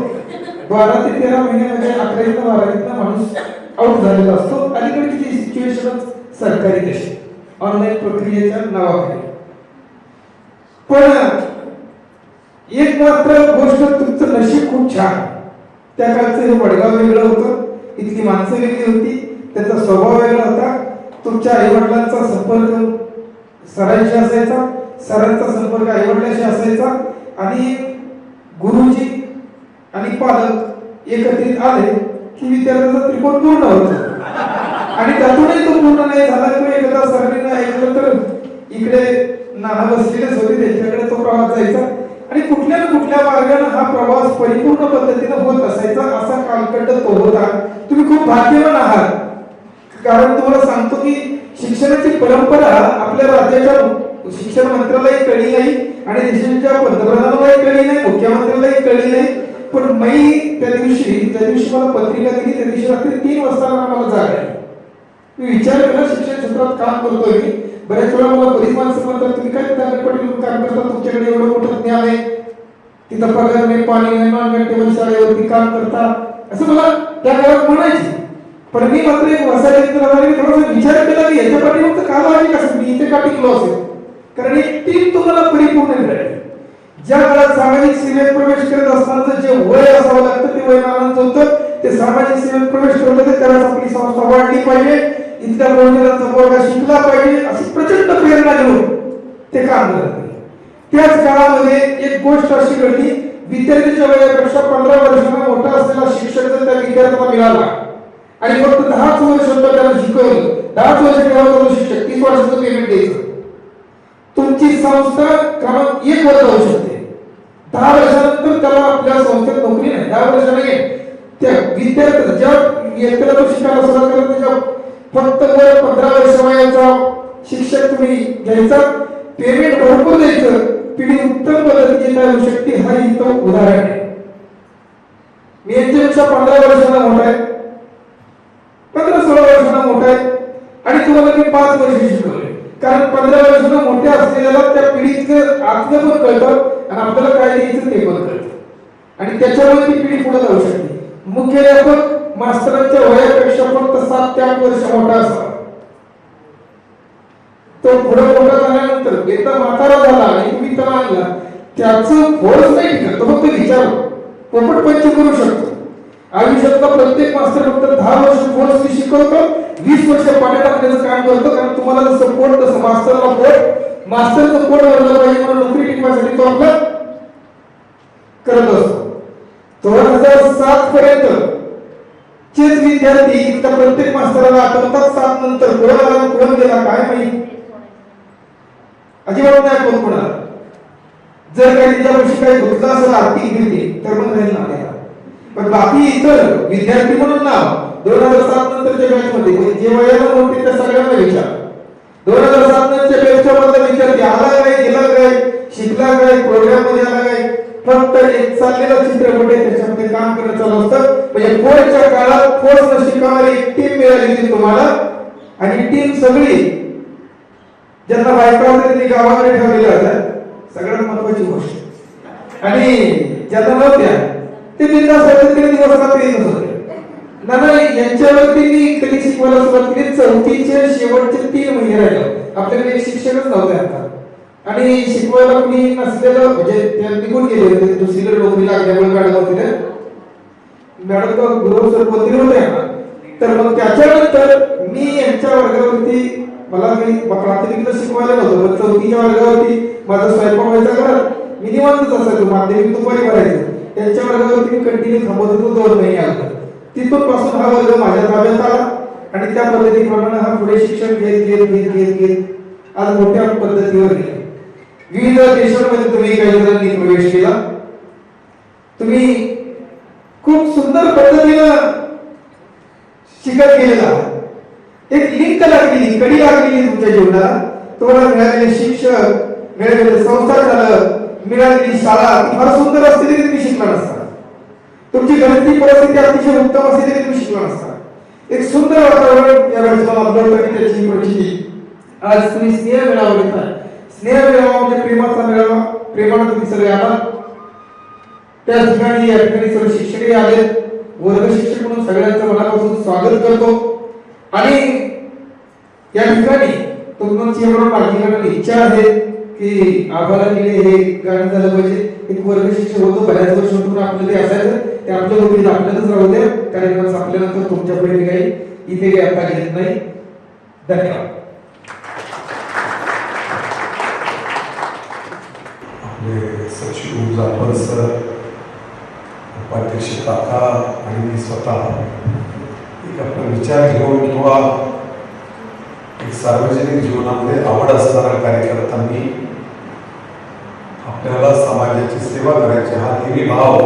12 ते 13 महिन्यामध्ये 11वीला 12वीतला माणूस आउट झालेला असतो. अलीकडची सिच्युएशन सरकारी तशी ऑनलाईन प्रक्रियेच्या नावाखाली. पण एक मात्र गोष्ट, तुमचं नशीब खूप छान. त्या काळचं हे वडगाव वेगळं होतं, इथली माणसं वेगळी होती, त्यांचा स्वभाव वेगळा होता. तुमच्या आईवडिलांचा संपर्क सरांशी असायचा, सरांचा संपर्क आईवडिलांशी असायचा आणि गुरुजी आणि पालक एकत्रित आले की विद्यार्थ्याचा त्रिकोण पूर्ण होतो. आणि त्यातूनही तो पूर्ण नाही झाला किंवा एकदा सरांनी नाही ऐकलं तर इकडे नाना बसलेलेच होते, त्यांच्याकडे तो प्रवास जायचा आणि कुठल्या ना कुठल्या मार्गाने हा प्रवास परिपूर्ण पद्धतीने होत असायचा. असा कालखंड तो होता. तुम्ही खूप भाग्यवान आहात, कारण तुम्हाला सांगतो की शिक्षणाची परंपरा आपल्या राज्याच्या शिक्षण मंत्र्यालाही कळली नाही आणि देशाच्या पंतप्रधानालाही कळली नाही, मुख्यमंत्र्यालाही कळली नाही. पण त्या दिवशी मला पत्रिका दिली, त्या दिवशी रात्री 3 वाजता मला जाग आली. मी विचार केला, शिक्षण क्षेत्रात काम करतोय मी, बऱ्याच वेळा मला बरीच माणसं म्हणतात तुम्ही काय दांगट पाटील काम करता, तुमच्याकडे एवढं मोठं ज्ञान आहे, तिथं पगार नाही, पाणी नाही, नॉन मेंटेबल शाळेवरती काम करता असं मला त्या काळात म्हणायचे. पण मी मात्र एक वसाहतीत थोडासा विचार केला की याच्या पाठीमागचं का लॉजिक असेल, मी इथे का टिकलो असेल, कारण एक टीम तुम्हाला परिपूर्ण मिळाली. ज्या काळात सामाजिक सेवेत प्रवेश करत असताना जे वय असावं लागतं ते वय मानांचं होतं, ते सामाजिक सेवेत प्रवेश करत होते, त्यावेळेस आपली संस्था वाढली पाहिजे, इथल्या बहुजनांचा वर्ग शिकला पाहिजे अशी प्रचंड प्रेरणा घेऊन ते काम करत होते. त्याच काळामध्ये एक गोष्ट अशी घडली, विद्यार्थ्याच्या वयापेक्षा 15 वर्षांना मोठा असलेला शिक्षक जर त्या विद्यार्थ्याला मिळाला आणि फक्त 10च वर्ष त्याला शिकवलं, 10च वर्ष ठेवायचं शिक्षक, 30 वर्षाचं पेमेंट द्यायचं, तुमची संस्था क्रमांक 1 वर जाऊ शकते. 10 वर्षानंतर त्याला आपल्या संस्थेत नोकरी नाही. 10 वर्षाने त्या विद्यार्थ्याला ज्या व्यक्तीला तो शिकायला सुरुवात केला त्याच्या फक्त वर 15 वर्ष वयाचा शिक्षक तुम्ही घ्यायचा, पेमेंट भरपूर द्यायचं, पिढी उत्तम पद्धतीने काय होऊ शकते. हा इथं उदाहरण आहे. मी यांच्यापेक्षा 15 वर्षांना मोठा आहे, 15-16 वर्षांना मोठा आहे आणि तुम्हाला मी 5 वर्ष शिकवले. कारण 15 वर्षांना मोठ्या असलेल्याला त्या पिढीचं आतलं पण कळतं आणि आपल्याला काय द्यायचं ते पण कळतं आणि त्याच्यामुळे ती पिढी पुढे जाऊ शकते. मुख्याध्यापक मास्तरांच्या वयापेक्षा फक्त 7 ते 8 वर्ष मोठा असावा. तो पुढे मोठा झाल्यानंतर एकदा म्हातारा झाला आणि तुम्ही त्याला आणला, त्याचं फोर्स नाही टिकत, तो फक्त विचार पोपट पंच करू शकतो. आयुष्यातला प्रत्येक मास्तर फक्त 10 वर्ष फोर्स शिकवतो, 20 वर्ष पाण्यात टाकण्याचं काम करतो. कारण तुम्हाला जसं पोट तसं मास्तरला पोट, मास्तरचं पोट भरलं पाहिजे म्हणून नोकरी टिकवायसाठी तो आपला करत असतो. 2007 पर्यंत चेच विद्यार्थी त्या प्रत्येक मास्तराला आठवतात. 7 नंतर कोणाला कोण गेला काय माहिती, अजिबात नाही कोण कोणाला. जर काही त्याच्यापाशी काही गुंतला असेल आर्थिक भीती तर मग राहील ना. पण बाकी इतर विद्यार्थी म्हणून नाव 2007 नंतरच्या बॅच मध्ये जे वयाला मोठे त्या सगळ्यांना विचार. 2007 नंतरच्या बॅचच्या मधला विद्यार्थी आला काय, गेला काय, शिकला काय, प्रोग्राम मध्ये आला काय, फक्त एक चाललेला चित्रपट आहे त्याच्यामध्ये काम करणं चालू असतं. म्हणजे कोर्सच्या काळात कोर्स शिकवणारी एक टीम मिळाली होती तुम्हाला आणि टीम सगळी ज्यांना बायका होते त्यांनी गावाकडे ठेवलेल्या होत्या. सगळ्यात महत्वाची गोष्ट. आणि ज्यांना नव्हत्या ते बिंदास होते, ते दिवस रात्री येत होते. नाही यांच्यावरती मी कधी शिकवायला सुरुवात केली. 4थीचे शेवटचे 3 महिने राहिले. आपल्याकडे एक शिक्षकच नव्हते आता आणि शिकवायला कोणी नसलेलं, म्हणजे त्या निघून गेले होते, दुसरीकडे नोकरी लागल्यामुळे मॅडम होते. मॅडम तर गुरु सर मंत्री होते ना. तर मग त्याच्यानंतर मी यांच्या वर्गावरती मला काही प्राथमिकला शिकवायला नव्हतं, पण 4थीच्या वर्गावरती माझा स्वयंपाक व्हायचा घरात, मी निवांतच असायचो. माध्यमिक दुपारी भरायचं. त्यांच्या वर्गावरती मी कंटिन्यू थांबत होतो 2 महिने आला. तिथून पासून हा वर्ग माझ्या ताब्यात आला आणि त्या पद्धतीप्रमाणे हा पुढे शिक्षण घेत आज मोठ्या पद्धतीवर गेला. विविध देशांमध्ये तुम्ही काही जणांनी प्रवेश केला. तुम्ही खूप सुंदर पद्धतीनं शिकत गेलेला. एक लिंक लागलेली, कडी लागलेली तुमच्या जीवनाला. तुम्हाला मिळालेले शिक्षक, मिळालेले संस्था झालं, मिळालेली शाळा ती फार सुंदर असते तरी तुम्ही शिकला नसता. तुमची घरची परिस्थिती अतिशय उत्तम असते तरी तुम्ही शिकला नसता. एक सुंदर वातावरण या राज्याला लाभलं होतं की त्याची परिस्थिती. आज तुम्ही स्नेह मेळावा घेता. स्नेह मेळावा म्हणजे प्रेमाचा मेळावा. प्रेमाने तुम्ही सगळे आला. त्या ठिकाणी या ठिकाणी सर्व शिक्षकही आले. वर्ग शिक्षक म्हणून सगळ्यांचं मनापासून स्वागत करतो. आणि या ठिकाणी तुमची एवढं माझी करण्याची इच्छा आहे की आभाराने हे गाणं झालं पाहिजे. एक वर्ग शिक्षक होतो, बऱ्याच वर्षातून आपलं ते असायचं, ते आपल्या वतीने आपल्यालाच राहू द्या. कार्यक्रम संपल्यानंतर तुमच्या पुढे काही इथे काही आता घेत नाही. धन्यवाद. आपले सचिव जाफर सर, उपाध्यक्ष काका आणि मी स्वतः एक आपला विचार घेऊन किंवा एक सार्वजनिक जीवनामध्ये आवड असणारा कार्यकर्त्यांनी आपल्याला समाजाची सेवा करायची हा नेहमी भाव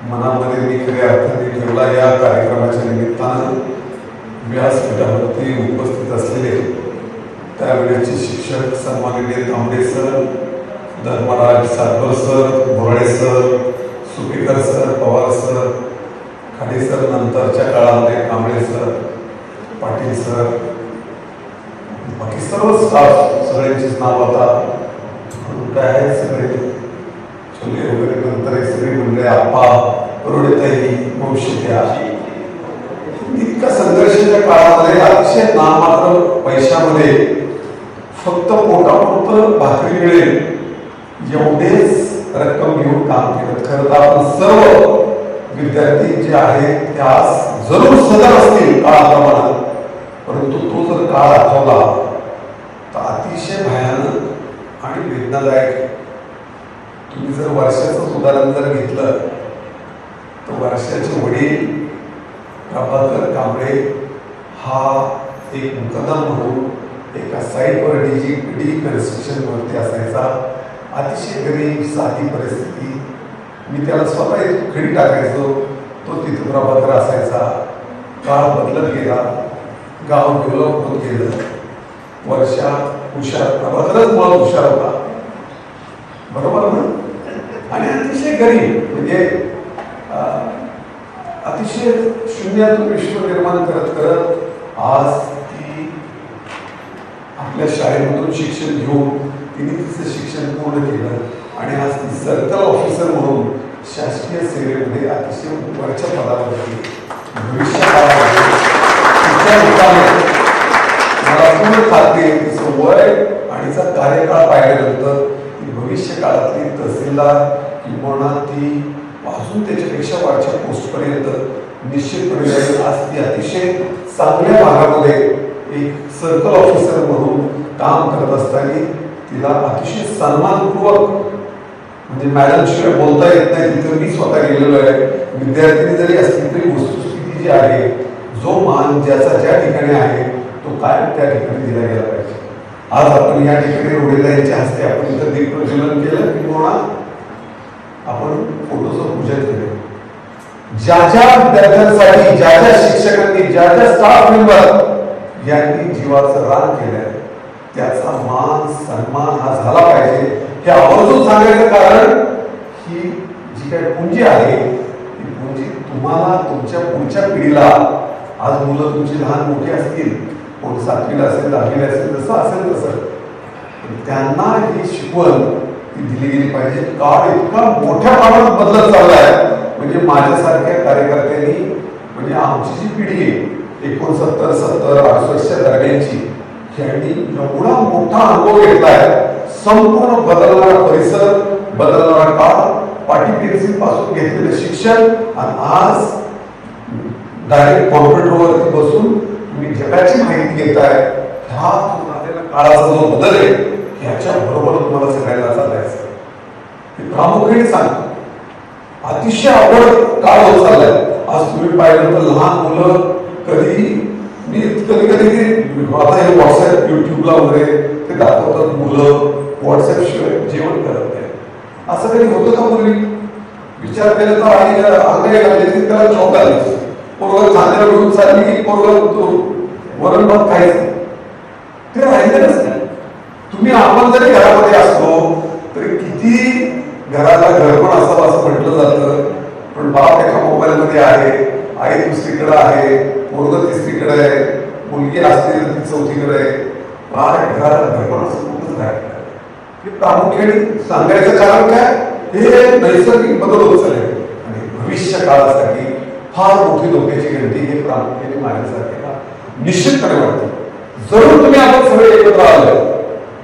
मनामध्ये मी खऱ्या अर्थाने ठेवला. या कार्यक्रमाच्या निमित्तानं व्यासपीठावरती उपस्थित असलेले त्यावेळेचे शिक्षक सन्माननीय Tambe sir, Dharmaraj Satvar sir, Bhole sir, Supekar sir, Pawar sir, Khade sir, नंतरच्या काळामध्ये कांबळे सर, पाटील सर, बाकी सर्व स्टाफ सगळ्यांचीच नाव आता काय आहे सगळे छोले वगैरे नंतर एक सगळी म्हणले आप्पा रोडेताई वंशित्या. इतक्या संघर्षाच्या काळामध्ये अतिशय नाममात्र पैशामध्ये फक्त पोटापुरतं भाकरी मिळेल एवढेच रक्कम घेऊन काम केलं. खरं तर आपण सर्व विद्यार्थी जे आहेत ते आज जरूर सदर असतील काळाप्रमाणे, परंतु तो जर काळ आठवला तर अतिशय भयानक आणि वेदनादायक. तुम्ही जर वर्षाचं उदाहरण जर घेतलं तर वर्षाचे वडील प्रभाकर कांबळे हा एक मुकदम म्हणून एका साईटवर कन्स्ट्रक्शनवरती असायचा. अतिशय गरीब साधी परिस्थिती. मी त्याला स्वतः खडी टाकायचो, तो तिथे प्रभाकर असायचा. काळ बदलत गेला, गाव डेव्हलप होत गेलं. वर्षा हुशार, प्रभाकरच मुळात हुशार होता, बरोबर ना. आणि अतिशय गरीब, म्हणजे अतिशय शून्यातून विश्व निर्माण करत करत आज ती आपल्या शाळेमधून शिक्षण घेऊन तिने तिचं शिक्षण पूर्ण केलं आणि आज ती सर्कल ऑफिसर म्हणून शासकीय सेवेमध्ये अतिशय वरच्या पदावर होती. भविष्य काळामध्ये तिच्या रूपाने मला पूर्ण खात्री आहे तिचं वय आणि तिचा कार्यकाळ पाहिल्यानंतर ती भविष्य काळातली तहसीलदार किंवा ती अजून त्याच्यापेक्षा वरच्या पोस्टपर्यंत निश्चितपणे जाईल. आज ती अतिशय चांगल्या भागामध्ये एक सर्कल ऑफिसर म्हणून काम करत असताना तिला अतिशय सन्मानपूर्वक, म्हणजे मॅडम शिवाय बोलता येत नाही तिथं मी स्वतः गेलेलो आहे. विद्यार्थिनी जरी असली तरी वस्तुस्थिती जी आहे, जो मान ज्याचा ज्या ठिकाणी आहे तो कायम त्या ठिकाणी दिला गेला पाहिजे. आज आपण या ठिकाणी रोडेला यांच्या हस्ते आपण इथं दीपप्रज्वलन केलं किंवा आपण फोटोचं पूजन केलं. ज्या ज्या विद्यार्थ्यांसाठी, ज्या ज्या शिक्षकांनी, ज्या ज्या स्टाफ मेंबर यांनी जीवाचं रान केलंय त्याचा मान सन्मान हा झाला पाहिजे. हे आवर्जून सांगायचं कारण ही जी काही पुंजी आहे ती पुंजी तुम्हाला, तुमच्या पुढच्या पिढीला, आज मुलं तुमची लहान मोठी असतील, कोण 7वीला असेल, 10वीला असेल, जसं असेल तसं त्यांना ही शिकवण ती दिली गेली पाहिजे. काळ इतका मोठ्या प्रमाणात बदलत चाललाय, म्हणजे माझ्यासारख्या कार्यकर्त्यांनी, म्हणजे आमची जी पिढी आहे 69, 70, 68च्या दरम्यानची, यांनी एवढा मोठा अनुभव घेतलाय. संपूर्ण बदलणारा परिसर, बदलणारा काळ, पाटी पेन्सिल पासून घेतलेलं शिक्षण आणि आज डायरेक्ट कॉम्प्युटरवरती बसून तुम्ही जगाची माहिती घेताय. हा काळाचा जो बदल आहे ह्याच्या बरोबर तुम्हाला सगळ्यांना चालायचं. मी प्रामुख्याने सांगतो, अतिशय अवघड काळ होत चाललाय. आज तुम्ही पाहिलं तर लहान मुलं कधी आता हे व्हॉट्सअप, युट्यूबला वगैरे ते दाखवतात, मुलं व्हॉट्सअप शिवाय जेवण करत नाही. असं कधी होतं का पूर्वी? विचार केला तर आई अंगाई घालायची, त्याला चौक घालायची, पोरगं खांद्यावर घेऊन चालली की पोरगं वरण भात खायचं, ते राहिलेलंच नाही. तुम्ही आपण जरी घरामध्ये असलो तरी किती घराला घर पण असावं असं म्हटलं जातं, पण बाप एका मोबाईलमध्ये आहे, आई दुसरीकडे आहे, पोरगं तिसरीकडे आहे, मुलगी असते ती चौथीकडे आहे, घराला घर पण असं कुठंच राहिलं. हे प्रामुख्याने सांगायचं कारण काय, हे नैसर्गिक बदल होत चालले आणि भविष्य काळासाठी फार मोठी धोक्याची घंटी हे प्रामुख्याने माझ्यासारख्याला निश्चितपणे वाटते. जरूर तुम्ही आपण सगळे एकत्र आले,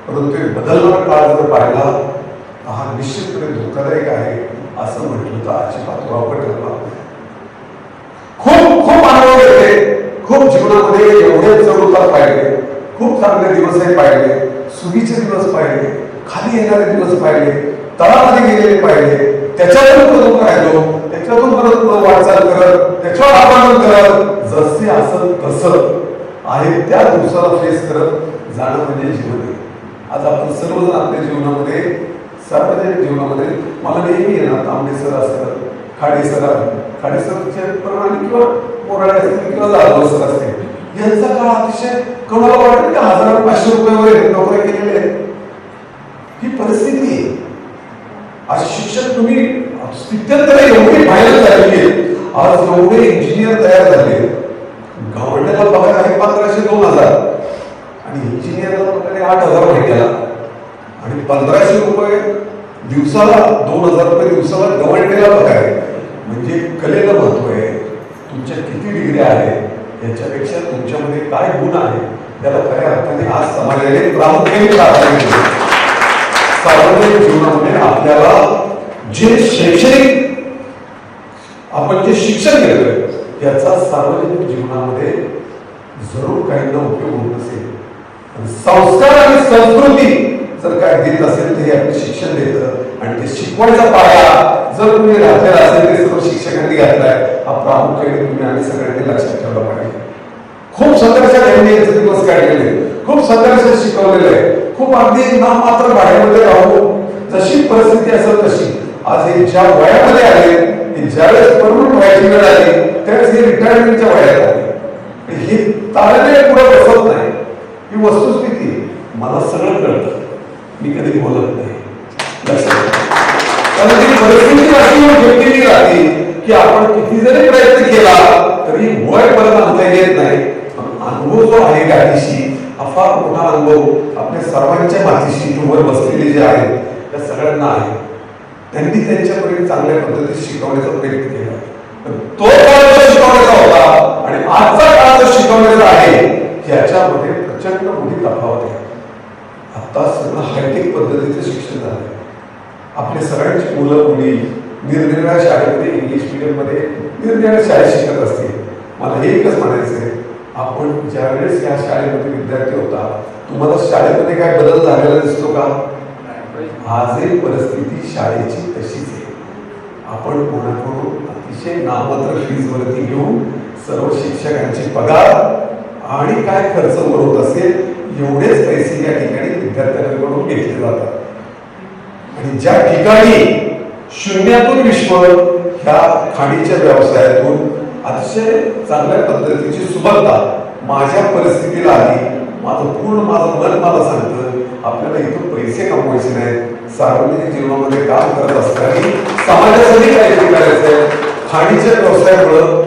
परंतु बदलणारा काळ जर पाहिला हा निश्चितपणे धोकादायक आहे असं म्हटलं तर अजिबात वापर ठरला. खूप खूप अनुभव घेतले, खूप जीवनामध्ये एवढे चढउतार पाहिले, खूप चांगले दिवसही पाहिले, सुगीचे दिवस पाहिले, खाली येणारे दिवस पाहिले, तळामध्ये गेलेले पाहिले, त्याच्यातून परत राहिलो, त्याच्यातून परत पुढे वाटचाल करत, त्याच्यावर आवाहन करत, जसे असेल तसं आहे त्या दिवसाला फेस करत जाणं म्हणजे जीवन आहे. आज आपण सर्वजण आपल्या जीवनामध्ये, सार्वजनिक जीवनामध्ये, मला नेहमी येणार तांबे सर असतात, खाडे सरचे प्रमाणे किंवा मोराळे असतील किंवा जाधव सर असतील, यांचा काळ अतिशय कोणाला वाटत की 1500 रुपयावर नोकऱ्या केलेल्या आहेत. ही परिस्थिती आहे. आज शिक्षक तुम्ही स्थित्यंतर एवढी व्हायरल झालेली आहे. आज एवढे इंजिनियर तयार झाले, गव्हर्नमेंटला पगार आहे 1500-2000 आणि इंजिनियरला पगार आहे 8000 महिन्याला आणि 1500 रुपये दिवसाला, 2000 रुपये दिवसाला गव्हर्नमेंटला पगार आहे. म्हणजे कलेला महत्व आहे, तुमच्या किती डिग्री आहे याच्यापेक्षा तुमच्यामध्ये काय गुण आहे त्याला खऱ्या अर्थाने आज समाजाने प्रामुख्याने सार्वजनिक जीवनामध्ये आपल्याला जे शैक्षणिक आपण जे शिक्षण घेतोय याचा सार्वजनिक जीवनामध्ये जरूर काहींना उपयोग होत असेल. संस्कार आणि संस्कृती जर काय देत असेल तर हे आपलं शिक्षण देतं. आणि ते शिकवायचा पाया जर तुम्ही घातलेला असेल ते सर्व शिक्षकांनी घातलाय, हा प्रामुख्याने तुम्ही आम्ही सगळ्यांनी लक्षात ठेवला पाहिजे. खूप संघर्षात त्यांनी यांचे दिवस काढलेले, खूप संघर्षात शिकवलेलं आहे, खूप अगदी नाममात्र भाड्यामध्ये राहून जशी परिस्थिती असेल तशी आज हे ज्या वयामध्ये आले, ज्यावेळेस परमनंट व्हायची वेळ आली त्यावेळेस हे रिटायरमेंटच्या वयात आले. हे ताळमेळ पुढे बसत नाही, ही वस्तुस्थिती. मला सगळं कळतं, मी कधी बोलत नाही, लक्षात. कारण ती परिस्थिती अशी घेतलेली राहते की आपण किती जरी प्रयत्न केला तरी वय परत आणता येत नाही. अनुभव जो आहे गाठीशी, हा फार मोठा अनुभव आपल्या सर्वांच्या मातीशी वर बसलेले जे आहेत त्या सगळ्यांना आहे. त्यांनी त्यांच्यापर्यंत चांगल्या पद्धतीने शिकवण्याचा प्रयत्न केला. तो काळ शिकवण्याचा होता आणि आजचा काळ जो शिकवण्याचा आहे याच्यामध्ये प्रचंड मोठी तफावत आहे. आता सगळं हायटेक पद्धतीचं शिक्षण झालं. आपले सगळ्यांची मुलं मुली निरनिराळ्या शाळेमध्ये इंग्लिश मीडियम मध्ये निरनिराळ्या शाळेत शिकत असतील. मला हे एकच म्हणायचं आहे, आपण ज्यावेळेस या शाळेमध्ये विद्यार्थी होता तुम्हाला शाळेमध्ये काय बदल झालेला दिसतो का? आजही परिस्थिती शाळेची तशीच आहे. आपण कोणाकडून अतिशय नाममात्र फीज वरती घेऊन सर्व शिक्षकांचे पगार आणि काय खर्च होत असेल एवढेच पैसे या ठिकाणी विद्यार्थ्यांकडून घेतले जातात. आणि ज्या ठिकाणी शून्यातून विश्व ह्या खाणीच्या व्यवसायातून अतिशय चांगल्या पद्धतीची सुबत्ता माझ्या परिस्थितीला आली. माझं मन मला सांगतं आपल्याला इथून पैसे कमवायचे नाहीत, सार्वजनिक जीवनामध्ये काम करत असताना समाजासाठी काहीतरी करायचंय. खाणीच्या व्यवसायामुळं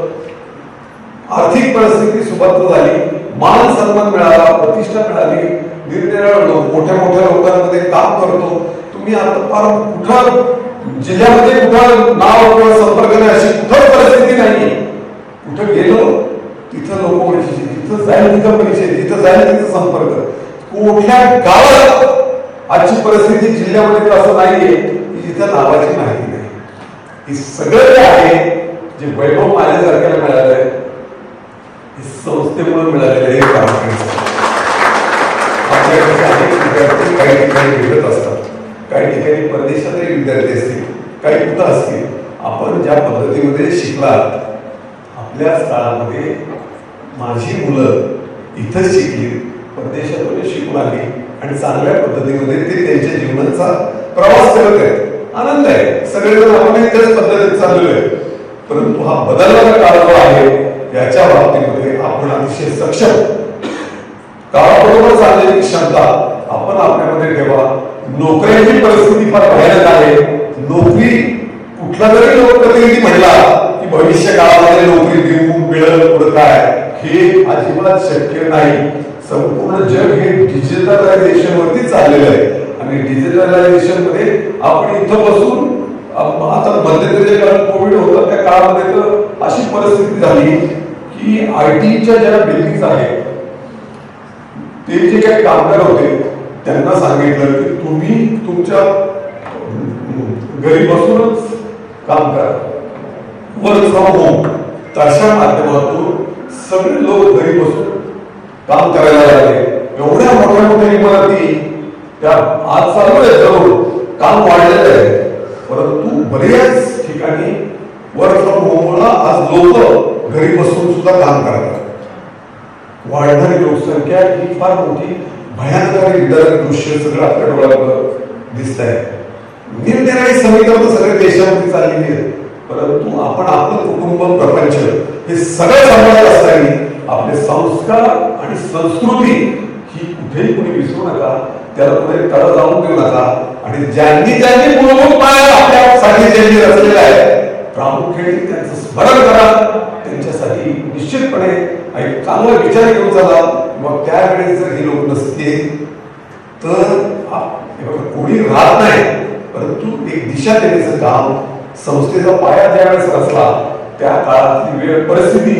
आर्थिक परिस्थिती सुबत्ता झाली, मान सन्मान मिळाला, प्रतिष्ठा मिळाली, निरनिराळ्या मोठ्या मोठ्या लोकांमध्ये काम करतो. तुम्ही आता फार कुठं जिल्ह्यामध्ये कुठं नाव किंवा संपर्क नाही अशी कुठं परिस्थिती नाही. कुठं गेलो तिथं लोक पैसे, तिथं जाईल तिथं पैसे, जिथं जाईल तिथं संपर्क. कुठल्या गावात आजची परिस्थिती जिल्ह्यामध्ये असं नाहीये की जिथं नावाची माहिती नाही. हे सगळं जे आहे जे वैभव माझ्यासारख्याला मिळालंय हे संस्थेमुळे मिळालेलं आहे. आपल्याकडे अनेक विद्यार्थी काही ठिकाणी भेटत असतात, काही ठिकाणी परदेशातही विद्यार्थी असतील, काही कुठं असतील. आपण ज्या पद्धतीमध्ये शिकलात आपल्या काळामध्ये माझी मुलं इथंच शिकली, परदेशातून शिकून आली आणि चांगल्या पद्धतीमध्ये ते त्यांच्या जीवनाचा प्रवास करत आहेत. आनंद आहे. सगळेजण आपण त्याच पद्धतीने चाललोय. परंतु हा बदलणारा काळ जो आहे याच्या बाबतीमध्ये आपण अतिशय सक्षम, काळाबरोबर चाललेली क्षमता आपण आपल्यामध्ये ठेवा. नोकऱ्याची परिस्थिती फार भयानक आहे. नोकरी कुठला जरी लोकप्रतिनिधी म्हणला की भविष्य काळामध्ये नोकरी देऊ मिळेल पुढे काय, हे अजिबात शक्य नाही. संपूर्ण जग हे डिजिटलायझेशन वरती चाललेलं आहे आणि डिजिटलायझेशन मध्ये आपण इथं बसून आता मध्यंतरी काळात कोविड होता त्या काळामध्ये तर अशी परिस्थिती झाली की आयटीच्या ज्या बिल्डिंग आहेत ते जे काही कामगार होते त्यांना सांगितलं की तुम्ही तुमच्या घरी बसूनच काम करा, वर्क फ्रॉम होम. तशा माध्यमातून सगळे लोक घरी बसून काम करायला लागले. एवढ्या मोठ्या मोठ्या इमारती त्या आज चालू आहे, जरूर काम वाढलेलं आहे. परंतु बऱ्याच ठिकाणी वर्क फ्रॉम होमला आज लोक घरी बसून सुद्धा काम करतात. वाढणारी लोकसंख्या ही फार मोठी भयानक आणि विदारक दृश्य सगळं आपल्या डोळ्यावर दिसत आहे. निरनिराळी समीकरण सगळ्या देशामध्ये चाललेली आहे. परंतु आपण आपलं कुटुंब, प्रपंच हे सगळं सांभाळत असताना आपले संस्कार आणि संस्कृती ही कुठेही कुणी विसरू नका, त्याला कुठे तडा जाऊन देऊ नका. आणि ज्यांनी ज्यांनी मूलभूत पाया आपल्यासाठी ज्यांनी रचलेला आहे प्रामुख्याने त्यांचं स्मरण करा. त्यांच्यासाठी निश्चितपणे एक चांगला विचार घेऊन चला. मग त्यावेळेस जर हे लोक नसते तर कोणी राहत नाही, परंतु एक दिशा देण्याचं काम संस्थेचा पाया ज्यावेळेस रचला त्या काळातली वेळ परिस्थिती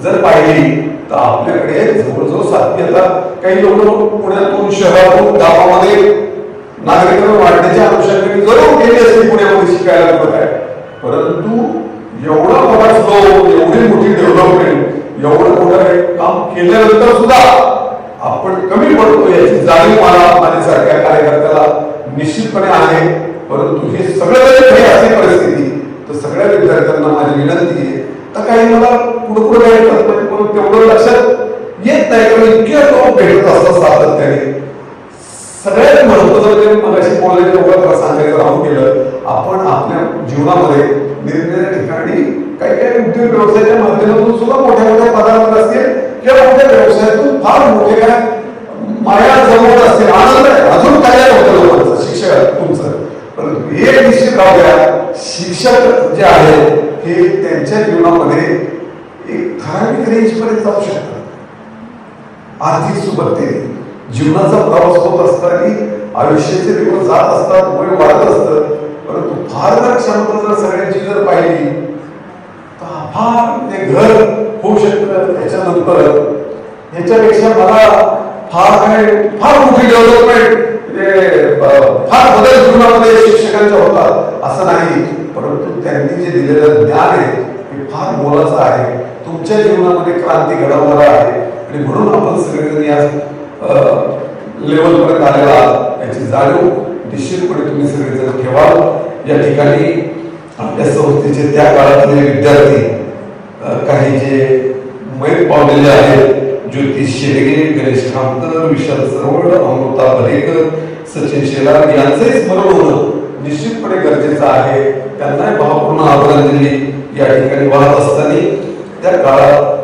जर पाहिली तर आपल्याकडे जवळजवळ साध्यता काही लोक पुण्यातून शहरातून गावामध्ये नागरिकांना वाढण्याच्या अनुषंगाने जरूर गेली असते पुण्यामध्ये शिकायला बघत आहे. परंतु एवढा मोठा फ्लो, एवढी मोठी डेव्हलपमेंट, एवढं मोठं काम केल्यानंतर सुद्धा आपण कमी पडतो याची जाणीव मला माझ्यासारख्या कार्यकर्त्याला निश्चितपणे आहे. परंतु हे सगळं जरी काही असली परिस्थिती तर सगळ्या विद्यार्थ्यांना माझी विनंती आहे. तर काही मला पुढे पुढे काही कळत नाही, पण तेवढं लक्षात येत नाही कारण इतके लोक भेटत असतात सातत्याने. सगळ्यात महत्वाचं म्हणजे मगाशी बोलायचं एवढं सांगायचं राहून गेलं, आपण आपल्या जीवनामध्ये निरनिराळ्या ठिकाणी काही काही उद्योग व्यवसायाच्या माध्यमातून सुद्धा मोठ्या मोठ्या पदावर असतील किंवा मोठ्या व्यवसायातून फार मोठे काय माया जमवत असतील, आनंद आहे. अजून काय होतं लोकांचं शिक्षक तुमचं, परंतु एक निश्चित राहू द्या, शिक्षक जे आहे हे त्यांच्या जीवनामध्ये एक ठराविक रेंज पर्यंत जाऊ शकतात. आर्थिक सुबत्तेने जीवनाचा प्रवास होत असताना आयुष्याचे दिवस जात असतात, वय वाढत असतं, परंतु फार जर क्षमता जर सगळ्यांची जर पाहिली तर फार ते घर होऊ शकतं. त्याच्यानंतर ह्याच्यापेक्षा मला फार मोठी डेव्हलपमेंट फार बदल जीवनामध्ये शिक्षकांच्या होतात असं नाही, परंतु त्यांनी जे दिलेलं ज्ञान आहे हे फार मोलाचं आहे, तुमच्या जीवनामध्ये क्रांती घडवणारा आहे. आणि म्हणून आपण सगळेजण या लेवलपर्यंत आलेला याची जाणीव निश्चितपणे तुम्ही सगळेजण ठेवाल. या ठिकाणी आपल्या संस्थेचे त्या काळातले विद्यार्थी काही जे मैल पावलेले आहेत, ज्योतिष शेडगे, गणेश खामकर, विशाल सरवड, अमृता बरेकर, सचिन शेलार यांचंही स्मरण होणं निश्चितपणे गरजेचं आहे. त्यांनाही भावपूर्ण आदरांजली या ठिकाणी वाहत असताना त्या काळात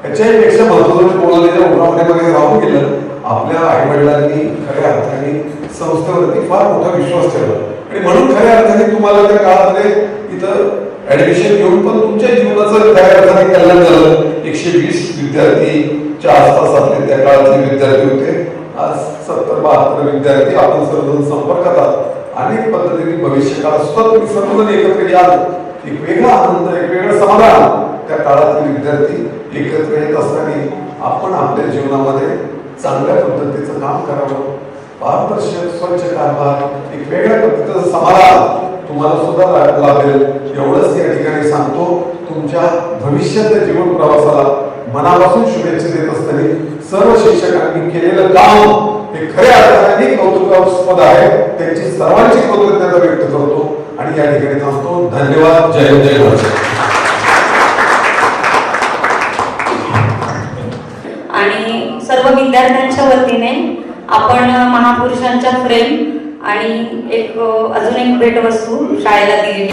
याच्याही पेक्षा महत्वाचं बोलण्याच्या उन्हामध्ये राहून गेलं. आपल्या आई वडिलांनी खऱ्या अर्थाने संस्थेवरती फार मोठा विश्वास ठेवला आणि म्हणून खऱ्या अर्थाने तुम्हाला त्या काळामध्ये इथं ऍडमिशन घेऊन पण तुमच्या जीवनाचं त्या अर्थाने कल्याण झालं. 120 विद्यार्थीच्या आसपास आपले त्या काळातले विद्यार्थी होते. आज 70-72 विद्यार्थी आपण सर्वजण संपर्कात आहात. अनेक पद्धतीने भविष्य काळात सुद्धा तुम्ही सर्वजण एकत्र याल. एक वेगळा आनंद, एक वेगळं समाधान त्या काळातले विद्यार्थी एकत्र येत असताना आपण आपल्या जीवनामध्ये चांगल्या पद्धतीचं काम करावं. पारदर्शक स्वच्छ कारभार, एक वेगळ्या पद्धतीचं समाधान तुम्हाला सुद्धा लाभेल एवढंच या ठिकाणी सांगतो. तुमच्या भविष्याच्या जीवन प्रवासाला मनापासून शुभेच्छा देत असताना सर्व शिक्षकांनी केलेलं काम हे खऱ्या अर्थाने कौतुकास्पद आहे. त्यांची सर्वांची कृतज्ञता व्यक्त करतो आणि या ठिकाणी थांबतो. धन्यवाद. जय जय महाराष्ट्र. आणि सर्व विद्यार्थ्यांच्या वतीने आपण महापुरुषांच्या फ्रेम आणि अजून एक भेटवस्तू शाळेला दिली.